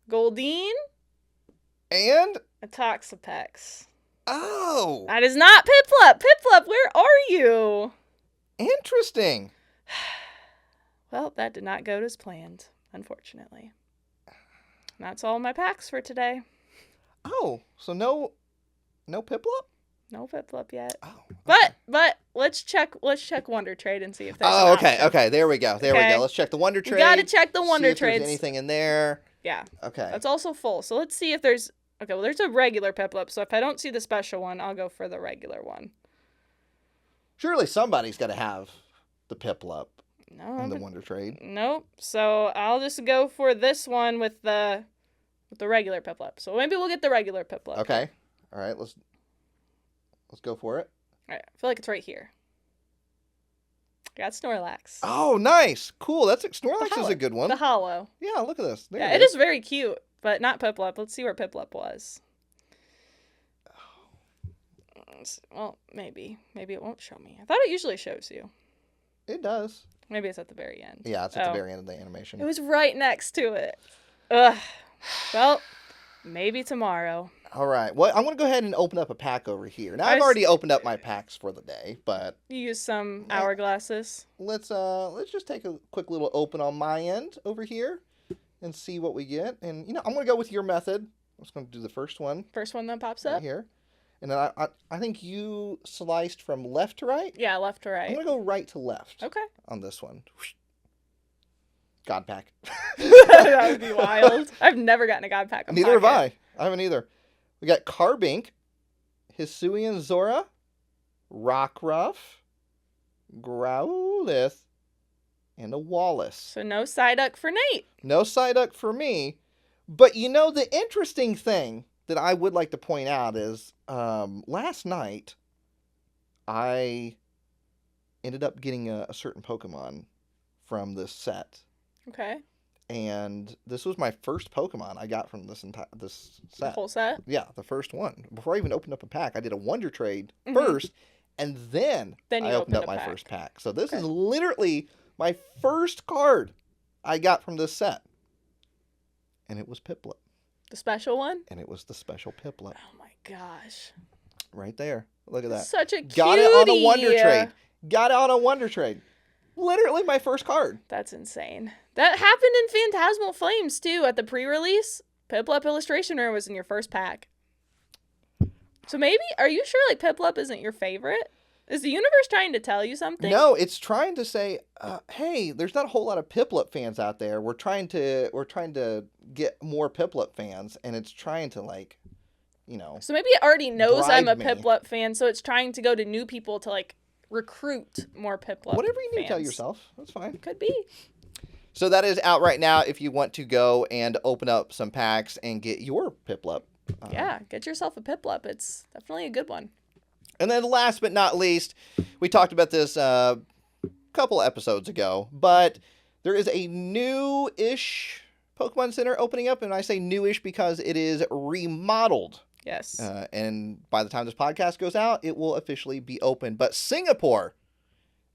Goldeen, And a Toxapex. oh, That is not Piplup. Piplup, where are you? interesting. Well, that did not go as planned, unfortunately. That's all my packs for today. Oh, so no Piplup? No Piplup yet. Oh. Okay. But let's check Wonder Trade and see if there's Oh, an okay. option. Okay, there we go. There we Okay. go. Let's check the Wonder Trade. We gotta check the see Wonder if there's Trades. anything in there. Yeah, Okay. that's also full. So let's see if there's... Okay, well, there's a regular Piplup, so if I don't see the special one, I'll go for the regular one. Surely somebody's got to have the Piplup No, in the Wonder Trade. nope. So I'll just go for this one with the regular Piplup. So maybe we'll get the regular Piplup. Okay. All right. Let's go for it. All right, I feel like it's right here. Got Snorlax. Oh, nice. Cool. Snorlax is hollow. a good one. The hollow. Yeah. Look at this. There Yeah, it it is very cute, but not Piplup. Let's see where Piplup was. Well, maybe. Maybe it won't show me. I thought it usually shows you. It does. Maybe it's at the very end. Yeah, it's at Oh. the very end of the animation. It was right next to it. Ugh. Well, maybe tomorrow. All right. Well, I'm going to go ahead and open up a pack over here. Now, I I've s- already opened up my packs for the day, but You use some Yeah. hourglasses. let's just take a quick little open on my end over here and see what we get. And, I'm going to go with your method. I'm just going to do the first one First one that pops right up. here. And then I think you sliced from left to right. Yeah, left to I'm right. going to go right to left Okay. on this one. God pack. That would be wild. I've never gotten a God Pack. on Neither have Pocket. I haven't either. We got Carbink, Hisuian Zora, Rockruff, Growlithe, and a Wallace. So no Psyduck for Nate. No Psyduck for me. But the interesting thing that I would like to point out is last night I ended up getting a certain Pokemon from this set. Okay. And this was my first Pokemon I got from this The set. whole set. Yeah, the first one. Before I even opened up a pack, I did a Wonder Trade Mhm. first, and then Then you I opened opened up a my pack. first pack. So this Okay. is literally my first card I got from this set. And it was Piplup. The special one? And it was the special Piplup. Oh my gosh. Right there. Look at that. Such a cutie. Got it on a Wonder Trade. Got it on a Wonder Trade. Literally my first card. That's insane. That happened in Phantasmal Flames, too, at the pre-release. Piplup Illustration Rare was in your first pack. So maybe, are you sure, like, Piplup isn't your favorite? Is the universe trying to tell you something? No, it's trying to say, hey, there's not a whole lot of Piplup fans out there. We're trying to get more Piplup fans, and it's trying to, like, you know. So maybe it already knows I'm a drive me. Piplup fan, so it's trying to go to new people to, like, recruit more Piplup Whatever you need to tell fans. yourself. That's fine. Could be. So that is out right now if you want to go and open up some packs and get your Piplup. Yeah, get yourself a Piplup. It's definitely a good one. And then last but not least, we talked about this a couple episodes ago, but there is a new-ish Pokemon Center opening up, and I say new-ish because it is remodeled. Yes. And by the time this podcast goes out, it will officially be open. But Singapore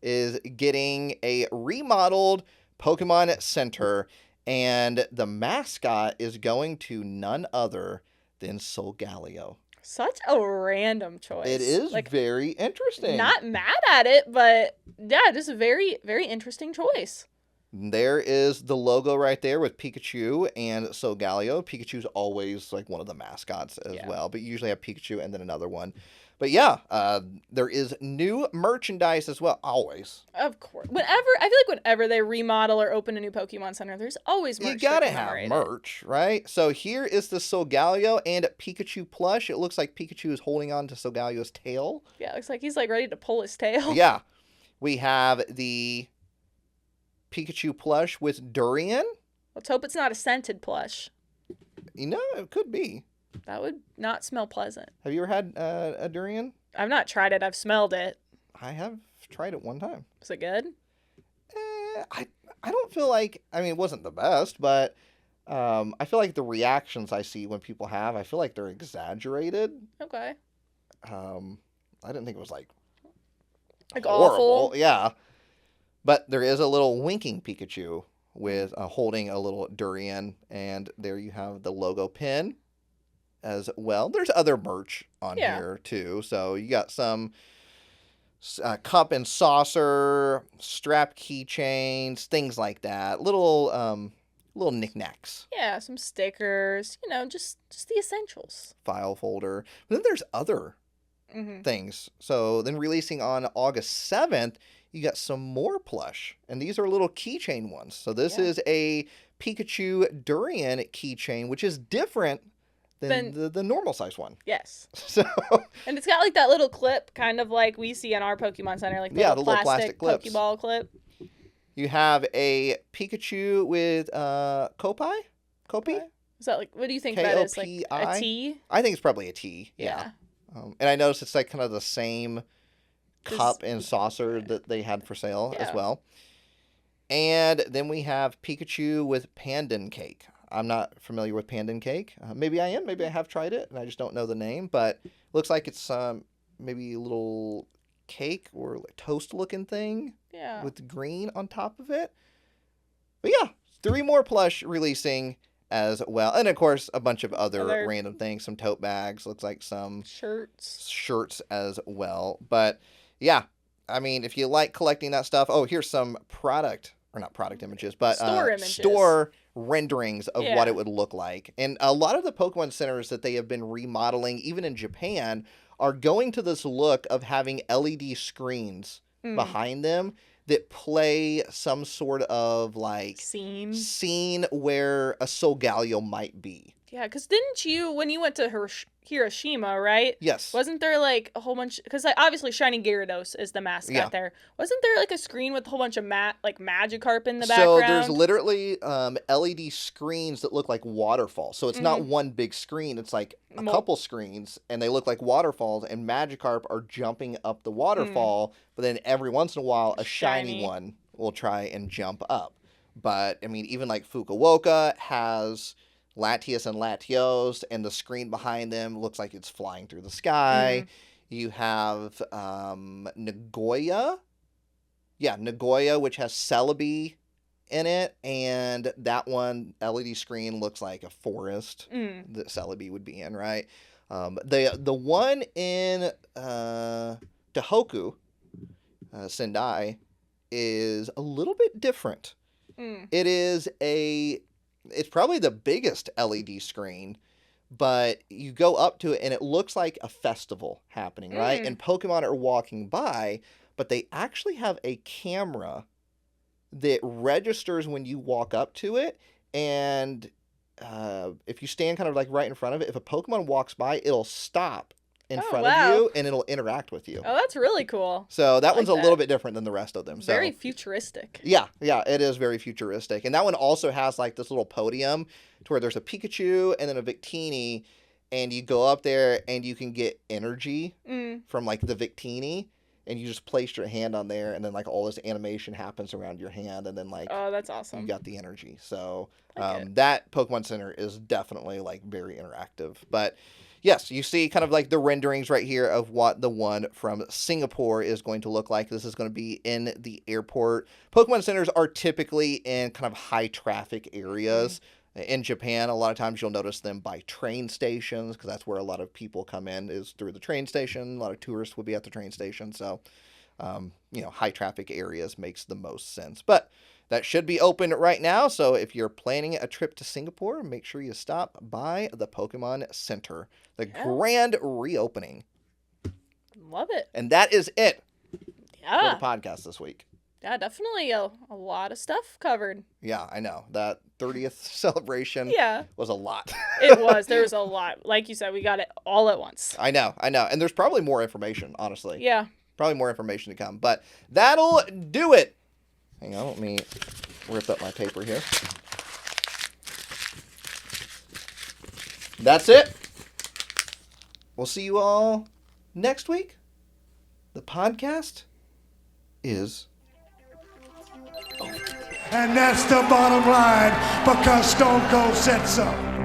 is getting a remodeled Pokemon Center, and the mascot is going to none other than Solgaleo. Such a random choice. It is like, very interesting. not mad at it, but yeah, just a very, very interesting choice. There is the logo right there with Pikachu and Solgaleo. Pikachu's always like one of the mascots as well, but you usually have Pikachu and then another one. But yeah, there is new merchandise as well, always. Of course. I feel like whenever they remodel or open a new Pokemon Center, there's always merch. You gotta to have commemorate it. merch, right? So here is the Solgaleo and Pikachu plush. It looks like Pikachu is holding on to Solgaleo's tail. Yeah, it looks like he's like ready to pull his tail. Yeah. We have the Pikachu plush with Durian. Let's hope it's not a scented plush. You know, it could be. That would not smell pleasant. Have you ever had a Durian? I've not tried it. I've smelled it. I have tried it one time. Was it good? I don't feel like, I mean, it wasn't the best, but I feel like the reactions I see when people have, I feel like they're exaggerated. Okay. I didn't think it was like horrible. awful. Yeah. But there is a little winking Pikachu with holding a little Durian, and there you have the logo pin as well. There's other merch on here too. So you got some cup and saucer, strap keychains, things like that. Little knickknacks. Yeah, some stickers. You know, just the essentials. File folder. But then there's other things. So then releasing on August 7th, you got some more plush. And these are little keychain ones. So this is a Pikachu Durian keychain, which is different than the normal size one. Yes. So and it's got like that little clip, kind of like we see in our Pokemon Center, like the little plastic clips. Pokeball clip. You have a Pikachu with Kopi? Kopi? Is that like, what do you think that is? Like a T? I think it's probably a T. Yeah. And I noticed it's like kind of the same cup and saucer that they had for sale as well. And then we have Pikachu with Pandan Cake. I'm not familiar with Pandan Cake. Maybe I am. Maybe I have tried it, and I just don't know the name. But it looks like it's maybe a little cake or like toast-looking thing with green on top of it. But yeah, 3 more plush releasing as well. And, of course, a bunch of other random things. Some tote bags. Looks like some shirts as well. But, yeah, I mean, if you like collecting that stuff. Oh, here's some not product images, but store renderings of what it would look like. And a lot of the Pokemon centers that they have been remodeling, even in Japan, are going to this look of having LED screens behind them that play some sort of like scene where a Solgaleo might be. Yeah, because didn't you, when you went to Hiroshima, right? Yes. Wasn't there like a whole bunch, because like, obviously Shining Gyarados is the mascot there. Wasn't there like a screen with a whole bunch of Magikarp in the background? So there's literally LED screens that look like waterfalls. So it's not one big screen. It's like a couple screens, and they look like waterfalls, and Magikarp are jumping up the waterfall, but then every once in a while a shiny one will try and jump up. But, I mean, even like Fukuoka has Latios and Latios, and the screen behind them looks like it's flying through the sky. You have Nagoya. Yeah, Nagoya, which has Celebi in it, and that one LED screen looks like a forest that Celebi would be in, right? The one in Tohoku, Sendai, is a little bit different. It's probably the biggest LED screen, but you go up to it and it looks like a festival happening, right? And Pokemon are walking by, but they actually have a camera that registers when you walk up to it, and if you stand kind of like right in front of it, if a Pokemon walks by, it'll stop in front of you and it'll interact with you. Oh, that's really cool. So that one's a little bit different than the rest of them. So very futuristic. Yeah, it is very futuristic. And that one also has like this little podium to where there's a Pikachu and then a Victini, and you go up there and you can get energy from like the Victini, and you just place your hand on there, and then like all this animation happens around your hand, and then like, oh, that's awesome. You got the energy. So that Pokemon Center is definitely like very interactive. But yes, you see kind of like the renderings right here of what the one from Singapore is going to look like. This is going to be in the airport. Pokemon Centers are typically in kind of high traffic areas. In Japan, a lot of times you'll notice them by train stations, because that's where a lot of people come in, is through the train station. A lot of tourists will be at the train station. So, high traffic areas makes the most sense. But that should be open right now. So if you're planning a trip to Singapore, make sure you stop by the Pokemon Center. The grand reopening. Love it. And that is it for Yeah. the podcast this week. Yeah, definitely a lot of stuff covered. Yeah, I know. That 30th celebration was a lot. It was. There was a lot. Like you said, we got it all at once. I know. And there's probably more information, honestly. Yeah. Probably more information to come. But that'll do it. Hang on, let me rip up my paper here. That's it. We'll see you all next week. The podcast is over. And that's the bottom line, because Stone Cold said so.